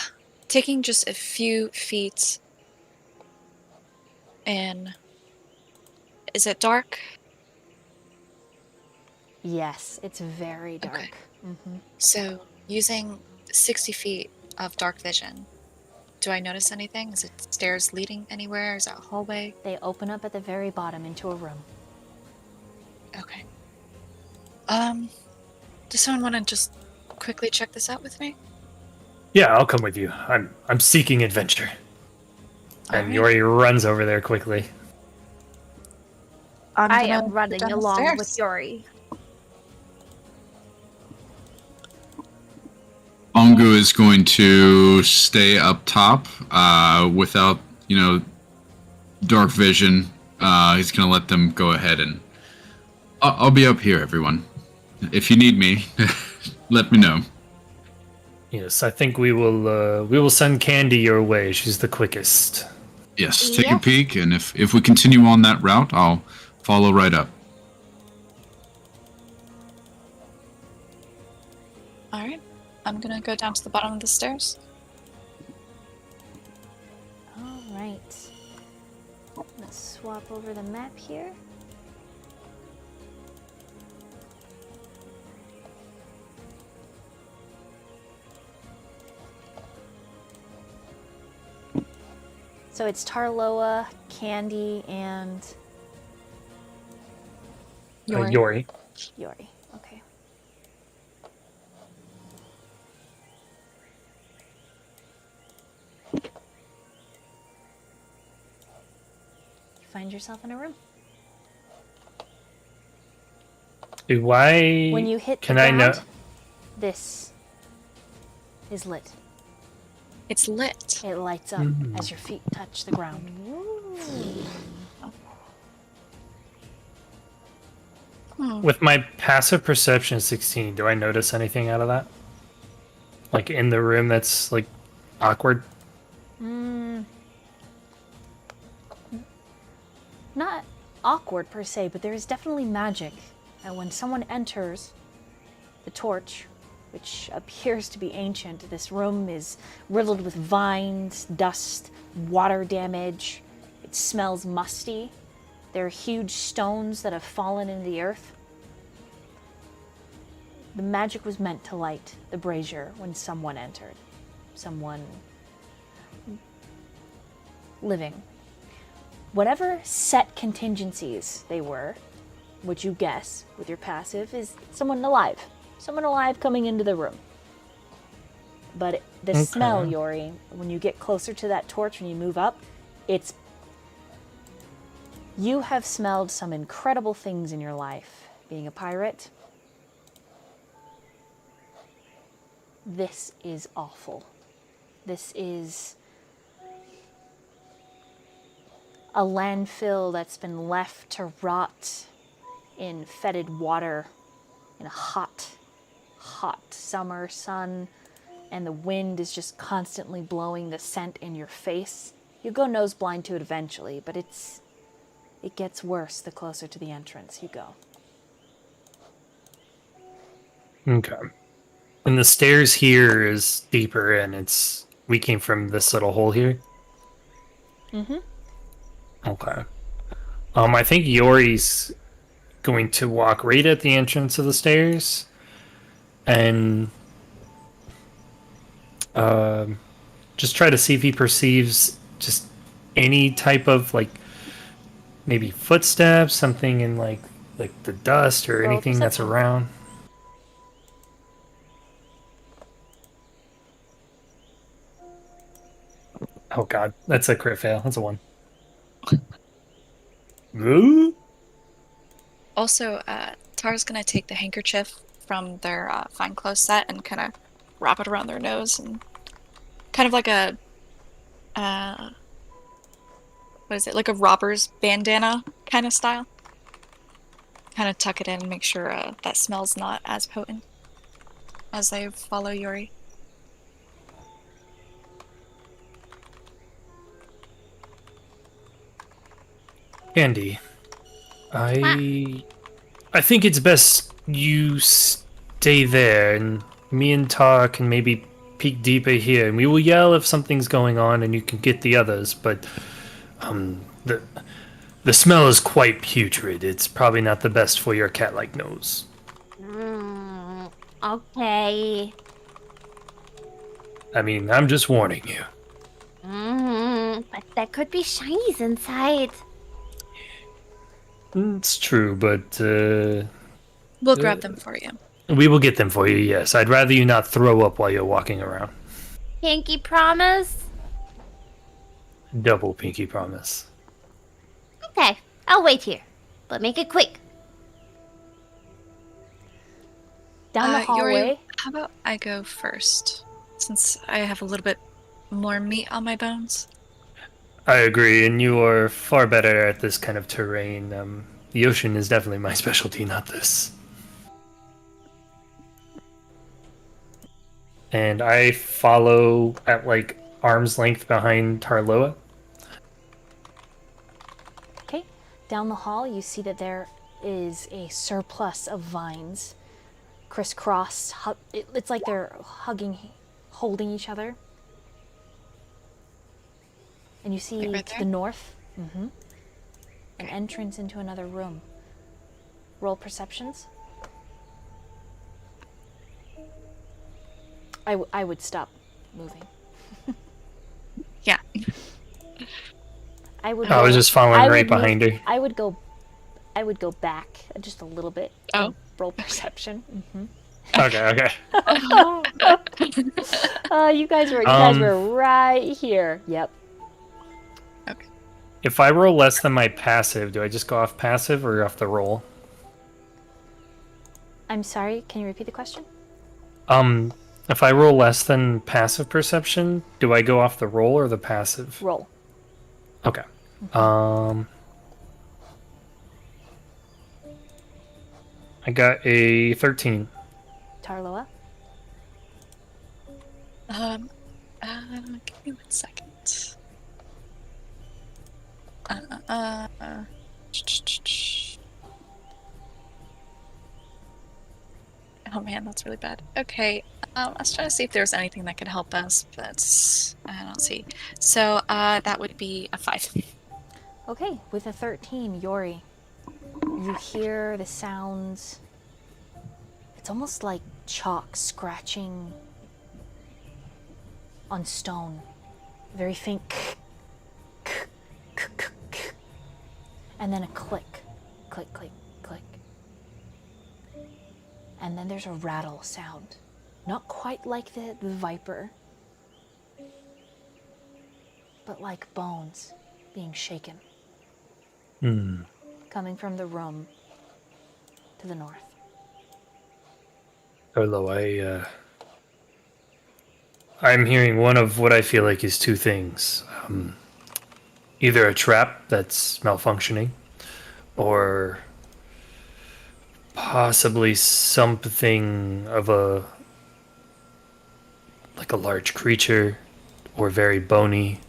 Speaker 6: taking just a few feet in, is it dark?
Speaker 1: Yes, it's very dark.
Speaker 6: Okay.
Speaker 1: Hmm.
Speaker 6: So, using 60 feet of dark vision, do I notice anything? Is it stairs leading anywhere? Is that a hallway?
Speaker 1: They open up at the very bottom into a room.
Speaker 6: Okay. Does someone want to just quickly check this out with me?
Speaker 2: Yeah, I'll come with you. I'm seeking adventure. And
Speaker 6: Alright.
Speaker 2: Yori runs over there quickly.
Speaker 6: I'm
Speaker 4: I
Speaker 6: gonna
Speaker 4: am
Speaker 6: go
Speaker 4: running
Speaker 6: down the
Speaker 4: along
Speaker 6: stairs.
Speaker 4: with Yori.
Speaker 3: Bongu is going to stay up top without, dark vision. He's going to let them go ahead, and I'll be up here, everyone. If you need me, let me know.
Speaker 2: Yes, I think we will send Candy your way. She's the quickest.
Speaker 3: Yes, take a
Speaker 4: Yep.
Speaker 3: peek, and if we continue on that route, I'll follow right up.
Speaker 6: Alright. I'm gonna go down to the bottom of the stairs.
Speaker 1: All right. Let's swap over the map here. So it's Tarloa, Candy, and
Speaker 2: Yori.
Speaker 1: Yori. Okay. You find yourself in a room.
Speaker 2: Do I?
Speaker 1: When you hit
Speaker 2: Can
Speaker 1: the
Speaker 2: I
Speaker 1: ground,
Speaker 2: know?
Speaker 1: this is lit.
Speaker 6: It's lit.
Speaker 1: It lights up as your feet touch the ground.
Speaker 2: With my passive perception 16, do I notice anything out of that? Like in the room that's like awkward?
Speaker 1: Not awkward per se, but there is definitely magic. And when someone enters the torch, which appears to be ancient, this room is riddled with vines, dust, water damage. It smells musty. There are huge stones that have fallen into the earth. The magic was meant to light the brazier when someone entered. Someone living. Whatever set contingencies they were, which you guess with your passive, is someone alive. Someone alive coming into the room. But the smell, Yori, when you get closer to that torch, when you move up, it's... You have smelled some incredible things in your life. Being a pirate, this is awful. This is a landfill that's been left to rot in fetid water in a hot summer sun, and the wind is just constantly blowing the scent in your face. You go nose blind to it eventually, but it gets worse the closer to the entrance you go.
Speaker 2: Okay. And the stairs here is deeper, and we came from this little hole here.
Speaker 1: Mm-hmm.
Speaker 2: Okay. I think Yori's going to walk right at the entrance of the stairs, and just try to see if he perceives just any type of like maybe footsteps, something in like the dust or
Speaker 1: Roll
Speaker 2: anything that's
Speaker 1: perception.
Speaker 2: around. Oh god, that's a crit fail. That's a 1. Ooh.
Speaker 6: Also, Tara's gonna take the handkerchief from their fine clothes set and kind of wrap it around their nose and kind of like a what is it? Like a robber's bandana kind of style. Kind of tuck it in and make sure that smell's not as potent as I follow Yori.
Speaker 2: Andy, I think it's best you stay there, and me and Tar can maybe peek deeper here, and we will yell if something's going on, and you can get the others. But the smell is quite putrid. It's probably not the best for your cat-like nose.
Speaker 4: Okay.
Speaker 2: I mean, I'm just warning you.
Speaker 4: But there could be shinies inside.
Speaker 2: It's true, but
Speaker 6: We'll grab them for you.
Speaker 2: we will get them for you. Yes, I'd rather you not throw up while you're walking around.
Speaker 4: Pinky promise?
Speaker 2: Double pinky promise.
Speaker 4: Okay, I'll wait here. But make it quick.
Speaker 1: Down the hallway.
Speaker 6: Yori, how about I go first? Since I have a little bit more meat on my bones.
Speaker 2: I agree, and you are far better at this kind of terrain. The ocean is definitely my specialty, not this. And I follow at like arm's length behind Tarloa.
Speaker 1: Okay. Down the hall, you see that there is a surplus of vines crisscrossed. It's like they're holding each other. And you see
Speaker 6: Like right
Speaker 1: to
Speaker 6: there?
Speaker 1: the north, an entrance into another room. Roll perceptions. I would stop moving.
Speaker 6: Yeah.
Speaker 1: I would.
Speaker 2: I was
Speaker 1: go-
Speaker 2: just following
Speaker 1: I
Speaker 2: right
Speaker 1: would move-
Speaker 2: behind her.
Speaker 1: I would go back just a little bit.
Speaker 6: Oh.
Speaker 1: And roll perception.
Speaker 2: Okay.
Speaker 1: You guys were right here. Yep.
Speaker 2: If I roll less than my passive, do I just go off passive or off the roll?
Speaker 1: I'm sorry. Can you repeat the question?
Speaker 2: If I roll less than passive perception, do I go off the roll or the passive?
Speaker 1: Roll.
Speaker 2: Okay. I got a 13.
Speaker 1: Tarloa.
Speaker 6: Give me 1 second. Oh man, that's really bad. Okay, I was trying to see if there was anything that could help us, but I don't see. So that would be a 5.
Speaker 1: Okay, with a 13, Yori, you hear the sounds. It's almost like chalk scratching on stone. Very faint. And then a click. Click, click, click. And then there's a rattle sound. Not quite like the viper, but like bones being shaken. Coming from the room to the north.
Speaker 2: Although I'm hearing one of what I feel like is two things. Either a trap that's malfunctioning, or possibly something of a large creature, or very bony.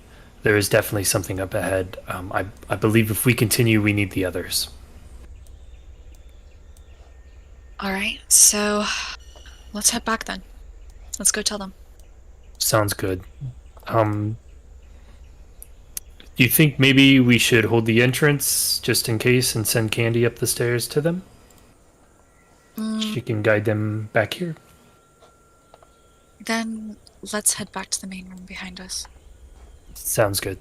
Speaker 2: There is definitely something up ahead. I believe if we continue, we need the others.
Speaker 6: All right, so let's head back then. Let's go tell them.
Speaker 2: Sounds good. Do you think maybe we should hold the entrance just in case and send Candy up the stairs to them? She can guide them back here.
Speaker 6: Then let's head back to the main room behind us.
Speaker 2: Sounds good.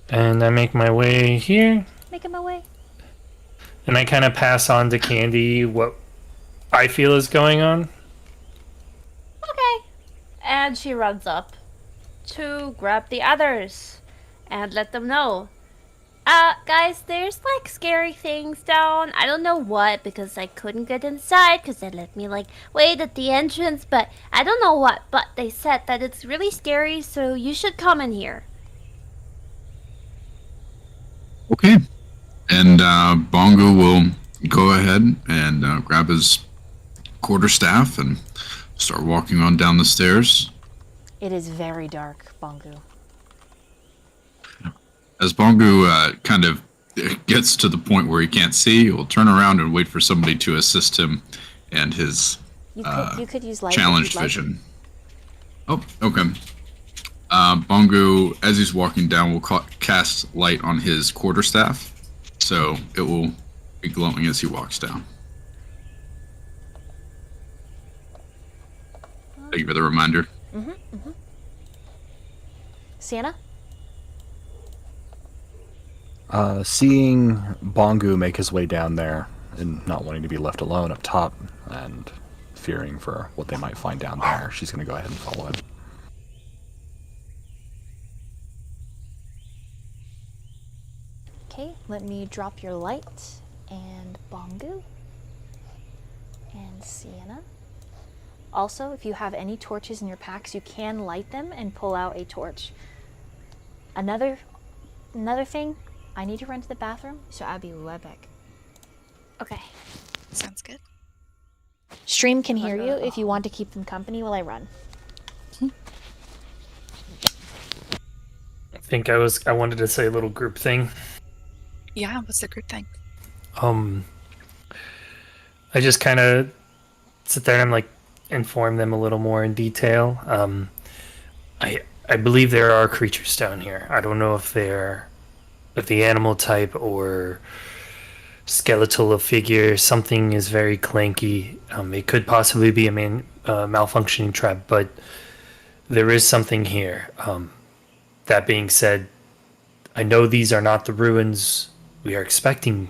Speaker 2: And I make my way here,
Speaker 1: Making my way.
Speaker 2: and I kind of pass on to Candy what I feel is going on.
Speaker 4: Okay. And she runs up to grab the others and let them know. Guys, there's like scary things down. I don't know what because I couldn't get inside because they let me like wait at the entrance, but I don't know what. But they said that it's really scary, so you should come in here.
Speaker 3: Okay. And Bongo will go ahead and grab his quarterstaff and start walking on down the stairs.
Speaker 1: It is very dark, Bongu.
Speaker 3: As Bongo kind of gets to the point where he can't see, he'll turn around and wait for somebody to assist him and his
Speaker 1: You could use light. if
Speaker 3: challenged
Speaker 1: you'd like.
Speaker 3: vision. Oh, okay. Bongo, as he's walking down, will cast light on his quarterstaff, so it will be glowing as he walks down. Thank you for the reminder.
Speaker 1: Sienna?
Speaker 5: Seeing Bongu make his way down there and not wanting to be left alone up top and fearing for what they might find down there, she's going to go ahead and follow him.
Speaker 1: Okay, let me drop your light and Bongu and Sienna. Also, if you have any torches in your packs, you can light them and pull out a torch. Another thing, I need to run to the bathroom, so I'll be right back.
Speaker 6: Okay. Sounds good.
Speaker 1: Stream can hear you if you want to keep them company while I run.
Speaker 2: I think I wanted to say a little group thing.
Speaker 6: Yeah, what's the group thing?
Speaker 2: I just kind of sit there and I'm like inform them a little more in detail. I believe there are creatures down here. I don't know if they're of the animal type or skeletal of figure. Something is very clanky. It could possibly be a malfunctioning trap, but there is something here. That being said, I know these are not the ruins we are expecting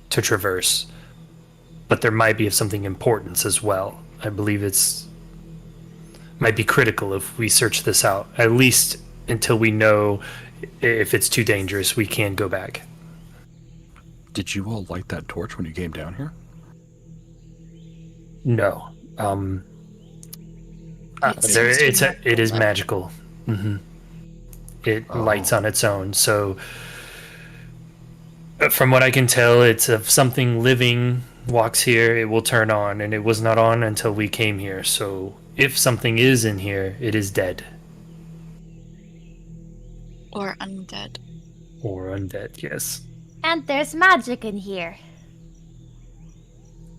Speaker 2: to traverse, but there might be of something importance as well. I believe it's might be critical if we search this out, at least until we know if it's too dangerous, we can go back.
Speaker 5: Did you all light that torch when you came down here?
Speaker 2: No. It is magical. It lights on its own. So, from what I can tell, it's if something living walks here, it will turn on, and it was not on until we came here. So, if something is in here, it is dead.
Speaker 6: Or undead.
Speaker 2: Or undead, yes.
Speaker 4: And there's magic in here.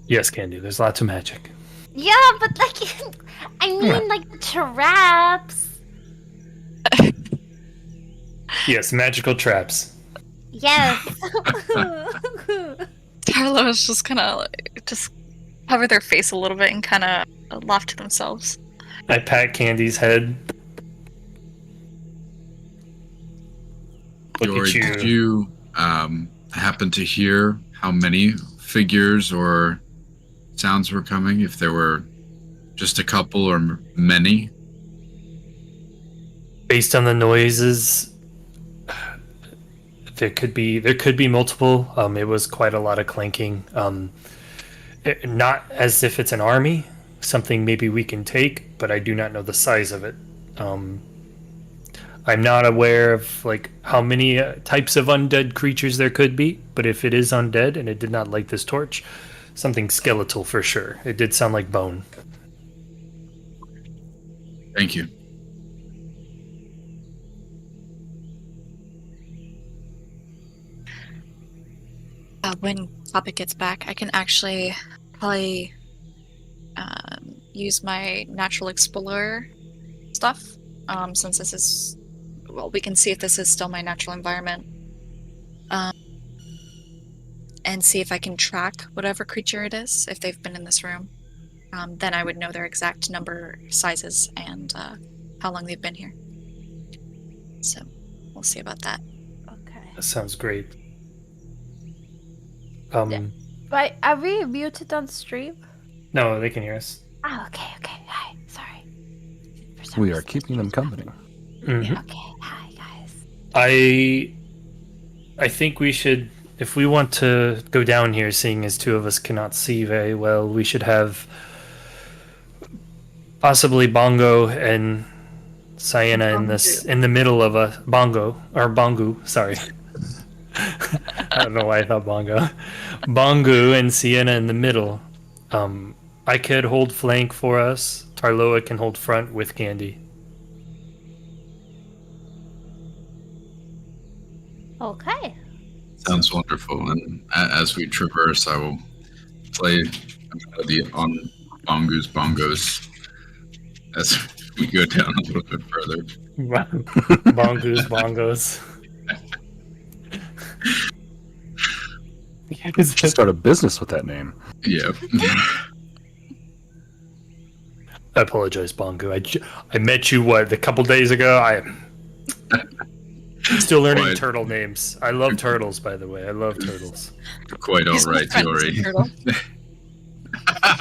Speaker 2: Yes, Candy, there's lots of magic.
Speaker 4: Yeah, but like, I mean, like the traps.
Speaker 2: Yes, magical traps.
Speaker 4: Yes.
Speaker 6: Tarlo's just kind of just cover their face a little bit and kind of laugh to themselves.
Speaker 2: I pat Candy's head. Look
Speaker 3: Yori,
Speaker 2: at you.
Speaker 3: did you happen to hear how many figures or sounds were coming? If there were just a couple or many?
Speaker 2: Based on the noises, there could be multiple. It was quite a lot of clanking. Not as if it's an army, something maybe we can take, but I do not know the size of it. I'm not aware of like how many types of undead creatures there could be, but if it is undead and it did not light this torch, something skeletal for sure. It did sound like bone.
Speaker 3: Thank you.
Speaker 6: When Topic gets back, I can actually probably use my natural explorer stuff. Since this is, well, we can see if this is still my natural environment. And see if I can track whatever creature it is, if they've been in this room. Then I would know their exact number, sizes, and how long they've been here. So, we'll see about that.
Speaker 4: Okay.
Speaker 2: That sounds great.
Speaker 4: Wait, are we muted on stream?
Speaker 2: No, they can hear us.
Speaker 4: Oh, okay. Hi. Sorry. For some
Speaker 5: We are
Speaker 4: reason,
Speaker 5: keeping them company.
Speaker 2: Mhm.
Speaker 4: Okay. Hi, guys.
Speaker 2: I think we should, if we want to go down here, seeing as two of us cannot see very well, we should have possibly Bongo and Sienna in the middle of a Bongu, sorry. I don't know why I thought Bongo. Bongu and Sienna in the middle. I could hold flank for us. Tarloa can hold front with Candy.
Speaker 4: Okay.
Speaker 3: Sounds wonderful. And as we traverse, I will play a melody on Bongo's bongos as we go down a little bit further.
Speaker 2: Bongo's bongos.
Speaker 5: Should start a business with that name.
Speaker 3: Yeah.
Speaker 2: I apologize, Bongo. I met you a couple days ago. I'm still learning
Speaker 3: Quite.
Speaker 2: turtle names. I love turtles, by the way. I love turtles.
Speaker 3: Quite all
Speaker 6: He's my
Speaker 3: right,
Speaker 6: friend,
Speaker 3: Yori.
Speaker 6: Mr. Turtle.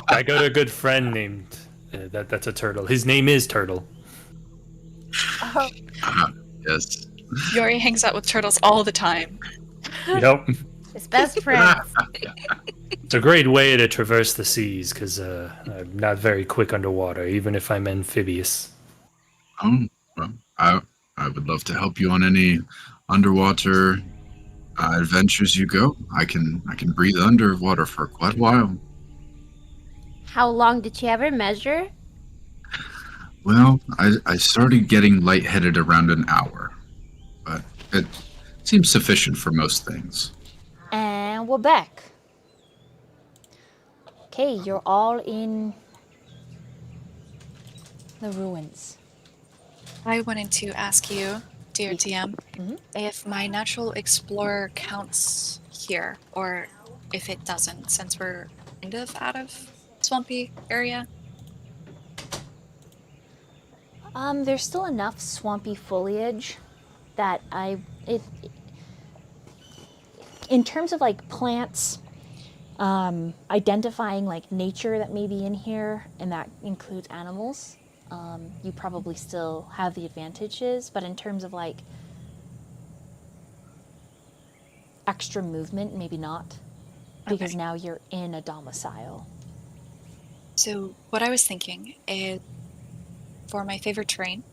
Speaker 2: I got a good friend named that's a turtle. His name is Turtle.
Speaker 3: Yes.
Speaker 6: Yori hangs out with turtles all the time.
Speaker 2: Yep.
Speaker 4: His best friend.
Speaker 2: It's a great way to traverse the seas because I'm not very quick underwater, even if I'm amphibious.
Speaker 3: Well, I would love to help you on any underwater adventures you go. I can breathe underwater for quite a while.
Speaker 4: How long did you ever measure?
Speaker 3: Well, I started getting lightheaded around an hour, but it seems sufficient for most things.
Speaker 1: And we're back. Okay, you're all in the ruins.
Speaker 6: I wanted to ask you, dear DM,
Speaker 1: Mhm.
Speaker 6: if my natural explorer counts here, or if it doesn't, since we're kind of out of swampy area.
Speaker 1: There's still enough swampy foliage that in terms of like plants, identifying like nature that may be in here, and that includes animals, you probably still have the advantages. But in terms of like extra movement, maybe not, because
Speaker 6: Okay.
Speaker 1: now you're in a domicile.
Speaker 6: So what I was thinking is, for my favorite terrain,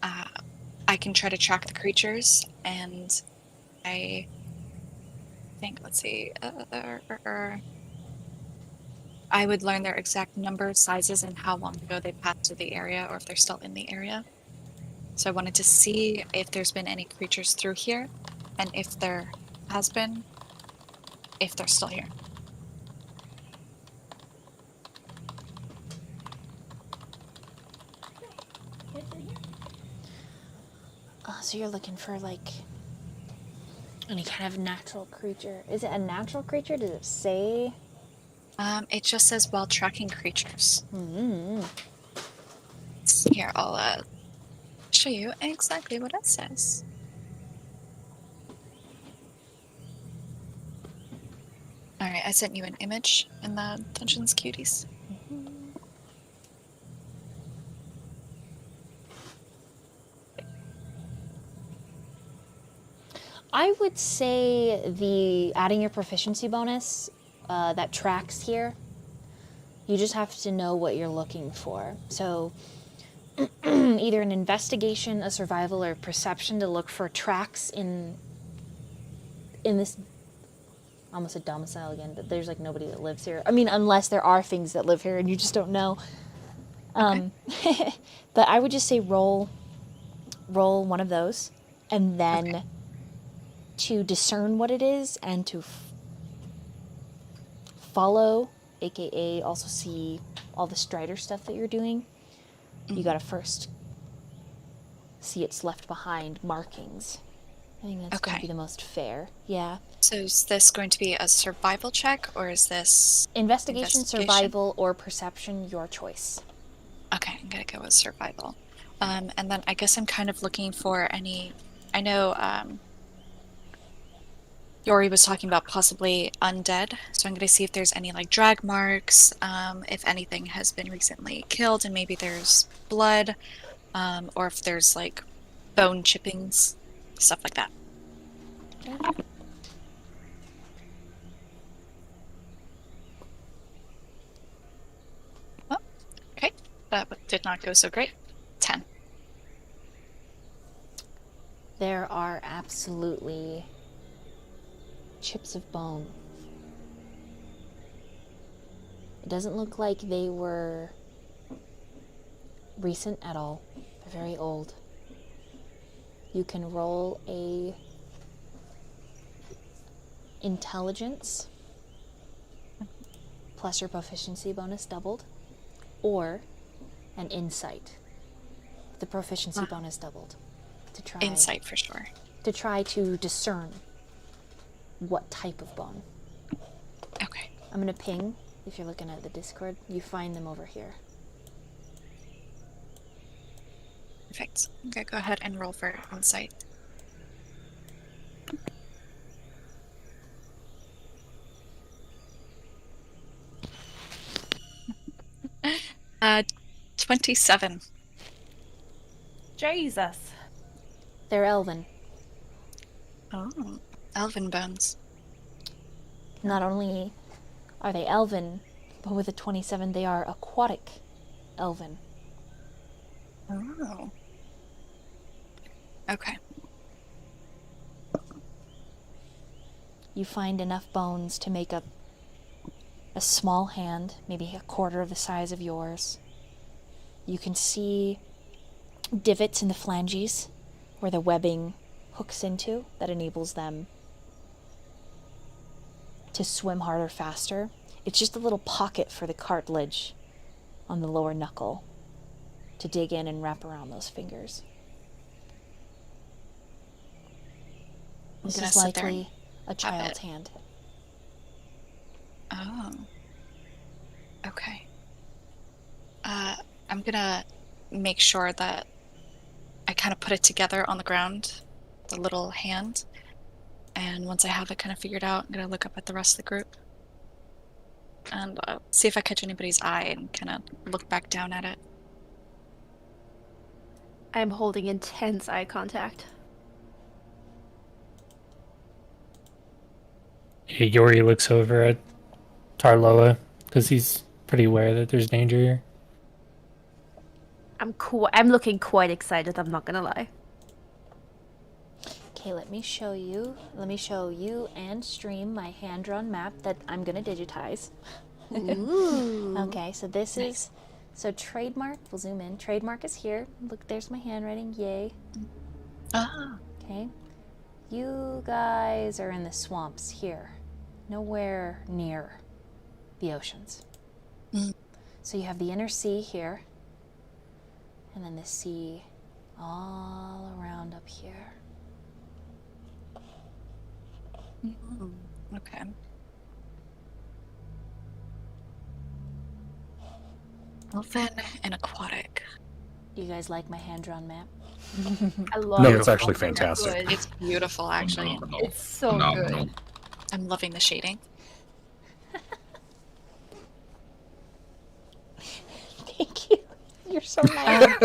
Speaker 6: uh, I can try to track the creatures, and I think, let's see, I would learn their exact number, sizes, and how long ago they passed through the area, or if they're still in the area. So I wanted to see if there's been any creatures through here, and if there has been, if they're still here.
Speaker 1: So you're looking for like any kind of natural creature. Is it a natural creature? Does it say?
Speaker 6: It just says while tracking creatures. Here, I'll show you exactly what it says. All right, I sent you an image in the Dungeons Cuties.
Speaker 1: I would say the adding your proficiency bonus that tracks here. You just have to know what you're looking for. So either an investigation, a survival, or perception to look for tracks in this. Almost a domicile again, but there's like nobody that lives here. I mean, unless there are things that live here and you just don't know. But I would just say roll one of those, and then
Speaker 6: Okay.
Speaker 1: to discern what it is and to follow, aka also see all the Strider stuff that you're doing. You gotta first see its left behind markings. I think that's going to
Speaker 6: Okay.
Speaker 1: be the most fair. Yeah.
Speaker 6: So is this going to be a survival check, or is this
Speaker 1: Investigation,
Speaker 6: investigation?
Speaker 1: survival, or perception, your choice.
Speaker 6: Okay, I'm gonna go with survival. And then I guess I'm kind of looking for any. I know Yori was talking about possibly undead, so I'm gonna see if there's any like drag marks, if anything has been recently killed, and maybe there's blood, or if there's like bone chippings, stuff like that. Oh, okay, that did not go so great. 10.
Speaker 1: There are absolutely chips of bone. It doesn't look like they were recent at all. They're very old. You can roll a intelligence plus your proficiency bonus doubled, or an insight, the proficiency bonus doubled, to try
Speaker 6: Insight for sure.
Speaker 1: to discern what type of bone.
Speaker 6: Okay.
Speaker 1: I'm gonna ping, if you're looking at the Discord, you find them over here.
Speaker 6: Perfect. Okay, go ahead and roll for insight. 27.
Speaker 4: Jesus.
Speaker 1: They're elven.
Speaker 6: Oh, elven bones.
Speaker 1: Not only are they elven, but with a 27, they are aquatic elven.
Speaker 6: Oh. Okay.
Speaker 1: You find enough bones to make up a small hand, maybe a quarter of the size of yours. You can see divots in the phalanges where the webbing hooks into that enables them to swim harder, faster. It's just a little pocket for the cartilage on the lower knuckle. to dig in and wrap around those fingers. This
Speaker 6: gonna
Speaker 1: is
Speaker 6: sit there
Speaker 1: likely a
Speaker 6: it.
Speaker 1: child's hand.
Speaker 6: Oh. Okay. I'm gonna make sure that I kind of put it together on the ground, the little hand. And once I have it kind of figured out, I'm gonna look up at the rest of the group and see if I catch anybody's eye and kind of look back down at it.
Speaker 4: I'm holding intense eye contact.
Speaker 2: Yori looks over at Tarloa because he's pretty aware that there's danger here.
Speaker 4: I'm looking quite excited, I'm not gonna lie.
Speaker 1: Okay, let me show you and stream my hand-drawn map that I'm gonna digitize.
Speaker 4: Ooh.
Speaker 1: Okay, so this is, so trademark, we'll zoom in. Trademark is here. Look, there's my handwriting, yay.
Speaker 6: Ah.
Speaker 1: Okay. You guys are in the swamps here. Nowhere near the oceans.
Speaker 6: Mm.
Speaker 1: So you have the inner sea here. And then the sea all around up here.
Speaker 6: Okay. Well then, an aquatic.
Speaker 1: Do you guys like my hand-drawn map?
Speaker 4: I love
Speaker 5: No,
Speaker 4: it.
Speaker 5: it's actually
Speaker 4: So
Speaker 5: fantastic.
Speaker 4: good.
Speaker 6: It's beautiful, actually.
Speaker 3: Phenomenal.
Speaker 4: It's so
Speaker 3: Phenomenal.
Speaker 4: good.
Speaker 6: I'm loving the shading.
Speaker 1: Thank you. You're so nice.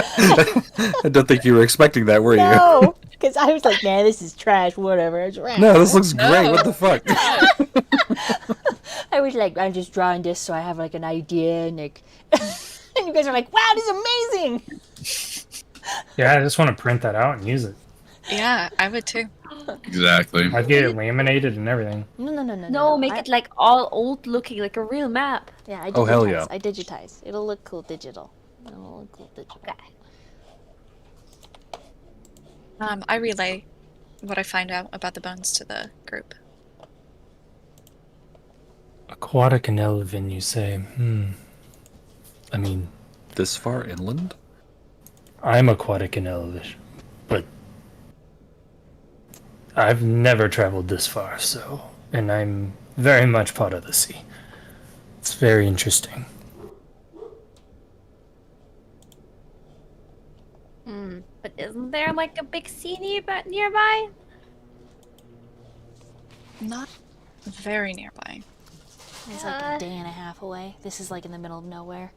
Speaker 5: I don't think you were expecting that, were you?
Speaker 1: No, because I was like, man, this is trash, whatever. It's
Speaker 5: No, this looks great. What the fuck?
Speaker 1: I was like, I'm just drawing this so I have like an idea, and like, and you guys are like, wow, this is amazing.
Speaker 2: Yeah, I just want to print that out and use it.
Speaker 6: Yeah, I would too.
Speaker 3: Exactly.
Speaker 2: I'd get it laminated and everything.
Speaker 1: No,
Speaker 4: Make it like all old looking, like a real map.
Speaker 1: Yeah, I digitize.
Speaker 5: Oh, hell yeah.
Speaker 1: I digitize. It'll look cool digital. It'll look cool digital.
Speaker 6: I relay what I find out about the bones to the group.
Speaker 2: Aquatic and elven, you say? I mean,
Speaker 5: This far inland?
Speaker 2: I'm aquatic and elvish, but I've never traveled this far, so, and I'm very much part of the sea. It's very interesting.
Speaker 4: But isn't there like a big sea nearby?
Speaker 6: Not very nearby.
Speaker 1: It's like a day and a half away. This is like in the middle of nowhere.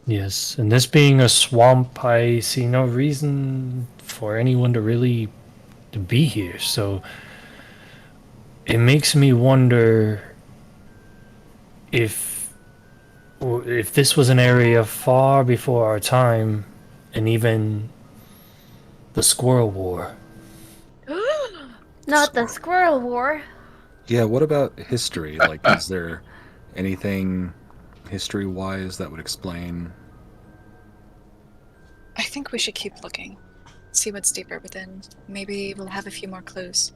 Speaker 2: Yes, and this being a swamp, I see no reason for anyone to really to be here, so it makes me wonder if this was an area far before our time, and even the Squirrel War.
Speaker 4: Not the Squirrel War.
Speaker 5: Yeah, what about history? Like, is there anything history-wise that would explain?
Speaker 6: I think we should keep looking. See what's deeper within. Maybe we'll have a few more clues.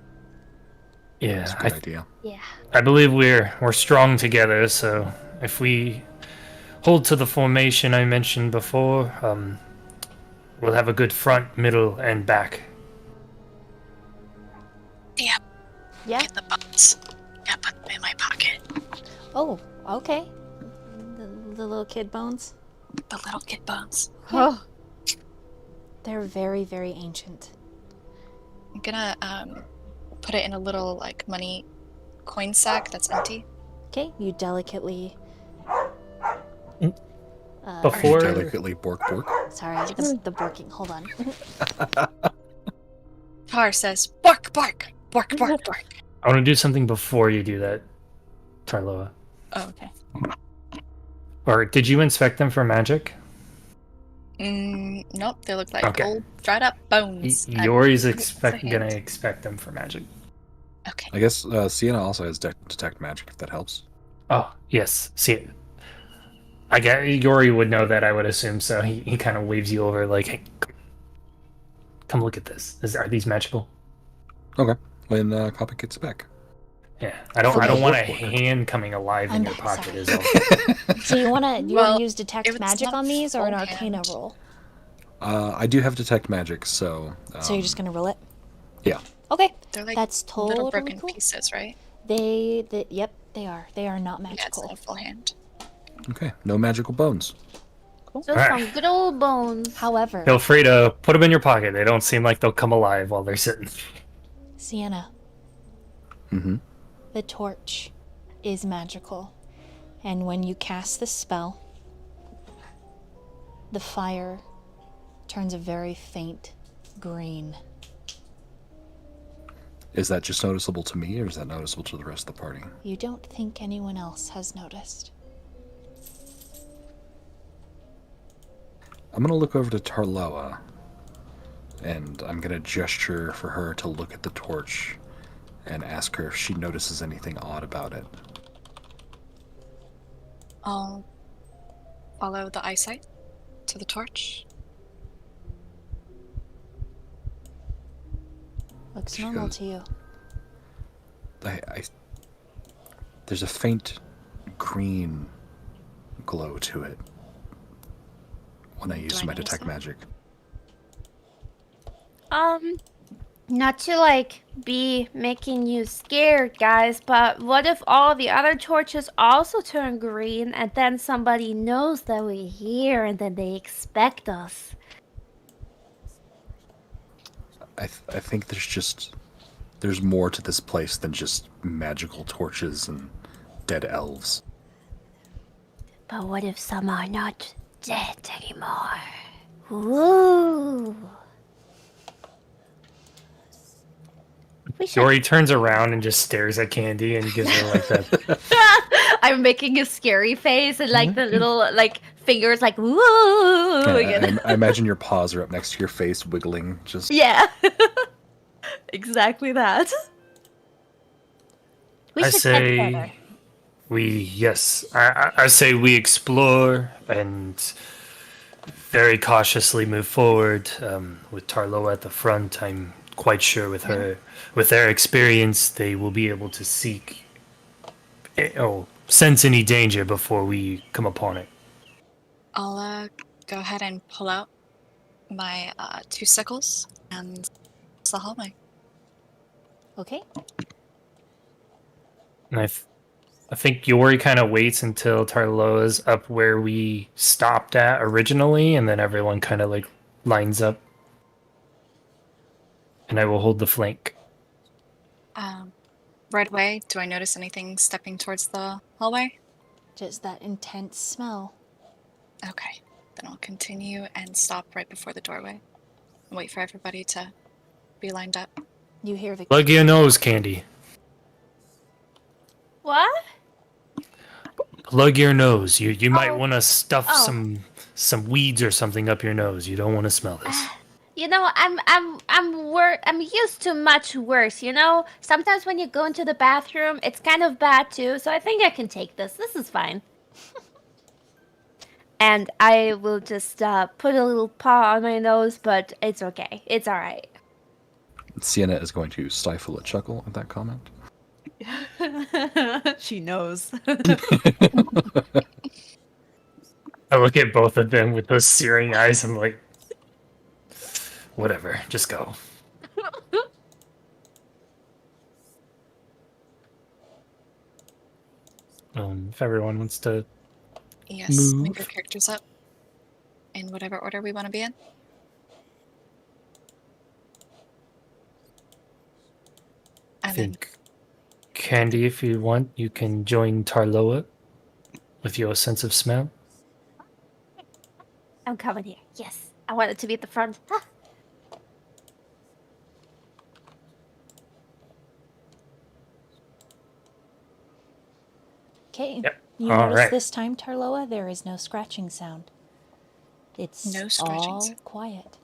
Speaker 2: Yeah,
Speaker 5: That's a good idea.
Speaker 4: Yeah.
Speaker 2: I believe we're strong together, so if we hold to the formation I mentioned before, we'll have a good front, middle, and back.
Speaker 6: Yeah.
Speaker 1: Yeah.
Speaker 6: Get the bones. Yeah, put them in my pocket.
Speaker 1: Oh, okay. The little kid bones.
Speaker 6: The little kid bones.
Speaker 4: Oh.
Speaker 1: They're very, very ancient.
Speaker 6: I'm gonna put it in a little like money coin sack that's empty.
Speaker 1: Okay, you delicately.
Speaker 2: Before
Speaker 5: Delicately bork.
Speaker 1: Sorry, the barking. Hold on.
Speaker 6: Tar says, bark, bark, bark, bark, bark.
Speaker 2: I want to do something before you do that, Tarloa.
Speaker 6: Oh, okay.
Speaker 2: Or did you inspect them for magic?
Speaker 6: Nope, they look like
Speaker 2: Okay.
Speaker 6: old, dried up bones.
Speaker 2: Yori's
Speaker 6: I'm-
Speaker 2: gonna expect them for magic.
Speaker 6: Okay.
Speaker 5: I guess Sienna also has detect magic, if that helps.
Speaker 2: Oh yes, see, I get Yori would know that. I would assume so. He kind of waves you over, like, "Hey, come look at this. Are these magical?"
Speaker 5: Okay. When Copy gets back.
Speaker 2: Yeah, I don't want a
Speaker 5: Warp Order.
Speaker 2: hand coming alive in
Speaker 1: I'm
Speaker 2: your
Speaker 1: back,
Speaker 2: pocket.
Speaker 1: sorry.
Speaker 2: Is all.
Speaker 1: So you wanna
Speaker 6: Well,
Speaker 1: use detect
Speaker 6: if it's
Speaker 1: magic
Speaker 6: not
Speaker 1: on these or an
Speaker 6: full
Speaker 1: arcana
Speaker 6: hand.
Speaker 1: roll?
Speaker 5: I do have detect magic, so.
Speaker 1: So you're just gonna roll it?
Speaker 5: Yeah.
Speaker 1: Okay.
Speaker 6: They're like
Speaker 1: That's
Speaker 6: little
Speaker 1: totally
Speaker 6: broken
Speaker 1: cool.
Speaker 6: pieces, right?
Speaker 1: Yep, they are. They are not
Speaker 6: Yeah, it's
Speaker 1: magical.
Speaker 6: not a full hand.
Speaker 5: Okay. No magical bones.
Speaker 4: Just
Speaker 2: Alright.
Speaker 4: some good old bones.
Speaker 1: However,
Speaker 2: Feel free to put them in your pocket. They don't seem like they'll come alive while they're sitting.
Speaker 1: Sienna,
Speaker 5: Mm-hmm.
Speaker 1: the torch is magical. And when you cast the spell, the fire turns a very faint green.
Speaker 5: Is that just noticeable to me, or is that noticeable to the rest of the party?
Speaker 1: You don't think anyone else has noticed.
Speaker 5: I'm gonna look over to Tarloa, and I'm gonna gesture for her to look at the torch and ask her if she notices anything odd about it.
Speaker 6: I'll follow the eyesight to the torch.
Speaker 1: Looks
Speaker 5: She
Speaker 1: normal
Speaker 5: goes-
Speaker 1: to you.
Speaker 5: There's a faint green glow to it when I use
Speaker 6: I
Speaker 5: my
Speaker 6: notice
Speaker 5: detect
Speaker 6: that?
Speaker 5: magic.
Speaker 4: Not to like be making you scared, guys, but what if all the other torches also turn green and then somebody knows that we're here and then they expect us?
Speaker 5: I think there's more to this place than just magical torches and dead elves.
Speaker 4: But what if some are not dead anymore? Ooh. We should.
Speaker 2: Yori turns around and just stares at Candy and gives her like that.
Speaker 4: I'm making a scary face and like the little like fingers like woo.
Speaker 5: I imagine your paws are up next to your face, wiggling. Just
Speaker 4: Yeah. Exactly that. We
Speaker 2: I
Speaker 4: should head
Speaker 2: say
Speaker 4: better.
Speaker 2: I say we explore and very cautiously move forward. With Tarloa at the front, I'm quite sure with their experience, they will be able to sense any danger before we come upon it.
Speaker 6: I'll go ahead and pull out my 2 sickles and it's the hallway.
Speaker 1: Okay.
Speaker 2: And I think Yori kind of waits until Tarloa's up where we stopped at originally, and then everyone kind of like lines up. And I will hold the flank.
Speaker 6: Right away, do I notice anything stepping towards the hallway?
Speaker 1: Just that intense smell.
Speaker 6: Okay, then I'll continue and stop right before the doorway and wait for everybody to be lined up.
Speaker 1: You hear the
Speaker 2: Plug your nose, Candy.
Speaker 4: What?
Speaker 2: Plug your nose. You might
Speaker 4: Oh.
Speaker 2: want to stuff
Speaker 4: Oh.
Speaker 2: some weeds or something up your nose. You don't want to smell this.
Speaker 4: You know, I'm used to much worse, you know? Sometimes when you go into the bathroom, it's kind of bad too, so I think I can take this. This is fine. And I will just put a little paw on my nose, but it's okay. It's alright.
Speaker 5: Sienna is going to stifle a chuckle at that comment.
Speaker 1: She knows.
Speaker 2: I look at both of them with those searing eyes and like, whatever, just go. If everyone wants to,
Speaker 6: Yes,
Speaker 2: Move.
Speaker 6: link our characters up in whatever order we want to be in.
Speaker 2: I
Speaker 6: And then
Speaker 2: think Candy, if you want, you can join Tarloa with your sense of smell.
Speaker 4: I'm coming here. Yes. I want it to be at the front. Ah.
Speaker 1: Okay.
Speaker 2: Yep.
Speaker 1: You
Speaker 2: All
Speaker 1: notice
Speaker 2: right.
Speaker 1: this time, Tarloa, there is no scratching sound. It's
Speaker 6: No scratching
Speaker 1: all
Speaker 6: sound.
Speaker 1: quiet.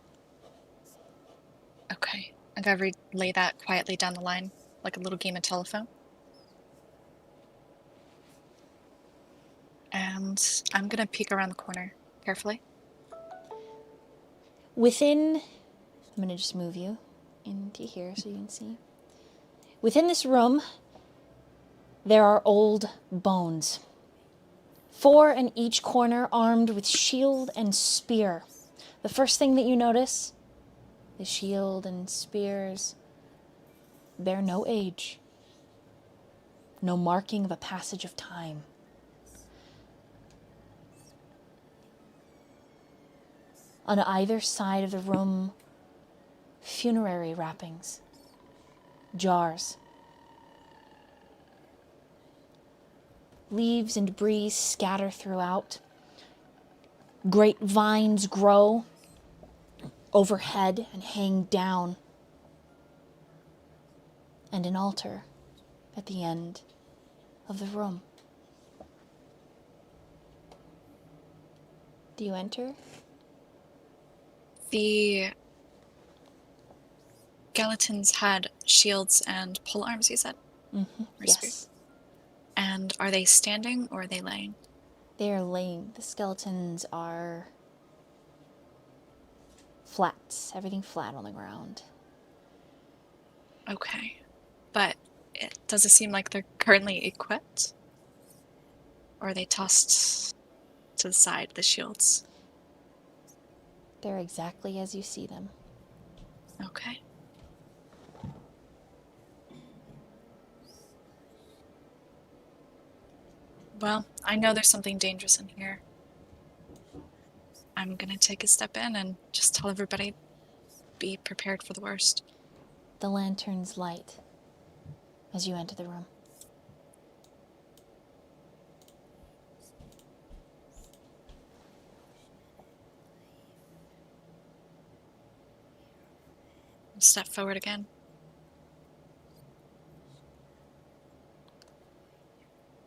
Speaker 6: okay, I'm gonna relay that quietly down the line like a little game of telephone. And I'm gonna peek around the corner carefully.
Speaker 1: Within, I'm going to just move you into here so you can see. Within this room, There are old bones. 4 in each corner, armed with shield and spear. The first thing that you notice, the shield and spears bear no age, no marking of a passage of time. On either side of the room, funerary wrappings, jars. Leaves and debris scatter throughout. Great vines grow overhead and hang down. And an altar at the end of the room. Do you enter?
Speaker 6: The skeletons had shields and pole arms, you said?
Speaker 1: Mm-hmm.
Speaker 6: Or
Speaker 1: Yes.
Speaker 6: And are they standing or are they laying?
Speaker 1: They are laying. The skeletons are flat. Everything flat on the ground.
Speaker 6: Okay. But does it seem like they're currently equipped? Or are they tossed to the side, the shields?
Speaker 1: They're exactly as you see them.
Speaker 6: Okay. Well, I know there's something dangerous in here. I'm gonna take a step in and just tell everybody, be prepared for the worst.
Speaker 1: The lanterns light as you enter the room.
Speaker 6: Step forward again.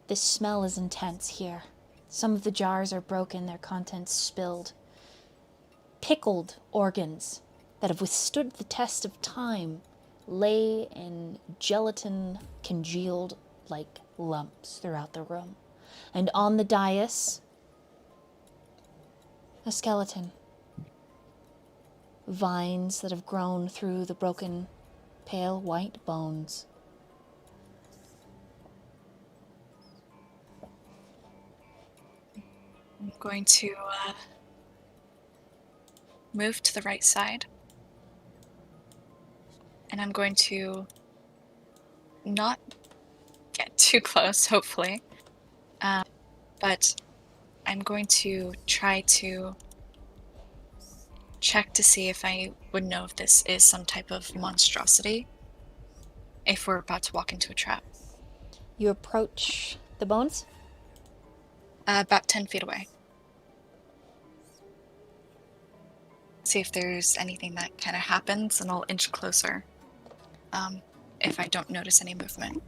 Speaker 1: The smell is intense here. Some of the jars are broken, their contents spilled. Pickled organs that have withstood the test of time lay in gelatin congealed like lumps throughout the room. And on the dais, a skeleton. Vines that have grown through the broken, pale white bones.
Speaker 6: I'm going to move to the right side. And I'm going to not get too close, hopefully. But I'm going to try to check to see if I would know if this is some type of monstrosity. If we're about to walk into a trap.
Speaker 1: You approach the bones?
Speaker 6: About 10 feet away. See if there's anything that kind of happens, and I'll inch closer. If I don't notice any movement.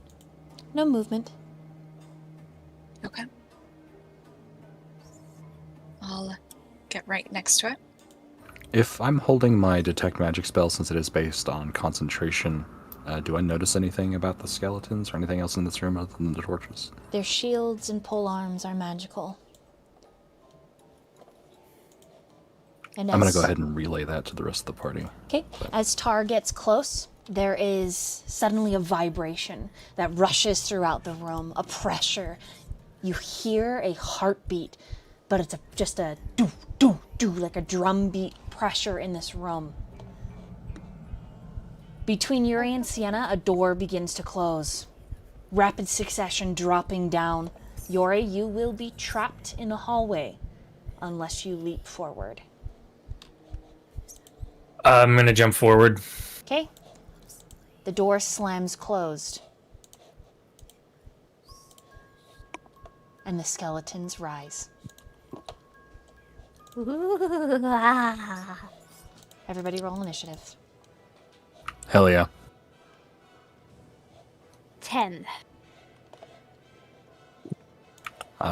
Speaker 1: No movement.
Speaker 6: Okay. I'll get right next to it.
Speaker 5: If I'm holding my detect magic spell, since it is based on concentration, do I notice anything about the skeletons or anything else in this room other than the torches?
Speaker 1: Their shields and pole arms are magical. And
Speaker 5: I'm going to go ahead and relay that to the rest of the party.
Speaker 1: Okay. As Tar gets close, there is suddenly a vibration that rushes throughout the room, a pressure. You hear a heartbeat, but it's just a do, do, do, like a drum beat pressure in this room. Between Yuri and Sienna, a door begins to close. Rapid succession dropping down. Yuri, you will be trapped in a hallway unless you leap forward.
Speaker 2: I'm going to jump forward.
Speaker 1: Okay. The door slams closed. And the skeletons rise. Everybody roll initiative.
Speaker 5: Hell yeah.
Speaker 4: 10.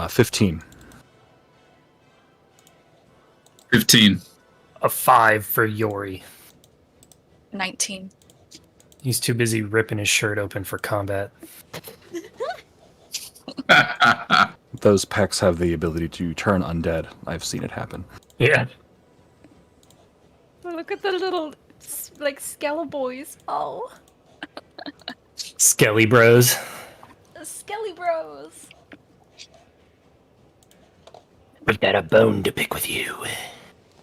Speaker 5: 15.
Speaker 3: 15.
Speaker 2: A 5 for Yori.
Speaker 6: 19.
Speaker 2: He's too busy ripping his shirt open for combat.
Speaker 5: Those pecs have the ability to turn undead. I've seen it happen.
Speaker 2: Yeah.
Speaker 4: Look at the little, like, skeleton boys. Oh.
Speaker 2: Skelly bros.
Speaker 4: Skelly Bros.
Speaker 2: We've got a bone to pick with you.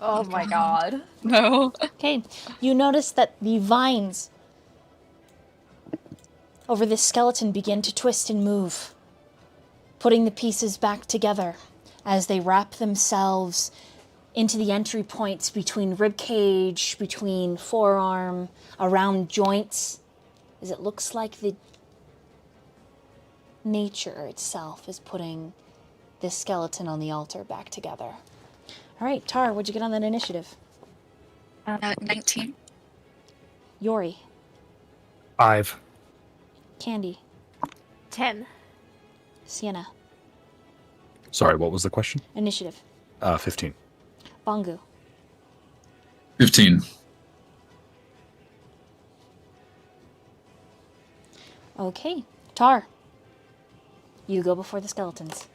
Speaker 4: Oh my god.
Speaker 6: No.
Speaker 1: Okay, you notice that the vines over this skeleton begin to twist and move, putting the pieces back together as they wrap themselves into the entry points between rib cage, between forearm, around joints, as it looks like the nature itself is putting this skeleton on the altar back together. All right, Tar, what'd you get on that initiative?
Speaker 6: 19.
Speaker 1: Yori,
Speaker 2: 5.
Speaker 1: Candy,
Speaker 4: 10.
Speaker 1: Sienna,
Speaker 5: Sorry, what was the question?
Speaker 1: initiative,
Speaker 5: 15.
Speaker 1: Bongu,
Speaker 3: 15.
Speaker 1: Okay, Tar, you go before the skeletons.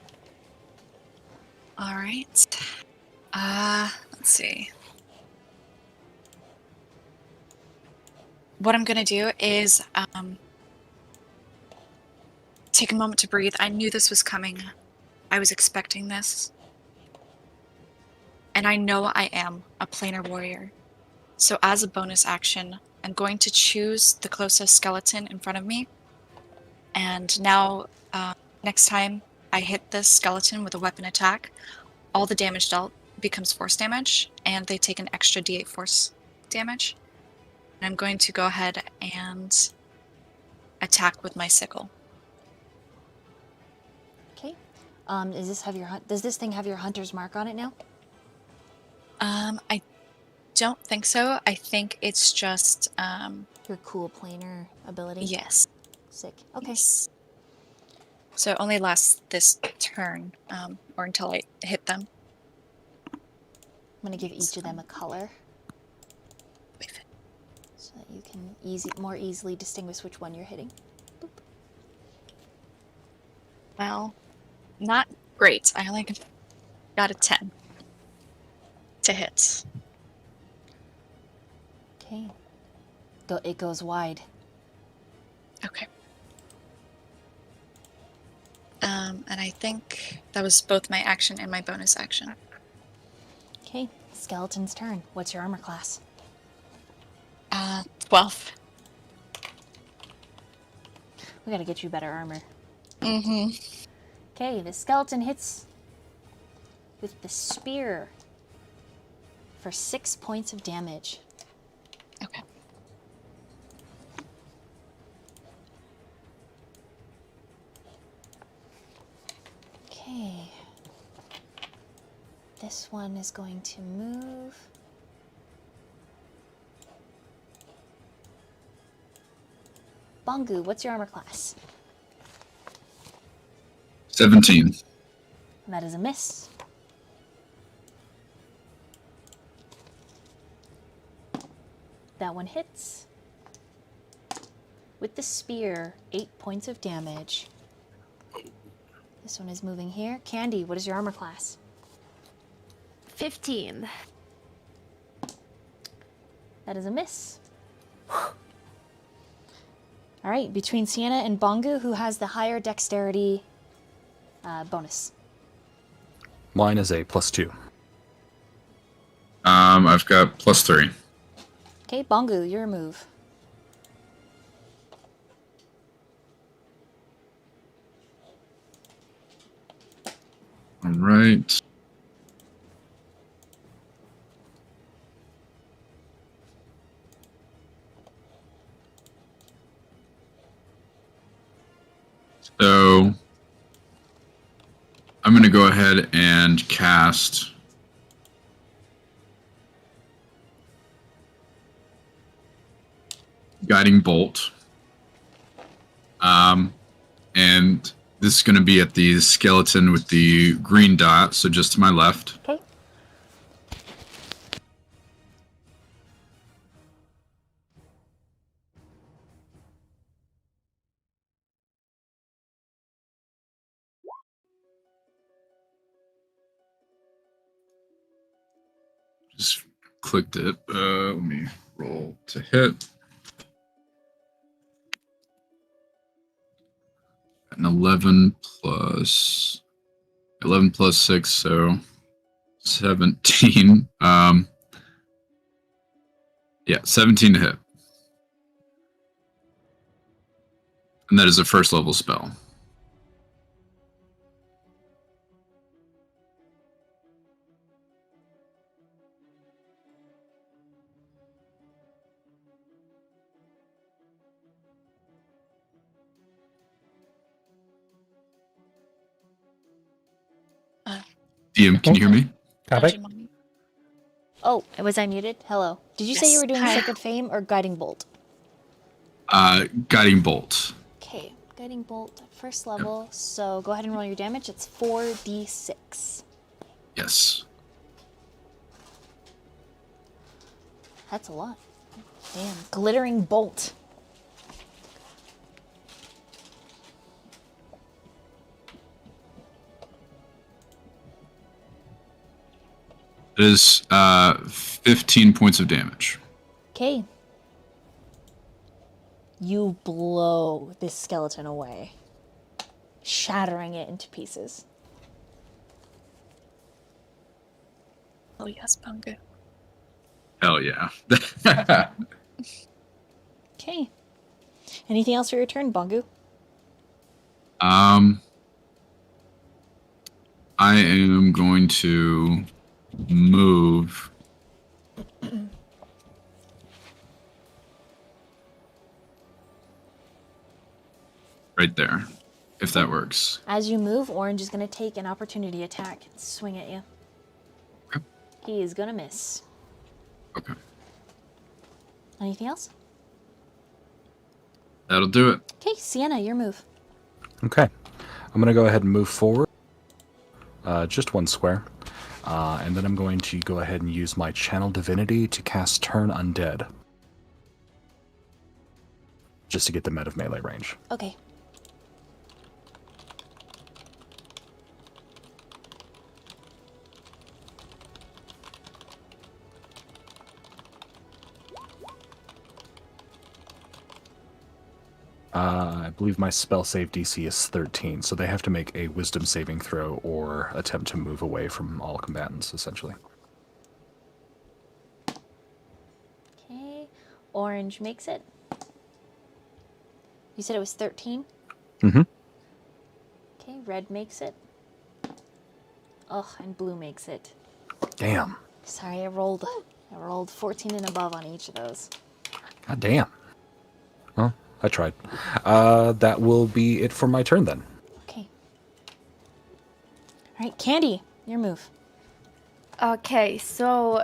Speaker 6: All right. Let's see. What I'm gonna do is take a moment to breathe. I knew this was coming. I was expecting this. And I know I am a planar warrior. So as a bonus action, I'm going to choose the closest skeleton in front of me. And now, next time I hit this skeleton with a weapon attack, all the damage dealt becomes force damage, and they take an extra d8 force damage. And I'm going to go ahead and attack with my sickle.
Speaker 1: Okay. Does this thing have your hunter's mark on it now?
Speaker 6: I don't think so. I think it's just,
Speaker 1: Your cool planar ability?
Speaker 6: yes.
Speaker 1: Sick. Okay.
Speaker 6: Yes. So it only lasts this turn, or until I hit them.
Speaker 1: I'm going to give each of them a color
Speaker 6: Wait.
Speaker 1: so that you can more easily distinguish which one you're hitting. Boop.
Speaker 6: Well, not great. I only got a 10 to hit.
Speaker 1: Okay. It goes wide.
Speaker 6: Okay. And I think that was both my action and my bonus action.
Speaker 1: Okay. Skeleton's turn. What's your armor class?
Speaker 6: 12.
Speaker 1: We got to get you better armor.
Speaker 6: Mm-hmm.
Speaker 1: Okay, the skeleton hits with the spear for 6 points of damage.
Speaker 6: Okay.
Speaker 1: Okay. This one is going to move. Bongu, what's your armor class?
Speaker 3: 17.
Speaker 1: That is a miss. That one hits. With the spear, 8 points of damage. This one is moving here. Candy, what is your armor class?
Speaker 4: 15.
Speaker 1: That is a miss. All right, between Sienna and Bongu, who has the higher dexterity bonus?
Speaker 5: Mine is a +2.
Speaker 3: I've got +3.
Speaker 1: Okay, Bongu, your move.
Speaker 3: All right. So I'm going to go ahead and cast Guiding Bolt. And this is going to be at the skeleton with the green dot, so just to my left.
Speaker 1: Okay.
Speaker 3: Just clicked it. Let me roll to hit. an 11 plus 6, so 17. Yeah, 17 to hit. And that is a first level spell. DM, can you hear me?
Speaker 2: Topic?
Speaker 6: Najimani.
Speaker 1: Oh, was I muted? Hello. Did you say you
Speaker 6: Yes.
Speaker 1: were doing
Speaker 6: Hi.
Speaker 1: Sacred Fame or Guiding Bolt?
Speaker 3: Guiding Bolt.
Speaker 1: Okay, Guiding Bolt, first level. So go ahead and roll your damage. It's 4d6.
Speaker 3: Yes.
Speaker 1: That's a lot. Damn. Glittering Bolt.
Speaker 3: It is 15 points of damage.
Speaker 1: Okay. You blow this skeleton away, shattering it into pieces.
Speaker 6: Oh yes, Bunga.
Speaker 3: Hell yeah.
Speaker 1: Okay. Anything else for your turn, Bongu?
Speaker 3: I am going to move right there, if that works.
Speaker 1: As you move, Orange is going to take an opportunity attack and swing at you.
Speaker 3: Okay.
Speaker 1: He is going to miss.
Speaker 3: Okay.
Speaker 1: Anything else?
Speaker 3: That'll do it.
Speaker 1: Okay, Sienna, your move.
Speaker 5: Okay. I'm going to go ahead and move forward. Just one square. And then I'm going to go ahead and use my Channel Divinity to cast Turn Undead. Just to get them out of melee range.
Speaker 1: Okay.
Speaker 5: I believe my spell save DC is 13, so they have to make a wisdom saving throw or attempt to move away from all combatants, essentially.
Speaker 1: Okay. Orange makes it. You said it was 13?
Speaker 5: Mm-hmm.
Speaker 1: Okay, red makes it. Ugh, and blue makes it.
Speaker 5: Damn.
Speaker 1: Sorry, I rolled 14 and above on each of those.
Speaker 5: God damn. Well, I tried. That will be it for my turn then.
Speaker 1: Okay. All right, Candy, your move.
Speaker 4: Okay, so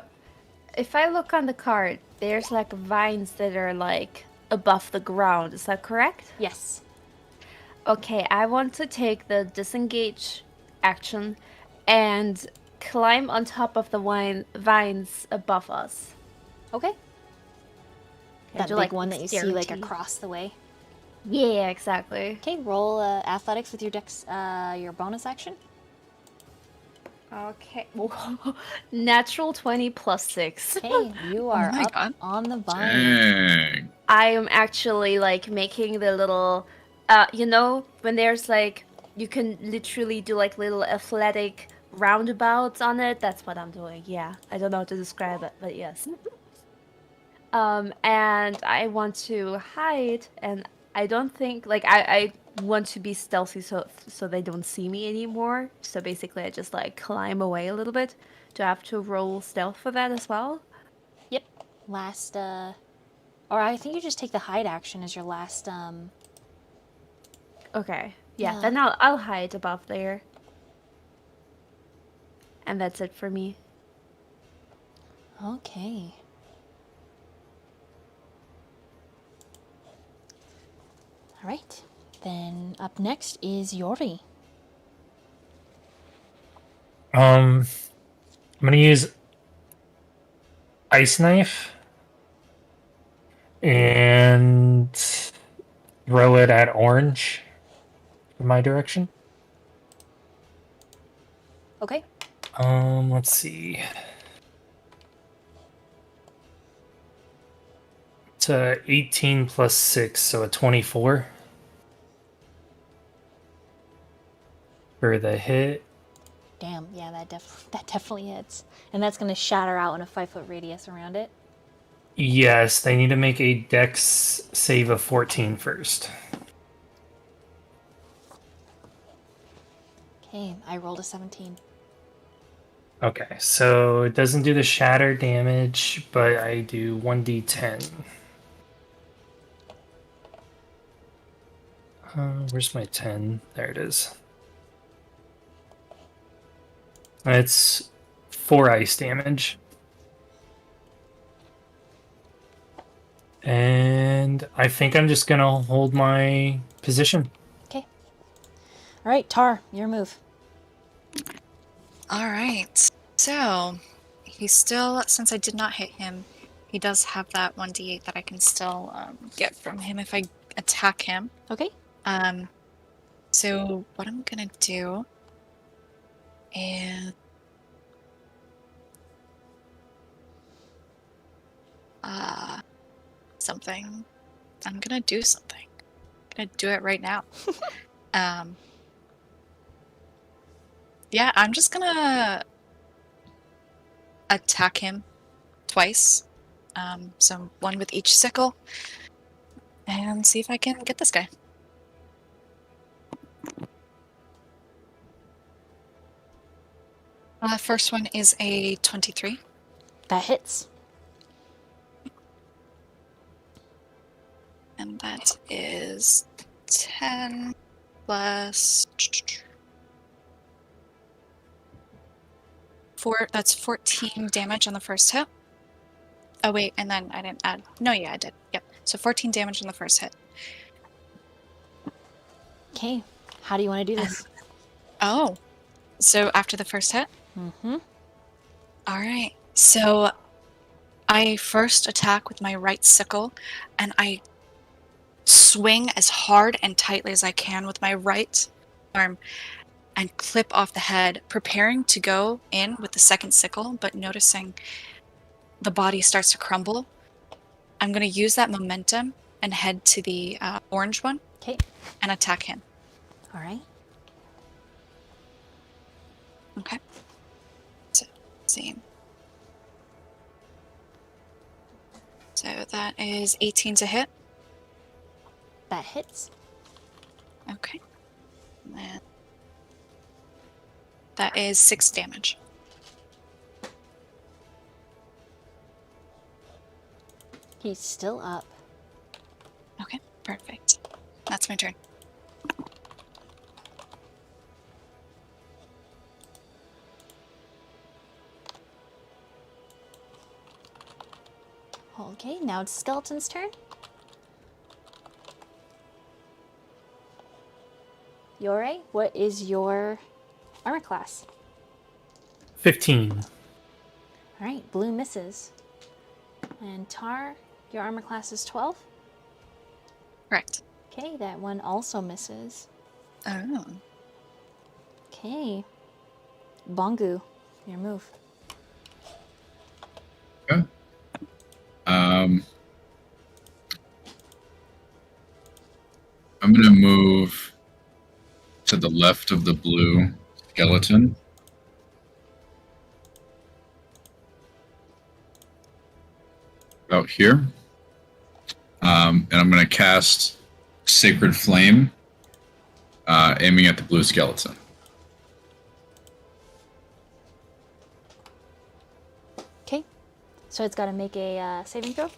Speaker 4: if I look on the card, there's like vines that are like above the ground. Is that correct?
Speaker 1: Yes.
Speaker 4: Okay, I want to take the disengage action and climb on top of the vines above us.
Speaker 1: Okay. That
Speaker 4: do,
Speaker 1: big
Speaker 4: like,
Speaker 1: one that you see like
Speaker 4: dexterity.
Speaker 1: across the way.
Speaker 4: Yeah, exactly.
Speaker 1: Okay, roll athletics with your your bonus action.
Speaker 4: Okay. Natural 20 plus 6.
Speaker 1: Okay, you are
Speaker 6: my
Speaker 1: up
Speaker 6: God.
Speaker 1: on the vine.
Speaker 3: Dang.
Speaker 4: I am actually like making the little, you know, when there's like, you can literally do like little athletic roundabouts on it. That's what I'm doing. Yeah. I don't know how to describe it, but yes. And I want to hide, and I don't think like I want to be stealthy so they don't see me anymore. So basically, I just like climb away a little bit. Do I have to roll stealth for that as well?
Speaker 1: Yep. Last or I think you just take the hide action as your last
Speaker 4: Okay. Yeah.
Speaker 1: Yeah.
Speaker 4: Then I'll hide above there. And that's it for me.
Speaker 1: Okay. All right. Then up next is Yori.
Speaker 2: I'm gonna use ice knife and throw it at orange in my direction.
Speaker 1: Okay.
Speaker 2: Let's see. It's 18 plus 6, so a 24. for the hit.
Speaker 1: Damn, yeah, that definitely hits. And that's going to shatter out in a 5-foot radius around it.
Speaker 2: Yes, they need to make a dex save of 14 first.
Speaker 1: Okay, I rolled a 17.
Speaker 2: Okay, so it doesn't do the shatter damage, but I do 1d10. Where's my 10? There it is. It's 4 ice damage. And I think I'm just gonna hold my position.
Speaker 1: Okay. All right, Tar, your move.
Speaker 6: All right. So he's still, since I did not hit him, he does have that 1d8 that I can still get from him if I attack him.
Speaker 1: Okay.
Speaker 6: So what I'm gonna do is something. I'm gonna do something. I'm gonna do it right now. Yeah, I'm just gonna attack him twice. So one with each sickle, and see if I can get this guy. First one is a 23.
Speaker 1: That hits.
Speaker 6: And that is 10 plus 4. That's 14 damage on the first hit. Oh, wait, and then I didn't add. No, yeah, I did. Yep. So 14 damage on the first hit.
Speaker 1: Okay. How do you want to do this?
Speaker 6: Oh. So after the first hit?
Speaker 1: Mm-hmm.
Speaker 6: All right. So I first attack with my right sickle, and I swing as hard and tightly as I can with my right arm and clip off the head, preparing to go in with the second sickle, but noticing the body starts to crumble. I'm going to use that momentum and head to the orange one.
Speaker 1: Okay.
Speaker 6: And attack him.
Speaker 1: All right.
Speaker 6: Okay. So, same. So that is 18 to hit.
Speaker 1: That hits.
Speaker 6: Okay. And then that is 6 damage.
Speaker 1: He's still up.
Speaker 6: Okay, perfect. That's my turn.
Speaker 1: Okay, now it's Skeleton's turn. Yore, what is your armor class?
Speaker 2: 15.
Speaker 1: All right, blue misses. And Tar, your armor class is 12?
Speaker 6: Correct.
Speaker 1: Okay, that one also misses.
Speaker 6: Oh.
Speaker 1: Okay. Bongu, your move.
Speaker 3: Okay. I'm gonna move to the left of the blue skeleton. About here. And I'm gonna cast Sacred Flame, aiming at the blue skeleton.
Speaker 1: Okay. So it's got to make a saving throw?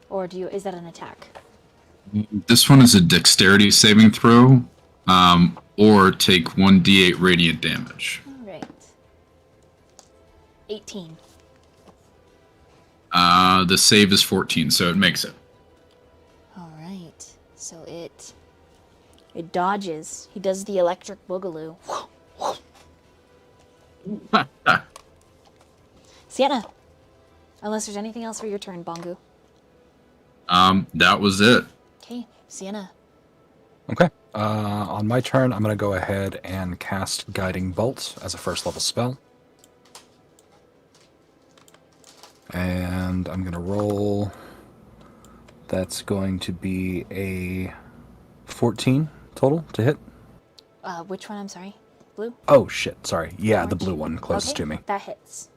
Speaker 1: Or is that an attack?
Speaker 3: This one is a dexterity saving throw, or take 1d8 radiant damage.
Speaker 1: All right. 18.
Speaker 3: The save is 14, so it makes it.
Speaker 1: All right. So it dodges. He does the electric boogaloo. Sienna. Unless there's anything else for your turn, Bongu.
Speaker 3: That was it.
Speaker 1: Okay, Sienna.
Speaker 5: Okay. On my turn, I'm going to go ahead and cast Guiding Bolt as a first level spell. And I'm going to roll. That's going to be a 14 total to hit.
Speaker 1: Which one? I'm sorry. Blue?
Speaker 5: Oh shit, sorry. Yeah, the
Speaker 1: Orange?
Speaker 5: blue one closest
Speaker 1: Okay,
Speaker 5: to me.
Speaker 1: that hits.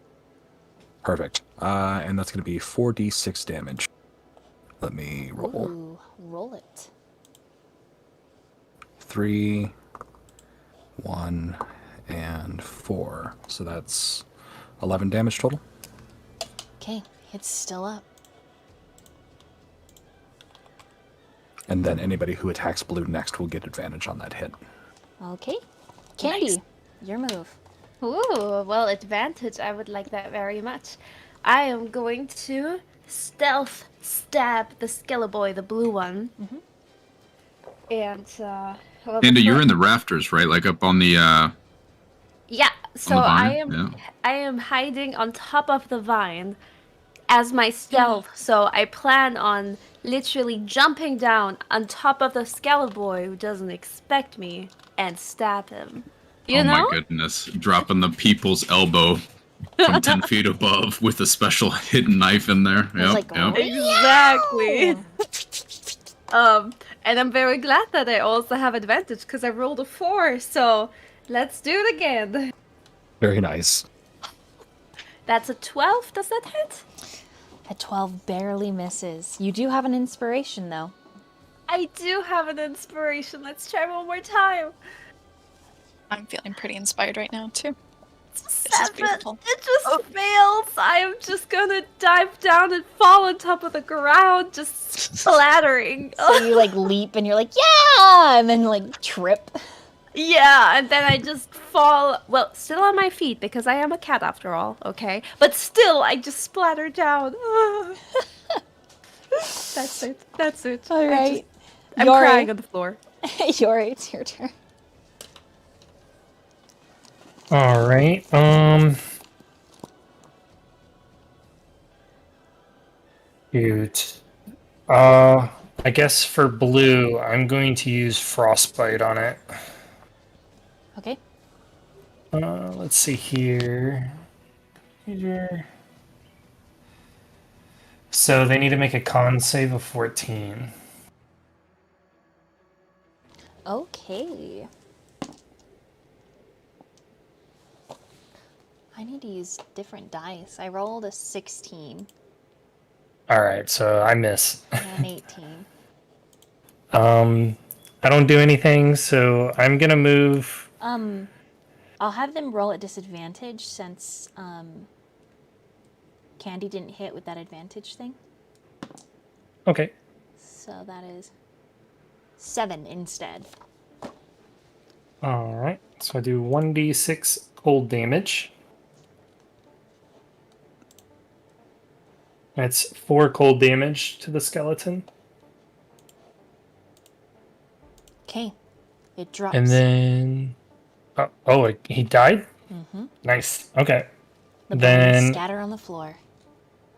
Speaker 5: Perfect. And that's going to be 4d6 damage. Let me roll.
Speaker 1: Ooh, roll it.
Speaker 5: 3, 1, and 4. So that's 11 damage total.
Speaker 1: Okay, it's still up.
Speaker 5: And then anybody who attacks blue next will get advantage on that hit.
Speaker 1: Okay. Candy,
Speaker 6: Nice.
Speaker 1: your move.
Speaker 4: Ooh, well, advantage. I would like that very much. I am going to stealth stab the Skeleboy, the blue one. And, well,
Speaker 3: Panda,
Speaker 4: before-
Speaker 3: you're in the rafters, right? Like up on the
Speaker 4: Yeah, so
Speaker 3: vine? Yeah.
Speaker 4: I am hiding on top of the vine as my stealth. So I plan on literally jumping down on top of the Skeleboy who doesn't expect me and stab him. You
Speaker 3: Oh
Speaker 4: know?
Speaker 3: my goodness. Dropping the people's elbow from 10 feet above with a special hidden knife in there.
Speaker 1: It's
Speaker 3: Yep,
Speaker 1: like,
Speaker 3: yep.
Speaker 4: Exactly. And I'm very glad that I also have advantage because I rolled a 4. So let's do it again.
Speaker 5: Very nice.
Speaker 4: That's a 12. Does that hit?
Speaker 1: A 12 barely misses. You do have an inspiration, though.
Speaker 4: I do have an inspiration. Let's try one more time.
Speaker 6: I'm feeling pretty inspired right now, too.
Speaker 4: It's a
Speaker 6: This is
Speaker 4: 7.
Speaker 6: beautiful.
Speaker 4: It just fails. I am just gonna dive down and fall on top of the ground, just splattering.
Speaker 1: So you like leap and you're like, yeah! And then like trip.
Speaker 4: Yeah, and then I just fall, well, still on my feet because I am a cat after all, okay? But still, I just splatter down. That's it. That's it.
Speaker 1: All right.
Speaker 4: I'm
Speaker 1: Yori.
Speaker 4: crying on the floor.
Speaker 1: Yori, it's your turn.
Speaker 2: All right. Shoot. I guess for blue, I'm going to use frostbite on it.
Speaker 1: Okay.
Speaker 2: Let's see here. Here. So they need to make a con save of 14.
Speaker 1: Okay. I need to use different dice. I rolled a 16
Speaker 2: All right, so I miss.
Speaker 1: and an 18.
Speaker 2: I don't do anything, so I'm gonna move.
Speaker 1: I'll have them roll at disadvantage since Candy didn't hit with that advantage thing.
Speaker 2: Okay.
Speaker 1: So that is 7 instead.
Speaker 2: All right, so I do 1d6 cold damage. That's 4 cold damage to the skeleton.
Speaker 1: Okay. It drops.
Speaker 2: And then... he died?
Speaker 1: Mm-hmm.
Speaker 2: Nice. Okay.
Speaker 1: The bones
Speaker 2: Then
Speaker 1: scatter on the floor.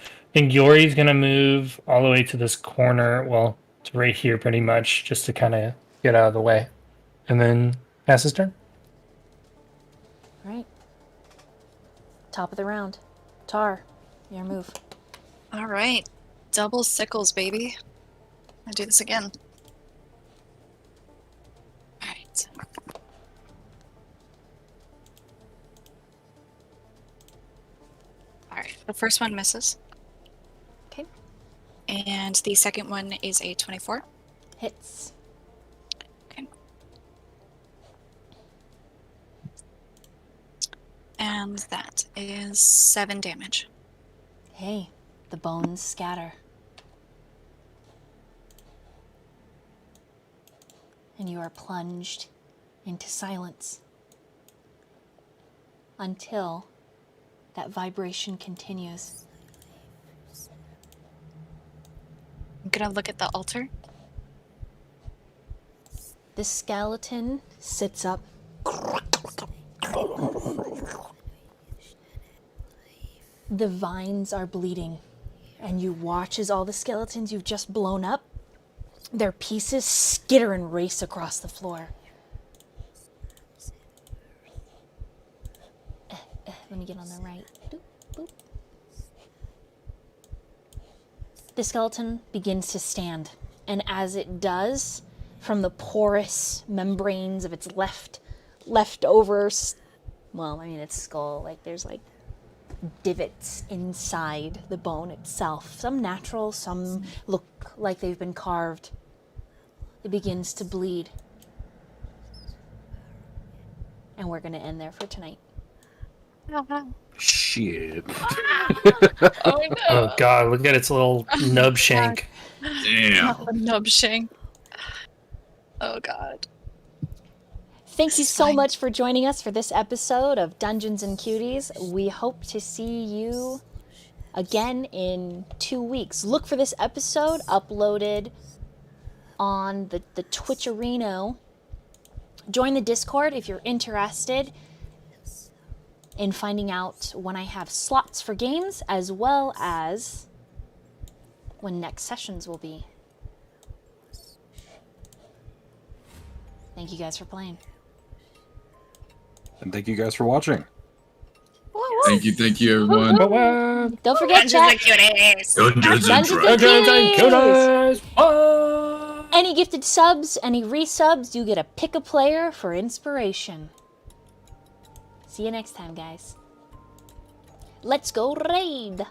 Speaker 2: I think Yori's going to move all the way to this corner. Well, to right here pretty much, just to kind of get out of the way. And then pass his turn.
Speaker 1: Right. Top of the round. Tar, your move.
Speaker 6: All right. Double sickles, baby. I'll do this again. All right. All right. The first one misses.
Speaker 1: Okay.
Speaker 6: And the second one is a 24.
Speaker 1: Hits.
Speaker 6: Okay. And that is 7 damage.
Speaker 1: Hey, the bones scatter. And you are plunged into silence until that vibration continues.
Speaker 6: I'm gonna look at the altar.
Speaker 1: The skeleton sits up. The vines are bleeding, and you watch as all the skeletons you've just blown up, their pieces skitter and race across the floor. Let me get on the right. Doop, boop. The skeleton begins to stand, and as it does, from the porous membranes of its leftover, well, I mean, its skull. Like, there's like divots inside the bone itself. Some natural, some look like they've been carved. It begins to bleed. And we're gonna end there for tonight.
Speaker 5: Shit.
Speaker 6: Oh no.
Speaker 2: Oh god, look at its little nub shank.
Speaker 3: Damn.
Speaker 6: Oh, nub shank. Oh god.
Speaker 1: Thank you
Speaker 6: It's
Speaker 1: so
Speaker 6: fine.
Speaker 1: much for joining us for this episode of Dungeons and Cuties. We hope to see you again in 2 weeks. Look for this episode uploaded on the Twitch Arena. Join the Discord if you're interested in finding out when I have slots for games, as well as when next sessions will be. Thank you guys for playing.
Speaker 5: And thank you guys for watching.
Speaker 3: Thank you, everyone.
Speaker 1: Don't forget, chat.
Speaker 3: Dungeons and
Speaker 1: Dungeons and
Speaker 3: Dragons.
Speaker 1: Cuties! Any gifted subs, any resubs, you get a pick a player for inspiration. See you next time, guys. Let's go raid!